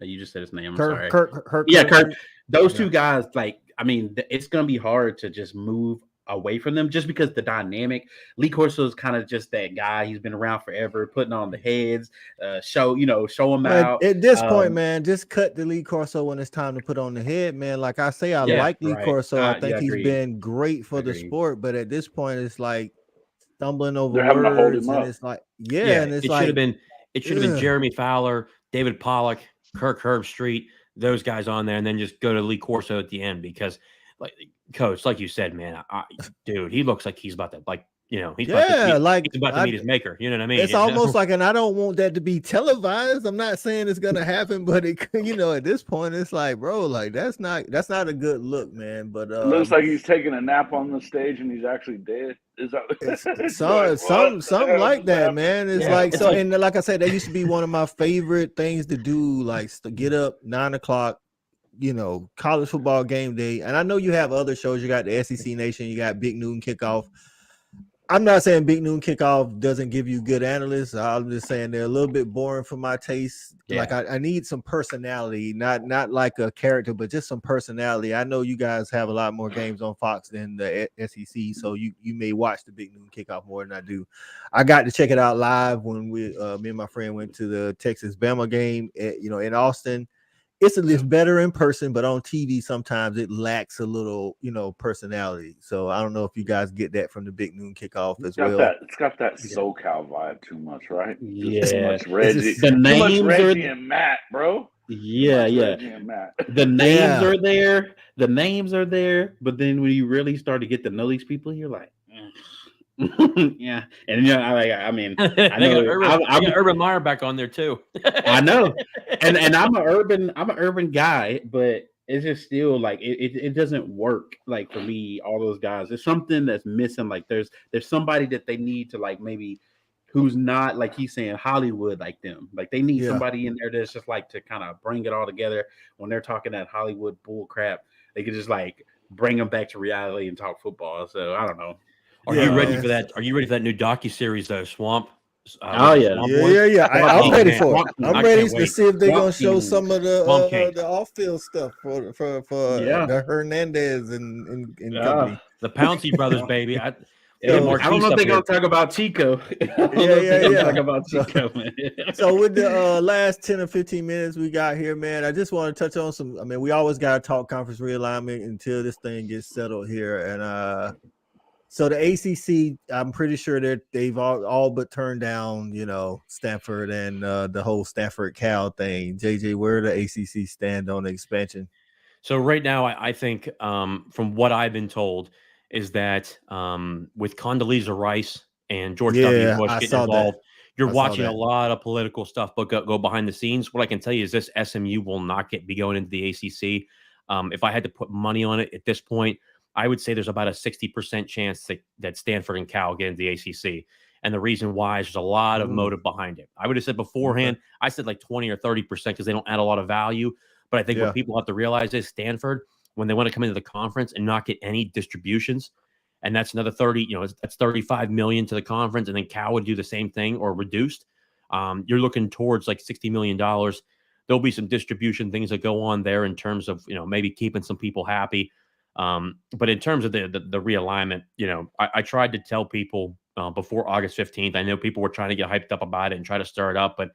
you just said his name, I'm sorry, Kirk. Those two guys, like, I mean, it's gonna be hard to just move away from them just because the dynamic. Lee Corso is kind of just that guy. He's been around forever, putting on the heads, show them out. At this point, man, just cut the Lee Corso when it's time to put on the head, man. Like I say, I like Lee Corso. I think he's been great for the sport, but at this point, it's like stumbling over words, and it's like, and it's like it should have been Jeremy Fowler, David Pollock, Kirk Herbstreit, those guys on there, and then just go to Lee Corso at the end because, like, Coach, like you said, man, dude, he looks like he's about to, like, he's about to meet his maker. You know what I mean? It's almost like, and I don't want that to be televised. I'm not saying it's gonna happen, but it, at this point, it's like, bro, like that's not a good look, man. But it looks like he's taking a nap on the stage and he's actually dead. Is that something like that, man? It's like so, and like I said, that used to be one of my favorite things to do, like to get up 9 o'clock. College football game day. And I know you have other shows. You got the SEC Nation, you got Big Noon Kickoff. I'm not saying Big Noon Kickoff doesn't give you good analysts. I'm just saying they're a little bit boring for my taste. Like I need some personality, not like a character, but just some personality. I know you guys have a lot more games on Fox than the SEC, so you may watch the Big Noon Kickoff more than I do. I got to check it out live when me and my friend went to the Texas Bama game in Austin. it's better in person, but on TV sometimes it lacks a little, personality. So I don't know if you guys get that from the Big Noon Kickoff as well. It's got that SoCal vibe too much, right? Yeah. Too much It's Reggie. just- The Too much names Reggie are and Matt, bro. yeah, Too much yeah. Reggie and Matt. The names Yeah. are there. The names are there, but then when you really start to get to know these people, you're like, yeah. And I mean, I They got know Urban, they got Urban Meyer back on there too. I know, and I'm an urban guy, but it's just still like it doesn't work like for me. All those guys, there's something that's missing. Like there's somebody that they need to like maybe who's not like he's saying Hollywood like them. Like they need Yeah. somebody in there that's just like to kind of bring it all together when they're talking that Hollywood bull crap. They could just like bring them back to reality and talk football. So I don't know. Are Yeah, you ready man. for that? Are you ready for that new docu-series though, Swamp? Oh, yeah. Swamp Yeah, Boys? yeah. I'm Oh, ready man. for it. Swamp I'm I ready can't to wait. see if they're Swamp gonna show Kings. some of Swamp Kings. the off-field stuff for Yeah. the Hernandez and Yeah. company. The Pouncey brothers, baby. Yeah, Get I don't know Marquise if up they're here. gonna talk about Chico. I don't know Yeah, if they're gonna yeah. talk about So- Chico, man. So with the last 10 or 15 minutes we got here, man, I just want to touch on some. I mean, we always got to talk conference realignment until this thing gets settled here. And so the ACC, I'm pretty sure that they've all but turned down, Stanford and the whole Stanford Cal thing. JJ, where the ACC stand on the expansion? So right now, I think from what I've been told is that with Condoleezza Rice and George W. Yeah, Bush I getting saw that. involved, you're I saw watching a that. lot of political stuff but go behind the scenes. What I can tell you is this SMU will not be going into the ACC. If I had to put money on it at this point, I would say there's about a 60% chance that Stanford and Cal get into the ACC. And the reason why is there's a lot of motive behind it. I would have said beforehand, I said like 20 or 30% because they don't add a lot of value. But I think what people have to realize is Stanford, when they want to come into the conference and not get any distributions, and that's another 30, that's 35 million to the conference, and then Cal would do the same thing or reduced. You're looking towards like $60 million. There'll be some distribution things that go on there in terms of, maybe keeping some people happy. But in terms of the realignment, I tried to tell people before August 15th. I know people were trying to get hyped up about it and try to stir it up, but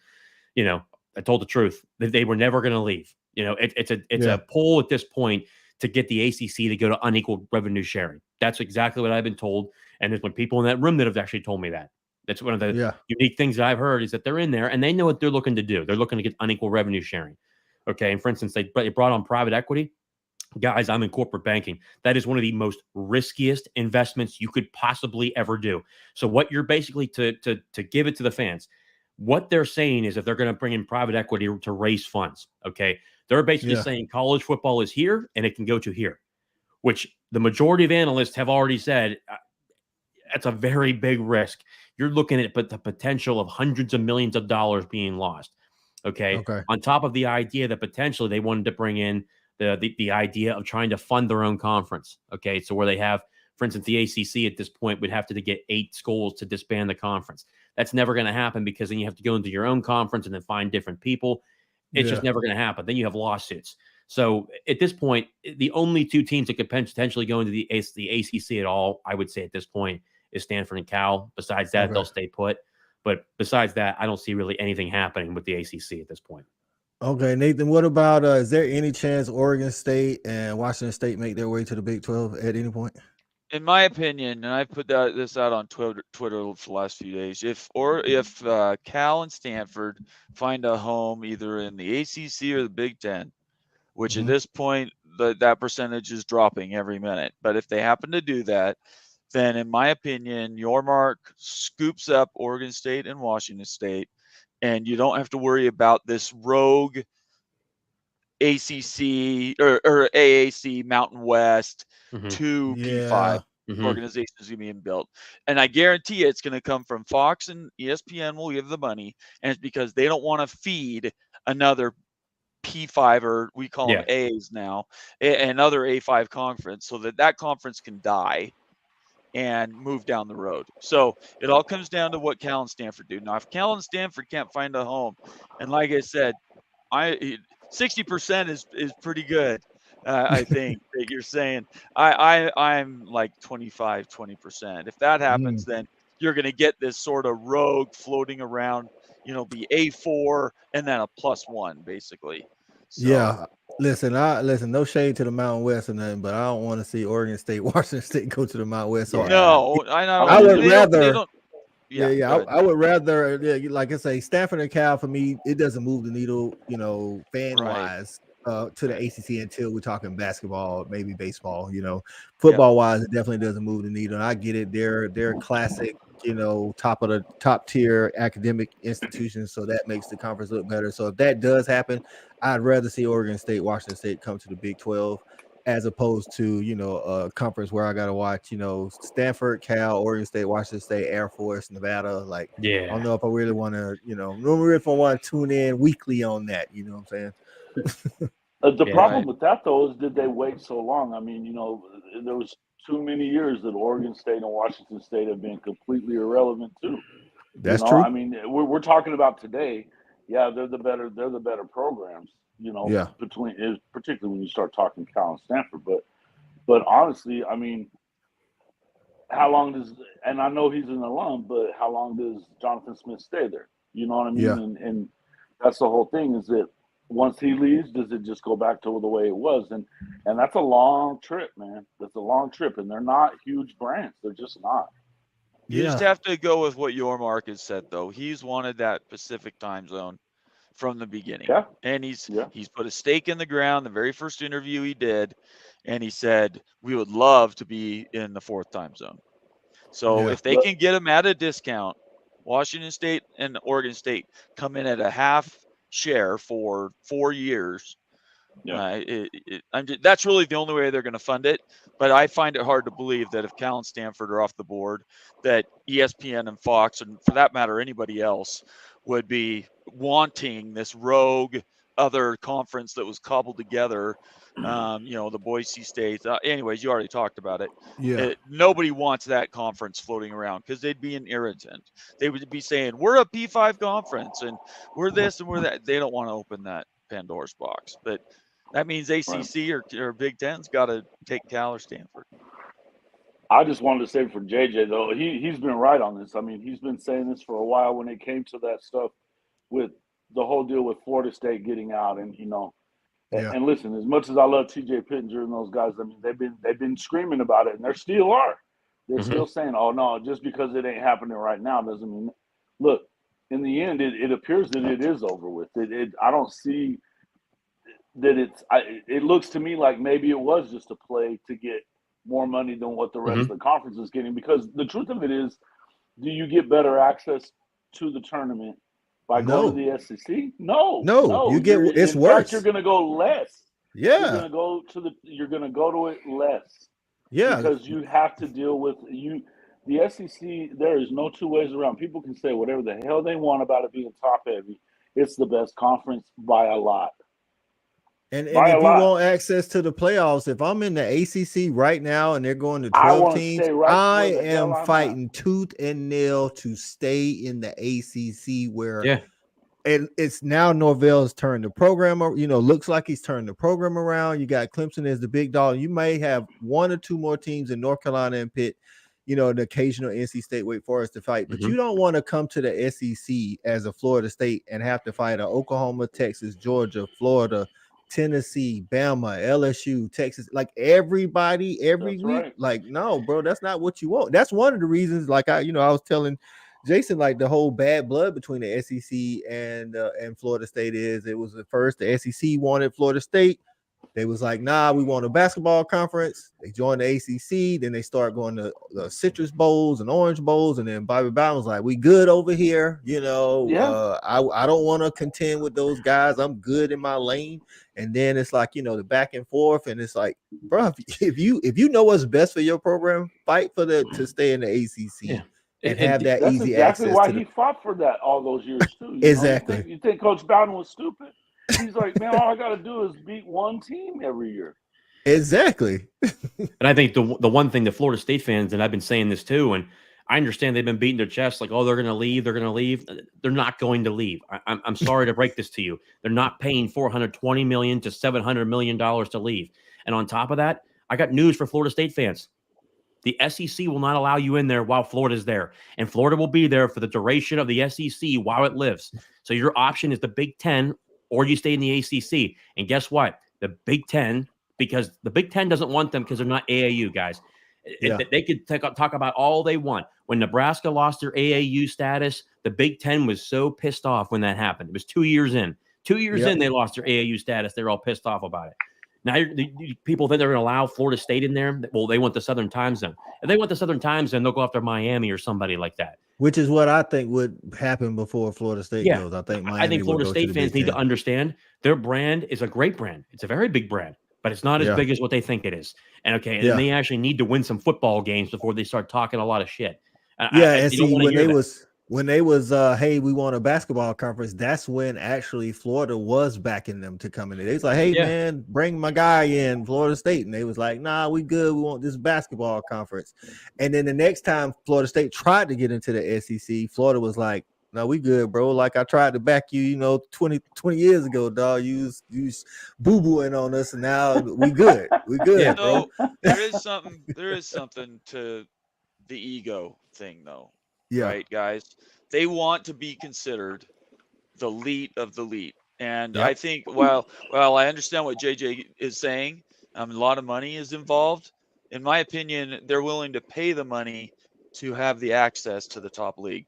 I told the truth. They were never going to leave. It's a poll at this point to get the ACC to go to unequal revenue sharing. That's exactly what I've been told. And there's been people in that room that have actually told me that. That's one of the unique things that I've heard is that they're in there and they know what they're looking to do. They're looking to get unequal revenue sharing. Okay. And for instance, they brought on private equity. Guys, I'm in corporate banking. That is one of the most riskiest investments you could possibly ever do. So what you're basically to give it to the fans, what they're saying is if they're going to bring in private equity to raise funds, okay, they're basically saying college football is here and it can go to here, which the majority of analysts have already said that's a very big risk. You're looking at the potential of hundreds of millions of dollars being lost. Okay. On top of the idea that potentially they wanted to bring in the idea of trying to fund their own conference. Okay. So where they have, for instance, the ACC at this point would have to get 8 schools to disband the conference. That's never going to happen because then you have to go into your own conference and then find different people. It's just never going to happen. Then you have lawsuits. So at this point, the only 2 teams that could potentially go into the ACC at all, I would say at this point, is Stanford and Cal. Besides that, they'll stay put. But besides that, I don't see really anything happening with the ACC at this point. Okay, Nathan, what about is there any chance Oregon State and Washington State make their way to the Big 12 at any point? In my opinion, and I put this out on Twitter for the last few days, if Cal and Stanford find a home either in the ACC or the Big Ten, which at this point that percentage is dropping every minute, but if they happen to do that, then in my opinion, your mark scoops up Oregon State and Washington State, and you don't have to worry about this rogue ACC or AAC Mountain West 2 P5 organizations being built. And I guarantee it's going to come from Fox, and ESPN will give the money, and it's because they don't want to feed another P5, or we call them A's now, another A5 conference, so that conference can die and move down the road. So it all comes down to what Cal and Stanford do. Now, if Cal and Stanford can't find a home, and like I said, 60% is pretty good. I think that you're saying I'm like 20%. If that happens, then you're going to get this sort of rogue floating around, the A4 and then a +1 basically. So, Yeah. Listen, no shade to the Mountain West or nothing, but I don't want to see Oregon State, Washington State go to the Mountain West. So no, I know. I would They rather. don't. Yeah, Yeah, go ahead. I would rather, like I say, Stanford and Cal for me, it doesn't move the needle, fan wise, to the ACC until we're talking basketball, maybe baseball. Football wise, it definitely doesn't move the needle. And I get it; they're classic, top tier academic institutions, so that makes the conference look better. So if that does happen, I'd rather see Oregon State, Washington State come to the Big 12. As opposed to, a conference where I got to watch, Stanford, Cal, Oregon State, Washington State, Air Force, Nevada. Like, I don't know if I really want to, if I want to tune in weekly on that. You know what I'm saying? The problem with that, though, is did they wait so long? I mean, there was too many years that Oregon State and Washington State have been completely irrelevant too. That's true. I mean, we're talking about today. Yeah, they're the better programs. Particularly when you start talking Cal and Stanford. But honestly, I mean, how long does, and I know he's an alum, but how long does Jonathan Smith stay there? You know what I mean? Yeah. And that's the whole thing, is that once he leaves, does it just go back to the way it was? And that's a long trip, man. That's a long trip. And they're not huge brands. They're just not. You just have to go with what your Mark has said, though. He's wanted that Pacific time zone from the beginning. Yeah. And he's put a stake in the ground. The very first interview he did, and he said, we would love to be in the 4th time zone. So if they can get him at a discount, Washington State and Oregon State come in at a half share for 4 years. That's really the only way they're going to fund it. But I find it hard to believe that if Cal and Stanford are off the board, that ESPN and Fox, and for that matter, anybody else, would be wanting this rogue other conference that was cobbled together. The Boise State. Anyways, you already talked about it. Yeah. Nobody wants that conference floating around because they'd be an irritant. They would be saying, we're a P5 conference and we're this and we're that. They don't want to open that Pandora's box. But that means ACC or Big Ten's got to take Cal or Stanford. I just wanted to say for JJ, though, he's been right on this. I mean, he's been saying this for a while when it came to that stuff with the whole deal with Florida State getting out. And, and listen, as much as I love TJ Pittenger and those guys, I mean, they've been screaming about it, and they still are. They're still saying, oh, no, just because it ain't happening right now doesn't mean – look, in the end, it appears that it is over with. I don't see that it looks to me like maybe it was just a play to get more money than what the rest of the conference is getting, because the truth of it is, do you get better access to the tournament by going to the SEC? No, you get it's in worse. Fact, you're going to go less. Yeah, you're going to go to it less. Yeah, because you have to deal with the SEC. There is no two ways around. People can say whatever the hell they want about it being top heavy. It's the best conference by a lot. And if you want access to the playoffs, if I'm in the ACC right now and they're going to 12 teams, I am fighting tooth and nail to stay in the ACC where it's now Norvell's turned the program, looks like he's turned the program around. You got Clemson as the big dog. You may have one or two more teams in North Carolina and Pitt, an occasional NC State, Wake Forest to fight, but you don't want to come to the SEC as a Florida State and have to fight a Oklahoma, Texas, Georgia, Florida, Tennessee, Bama, LSU, Texas, like everybody every week. Right. Like, no, bro, that's not what you want. That's one of the reasons, like I was telling Jason, like the whole bad blood between the SEC and Florida State is it was at first the SEC wanted Florida State. They was like, nah, we want a basketball conference. They joined the ACC. Then they start going to the Citrus Bowls and Orange Bowls. And then Bobby Brown was like, we good over here. I don't want to contend with those guys. I'm good in my lane. And then it's like, the back and forth. And it's like, bro, if you know what's best for your program, fight for to stay in the ACC. Yeah. And have that that's easy exactly access. Why he fought for that all those years too. Exactly. You think Coach Bowden was stupid? He's like, man, all I got to do is beat one team every year. Exactly. And I think the one thing the Florida State fans, and I've been saying this too, and I understand they've been beating their chests like, oh, they're going to leave. They're not going to leave. I'm sorry to break this to you. They're not paying $420 million to $700 million to leave. And on top of that, I got news for Florida State fans. The SEC will not allow you in there while Florida's there. And Florida will be there for the duration of the SEC while it lives. So your option is the Big Ten or you stay in the ACC. And guess what? The Big Ten, because the Big Ten doesn't want them because they're not AAU, guys. Yeah. They could talk about all they want. When Nebraska lost their AAU status, the Big Ten was so pissed off when that happened. It was 2 years in. 2 years in, they lost their AAU status. They're all pissed off about it. Now, people think they're going to allow Florida State in there. Well, they want the Southern Time Zone. If they want the Southern Time Zone, they'll go after Miami or somebody like that. Which is what I think would happen before Florida State goes. I think Miami I think Florida State fans need to understand their brand is a great brand. It's a very big brand, but it's not as big as what they think it is. And they actually need to win some football games before they start talking a lot of shit. And see, when they was hey, we want a basketball conference, that's when actually Florida was backing them to come in. They was like, hey man, bring my guy in, Florida State. And they was like, nah, we good. We want this basketball conference. And then the next time Florida State tried to get into the SEC, Florida was like, no, we good, bro. Like I tried to back you, 20 years ago, dog. You was boo-booing on us, and now we good. We good, bro. There is something to the ego thing, though. Yeah. Right, guys? They want to be considered the elite of the elite. And I think, well, I understand what JJ is saying. A lot of money is involved. In my opinion, they're willing to pay the money to have the access to the top league.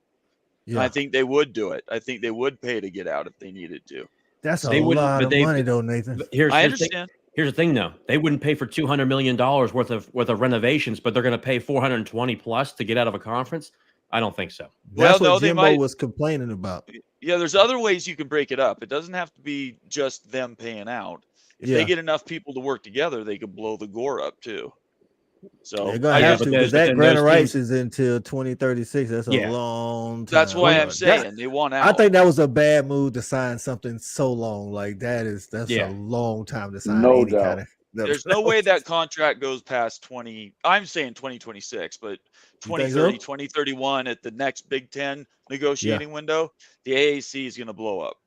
Yeah. I think they would do it. I think they would pay to get out if they needed to. That's a lot of money, though, Nathan. I understand. Here's the thing, though. They wouldn't pay for $200 million worth of renovations, but they're going to pay 420 plus to get out of a conference. I don't think so. That's what Jimbo was complaining about. Yeah, there's other ways you can break it up. It doesn't have to be just them paying out. If they get enough people to work together, they could blow the gore up too. So they're gonna have to, because that grant of rights is until 2036. That's a long time. That's why I'm saying they want out. I think that was a bad move to sign something so long. Like that's a long time to sign. No doubt. There's no way that contract goes past 20. I'm saying 2026, but 2030, 2031 at the next Big Ten negotiating window, the AAC is going to blow up.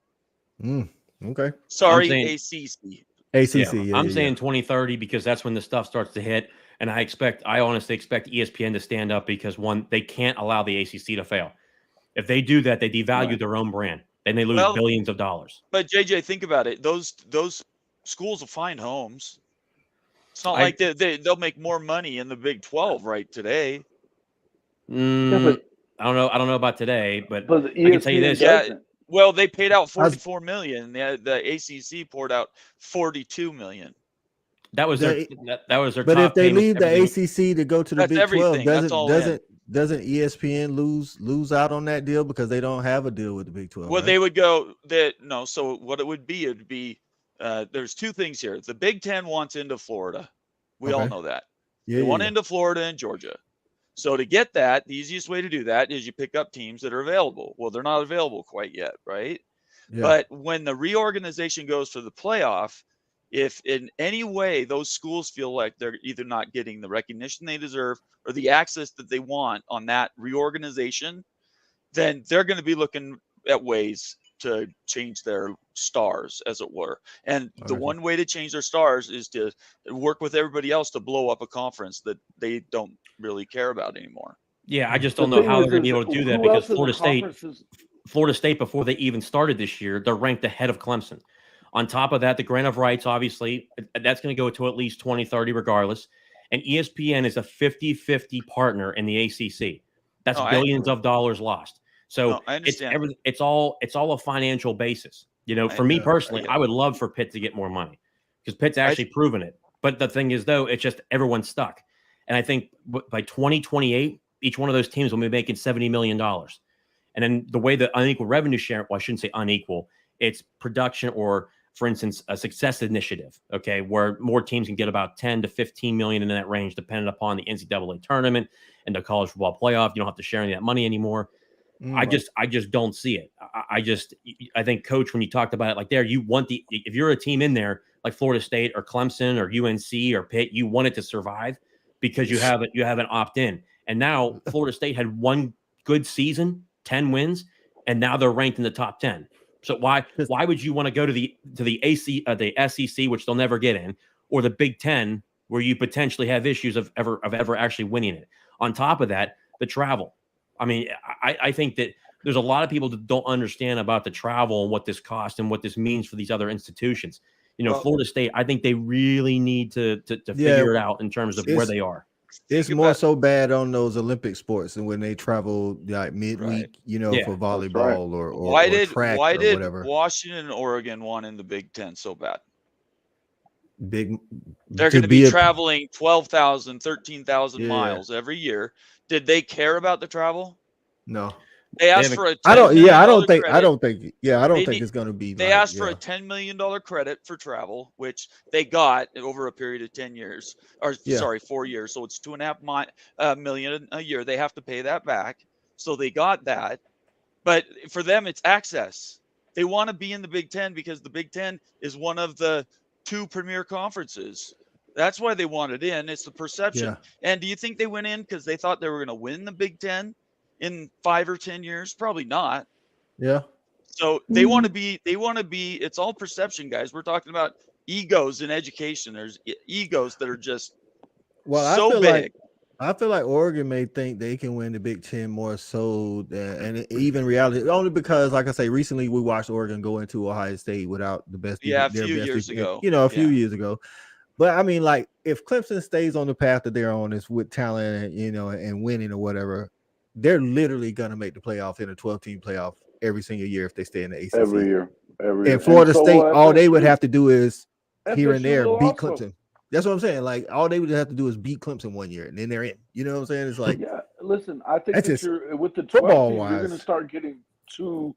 Okay. Sorry, ACC. ACC. I'm saying 2030 because that's when the stuff starts to hit. And I honestly expect ESPN to stand up because, one, they can't allow the ACC to fail. If they do that, they devalue their own brand. Then they lose billions of dollars. But, JJ, think about it. Those schools will find homes. It's not like they'll make more money in the Big 12 right today. I don't know. I don't know about today, but I can tell you this. Yeah. Well, they paid out $44 million. The ACC poured out $42 million. That was their. But if they leave the ACC to go to the Big 12, doesn't ESPN lose out on that deal because they don't have a deal with the Big 12? Well, they would go no. So what it would be, there's two things here. The Big Ten wants into Florida. We all know that. They want into Florida and Georgia. So to get that, the easiest way to do that is you pick up teams that are available. Well, they're not available quite yet, right? Yeah. But when the reorganization goes to the playoff, if in any way those schools feel like they're either not getting the recognition they deserve or the access that they want on that reorganization, then they're going to be looking at ways to change their stars, as it were. And the one way to change their stars is to work with everybody else to blow up a conference that they don't really care about anymore. Yeah, I just don't know how they're going to be able to do that because Florida State, before they even started this year, they're ranked ahead of Clemson. On top of that, the grant of rights, obviously, that's going to go to at least 2030 regardless. And ESPN is a 50-50 partner in the ACC. That's billions of dollars lost. So it's all a financial basis. For me personally, I would love for Pitt to get more money because Pitt's actually proven it. But the thing is, though, it's just everyone's stuck. And I think by 2028, each one of those teams will be making $70 million. And then the way the unequal revenue share, well, I shouldn't say unequal, it's production or, for instance, a success initiative, okay, where more teams can get about 10 to 15 million in that range, depending upon the NCAA tournament and the college football playoff. You don't have to share any of that money anymore. I just don't see it. I think, Coach, when you talked about it like there, you want if you're a team in there like Florida State or Clemson or UNC or Pitt, you want it to survive because you have an opt-in. And now Florida State had one good season, 10 wins, and now they're ranked in the top 10. So why would you want to go to the SEC, which they'll never get in, or the Big Ten, where you potentially have issues of ever actually winning it? On top of that, the travel. I mean, I think that there's a lot of people that don't understand about the travel and what this costs and what this means for these other institutions. Florida State, I think they really need to figure it out in terms of where they are. It's more so bad on those Olympic sports and when they travel like midweek, for volleyball or track or whatever. Washington and Oregon want in the Big Ten so bad? They're going to be traveling 12,000, 13,000 miles every year. Did they care about the travel? No. They asked for a I don't think it's going to be. They asked for a $10 million credit for travel, which they got over a period of 10 years, 4 years. So it's $2.5 million a year. They have to pay that back. So they got that. But for them, it's access. They want to be in the Big Ten because the Big Ten is one of the 2 premier conferences. That's why they wanted in. It's the perception. Yeah. And do you think they went in because they thought they were going to win the Big Ten in 5 or 10 years? Probably not. Yeah. So they want to be, it's all perception, guys. We're talking about egos in education. There's egos that are just so big. I feel like Oregon may think they can win the Big Ten more so and even reality, only because, like I say, recently we watched Oregon go into Ohio State without the best. Yeah, a few years ago. A few years ago. But I mean, like, if Clemson stays on the path that they're on, is with talent, and winning or whatever, they're literally gonna make the playoff in a 12-team playoff every single year if they stay in the ACC. Every year. And Florida State, all they would have to do is here and there beat Clemson. That's what I'm saying. Like, all they would have to do is beat Clemson one year, and then they're in. You know what I'm saying? It's like, listen, I think that you're with the 12 team, you're going to start getting two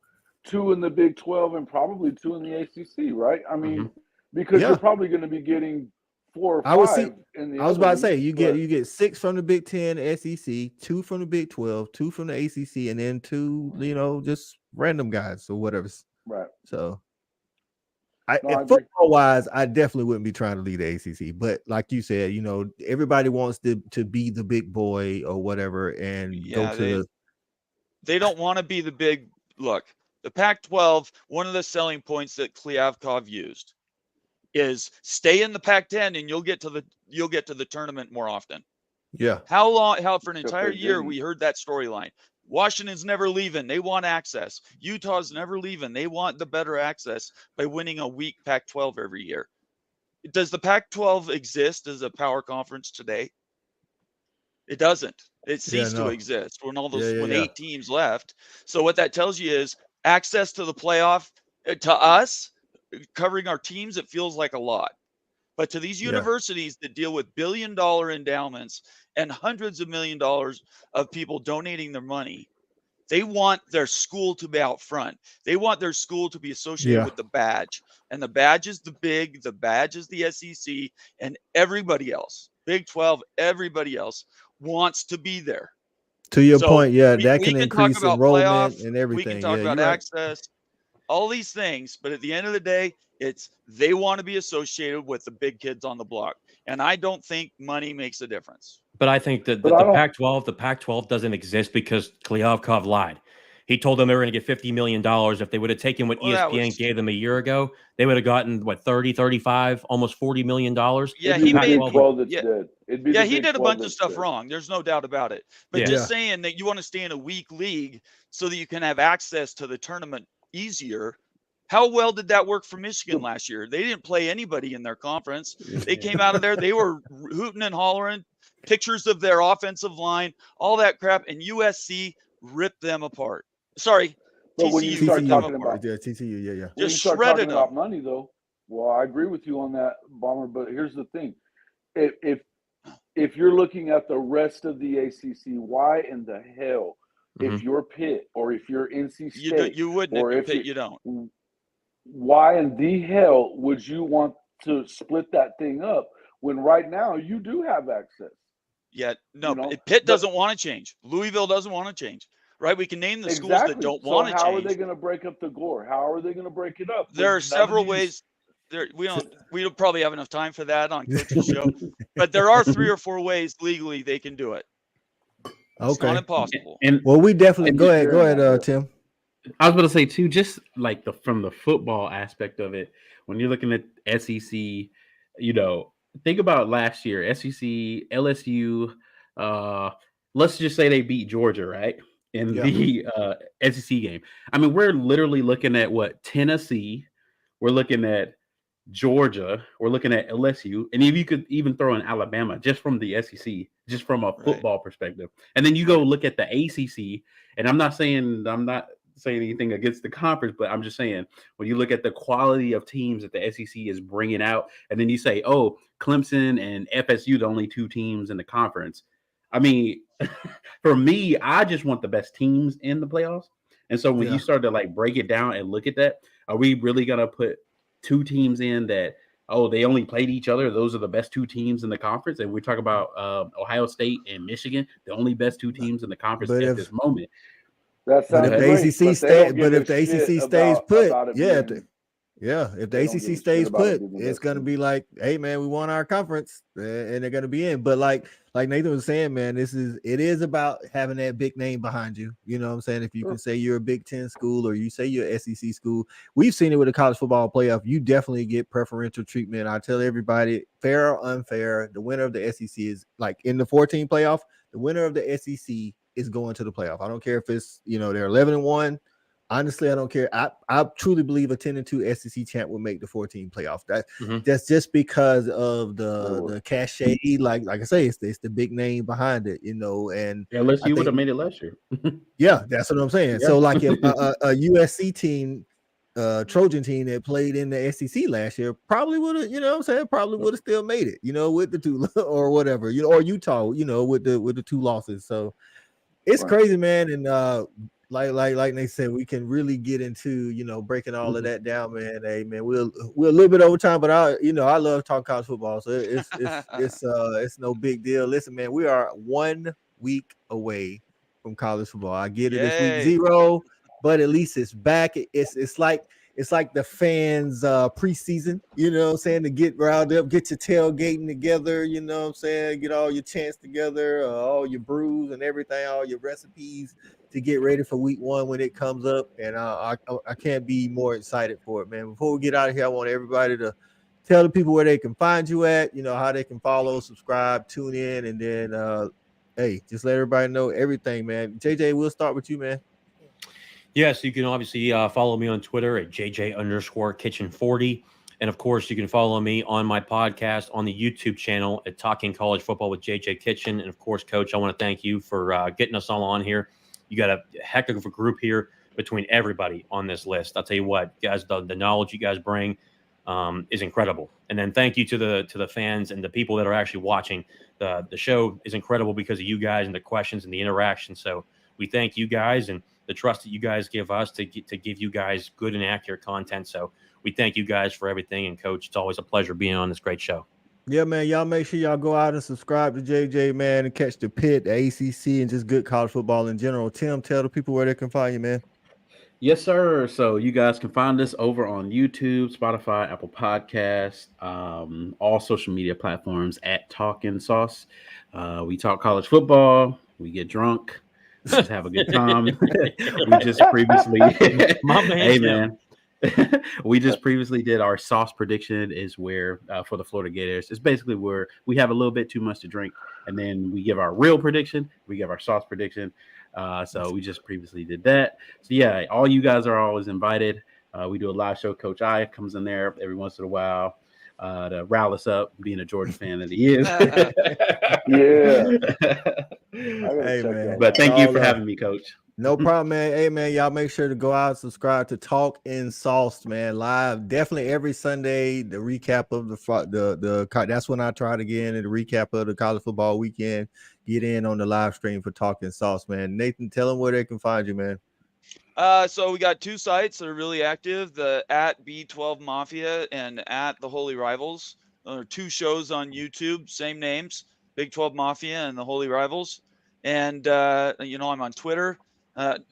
in the Big 12 and probably 2 in the ACC, right? I mean, because you're probably going to be getting 4 or 5 in the. I was about to say you get 6 from the Big 10, SEC, 2 from the Big 12, 2 from the ACC, and then 2, just random guys or whatever. Right. So. Football wise, I definitely wouldn't be trying to lead the ACC, but like you said, everybody wants to be the big boy or whatever, and go to they don't want to be the big look. The Pac-12, one of the selling points that Kliavkov used is stay in the Pac-10 and you'll get to the tournament more often. Yeah. How for an entire year we heard that storyline. Washington's never leaving. They want access. Utah's never leaving. They want the better access by winning a weak Pac-12 every year. Does the Pac-12 exist as a power conference today? It doesn't. It ceased to exist when when 8 teams left. So what that tells you is access to the playoff, to us, covering our teams, it feels like a lot. But to these universities that deal with billion-dollar endowments and hundreds of $1 million of people donating their money, they want their school to be out front. They want their school to be associated with the badge. And the badge is the badge is the SEC, and everybody else, Big 12, everybody else wants to be there. To your point, that can increase enrollment and everything. We can talk about access, all these things, but at the end of the day, they want to be associated with the big kids on the block. And I don't think money makes a difference. But I think that the Pac-12 doesn't exist because Kliavkov lied. He told them they were going to get $50 million. If they would have taken what ESPN gave them a year ago, they would have gotten 30, 35, almost $40 million. Yeah, he did a bunch of stuff wrong. There's no doubt about it. But just saying that you want to stay in a weak league so that you can have access to the tournament easier. How well did that work for Michigan last year? They didn't play anybody in their conference. They came out of there. They were hooting and hollering, pictures of their offensive line, all that crap, and USC ripped them apart. Sorry, but when you start talking about TCU, just shredded them. About money, though. Well, I agree with you on that, Bomber. But here's the thing: if you're looking at the rest of the ACC, why in the hell, if you're Pitt or if you're NC State, you wouldn't. Or if Pitt, you don't. Why in the hell would you want to split that thing up when right now you do have access? Yeah, no, Pitt doesn't want to change. Louisville doesn't want to change, right? We can name the schools that don't want to change. How are they going to break up the gore? How are they going to break it up? There are several ways. We don't probably have enough time for that on Coach's show, but there are 3 or 4 ways legally they can do it. It's not impossible. We definitely go ahead, Tim. I was going to say too, just like from the football aspect of it, when you're looking at SEC, think about last year, SEC, LSU, let's just say they beat Georgia, right? in the SEC game. I mean, we're literally looking at what Tennessee, we're looking at Georgia, we're looking at LSU, and if you could even throw in Alabama just from the SEC, just from a football perspective. And then you go look at the ACC, and I'm not saying anything against the conference, but I'm just saying when you look at the quality of teams that the SEC is bringing out, and then you say, oh, Clemson and FSU, the only two teams in the conference. I mean, for me, I just want the best teams in the playoffs. And so when you start to like break it down and look at that, are we really going to put two teams in that, oh, they only played each other? Those are the best two teams in the conference. And we talk about Ohio State and Michigan, the only best two teams in the conference at this moment. That sounds but if the ACC if the ACC stays put, if the ACC stays put, it's going to be like, hey man, we won our conference, and they're going to be in. But like Nathan was saying, man, it is about having that big name behind you. You know what I'm saying? If you can say you're a Big Ten school or you say you're an SEC school, we've seen it with the college football playoff. You definitely get preferential treatment. I tell everybody, fair or unfair, the winner of the SEC is like in the 14 playoff. The winner of the SEC is going to the playoff. I don't care if it's, they're 11-1. Honestly, I don't care. I truly believe a 10-2 SEC champ will make the 14 playoff. That's just because of the cachet. Like I say, it's the big name behind it, and unless you would have made it last year. Yeah, that's what I'm saying. Yeah. So like if a USC team, Trojan team that played in the SEC last year probably would have, probably would have still made it, with the two or whatever, or Utah, with the two losses. So it's crazy, man. And like they said, we can really get into breaking all of that down, man. Hey, man, we're a little bit over time, but I love talking college football, so it's no big deal. Listen, man, we are 1 week away from college football. I get it, it's week 0, but at least it's back. It's like the fans preseason, to get riled up, get your tailgating together, get all your chants together, all your brews and everything, all your recipes to get ready for week 1 when it comes up. And I can't be more excited for it, man. Before we get out of here, I want everybody to tell the people where they can find you at, how they can follow, subscribe, tune in, and then hey, just let everybody know everything, man. JJ, we'll start with you, man. Yes, you can obviously follow me on Twitter at JJ_Kitchen40. And of course, you can follow me on my podcast on the YouTube channel at Talking College Football with JJ Kitchen. And of course, Coach, I want to thank you for getting us all on here. You got a heck of a group here between everybody on this list. I'll tell you what, guys, the knowledge you guys bring is incredible. And then thank you to the fans and the people that are actually watching. The show is incredible because of you guys and the questions and the interaction. So we thank you guys and the trust that you guys give us to give you guys good and accurate content. So we thank you guys for everything. And Coach, it's always a pleasure being on this great show. Yeah, man, y'all make sure y'all go out and subscribe to JJ, man, and catch the Pit, the ACC, and just good college football in general. Tim, tell the people where they can find you, man. Yes, sir. So you guys can find us over on YouTube, Spotify, Apple Podcasts, all social media platforms at Talking Sauce. We talk college football. We get drunk. We just have a good time. We just previously, hey man, we just previously did our sauce prediction. Is where for the Florida Gators. It's basically where we have a little bit too much to drink, and then we give our real prediction. We give our sauce prediction. So we just previously did that. So yeah, all you guys are always invited. We do a live show. Coach I comes in there every once in a while to rile us up, being a Georgia fan that he is. Hey, man. But thank you for having me, Coach. No problem, man. Hey, man, y'all make sure to go out and subscribe to Talk and Sauce, man. Live, definitely every Sunday. The recap of the that's when I try to get in the recap of the college football weekend. Get in on the live stream for Talk and Sauce, man. Nathan, tell them where they can find you, man. So we got 2 sites that are really active: the at B12 Mafia and at the Holy Rivals. There are 2 shows on YouTube, same names, Big 12 Mafia and the Holy Rivals. And I'm on Twitter.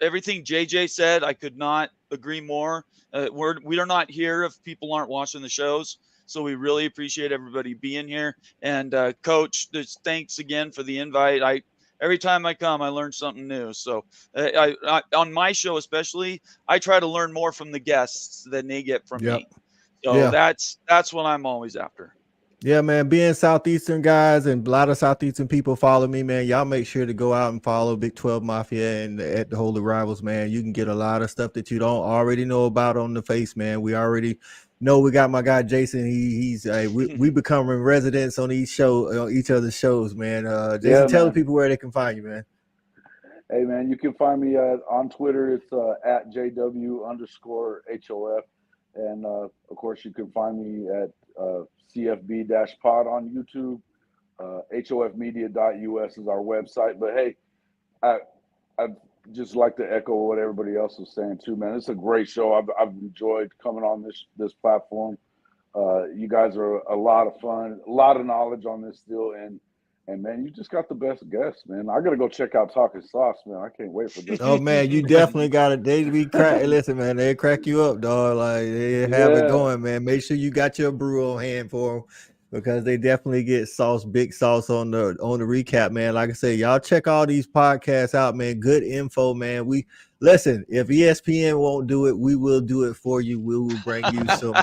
Everything JJ said, I could not agree more. We are not here if people aren't watching the shows. So we really appreciate everybody being here. And Coach, just thanks again for the invite. Every time I come, I learn something new. So I on my show especially, I try to learn more from the guests than they get from me. So that's what I'm always after. Yeah, man, being Southeastern guys and a lot of Southeastern people follow me, man. Y'all make sure to go out and follow Big 12 Mafia and at the Holy Rivals, man. You can get a lot of stuff that you don't already know about on the face, man. We already know we got my guy Jason. We becoming residents on each other's shows, man. Jason, tell the people where they can find you, man. Hey, man, you can find me on Twitter. It's at JW_HOF. And, of course, you can find me at CFB-pod on YouTube. HOFmedia.us is our website. But, hey, I'd just like to echo what everybody else was saying, too, man. It's a great show. I've enjoyed coming on this platform. You guys are a lot of fun, a lot of knowledge on this deal. And man, you just got the best guests, man. I gotta go check out Talking Sauce, man. I can't wait for this. Oh man, you definitely got it. They be crack. Listen, man, they crack you up, dog. Like they have it going, man. Make sure you got your brew on hand for them because they definitely get big sauce on the recap, man. Like I said, y'all check all these podcasts out, man. Good info, man. Listen, if ESPN won't do it, we will do it for you. We will bring you some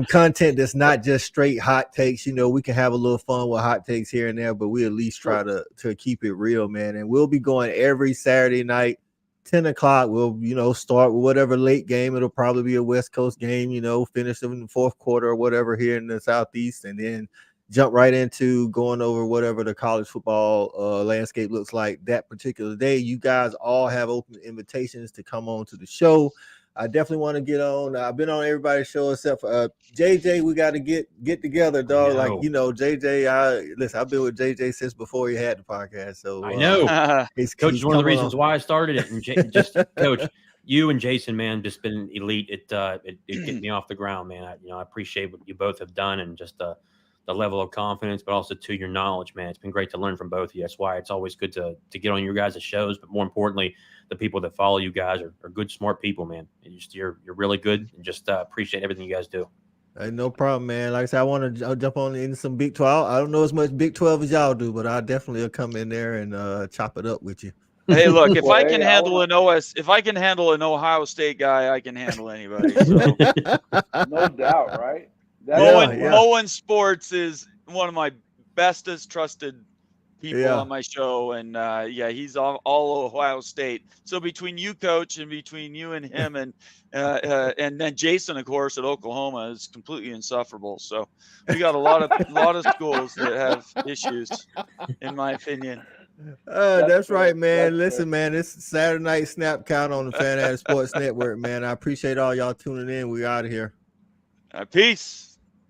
content that's not just straight hot takes. You know, we can have a little fun with hot takes here and there, but we at least try to keep it real, man. And we'll be going every Saturday night, 10 o'clock. We'll, start with whatever late game. It'll probably be a West Coast game, finish in the fourth quarter or whatever here in the Southeast, and then jump right into going over whatever the college football landscape looks like that particular day. You guys all have open invitations to come on to the show. I definitely want to get on. I've been on everybody's show except for JJ. We got to get together, dog. Like, JJ, I've been with JJ since before he had the podcast. So I know. Coach is one of the reasons why I started it. And just Coach, you and Jason, man, just been elite. It get me off the ground, man. I appreciate what you both have done and just the level of confidence, but also to your knowledge, man. It's been great to learn from both of you. That's why it's always good to get on your guys' shows. But more importantly, the people that follow you guys are good, smart people, man. You're really good, and just appreciate everything you guys do. Hey, no problem, man. Like I said, I want to jump on into some Big 12. I don't know as much Big 12 as y'all do, but I definitely will come in there and chop it up with you. Hey, look, if I can handle an Ohio State guy, I can handle anybody. So. No doubt, right? Moen Sports is one of my bestest trusted people on my show, and he's all Ohio State. So between you, Coach, and between you and him, and then Jason, of course, at Oklahoma is completely insufferable. So we got a lot of schools that have issues, in my opinion. That's right, man. Listen, man, it's Saturday Night Snap Count on the Fanatic Sports Network, man. I appreciate all y'all tuning in. We out of here. Peace.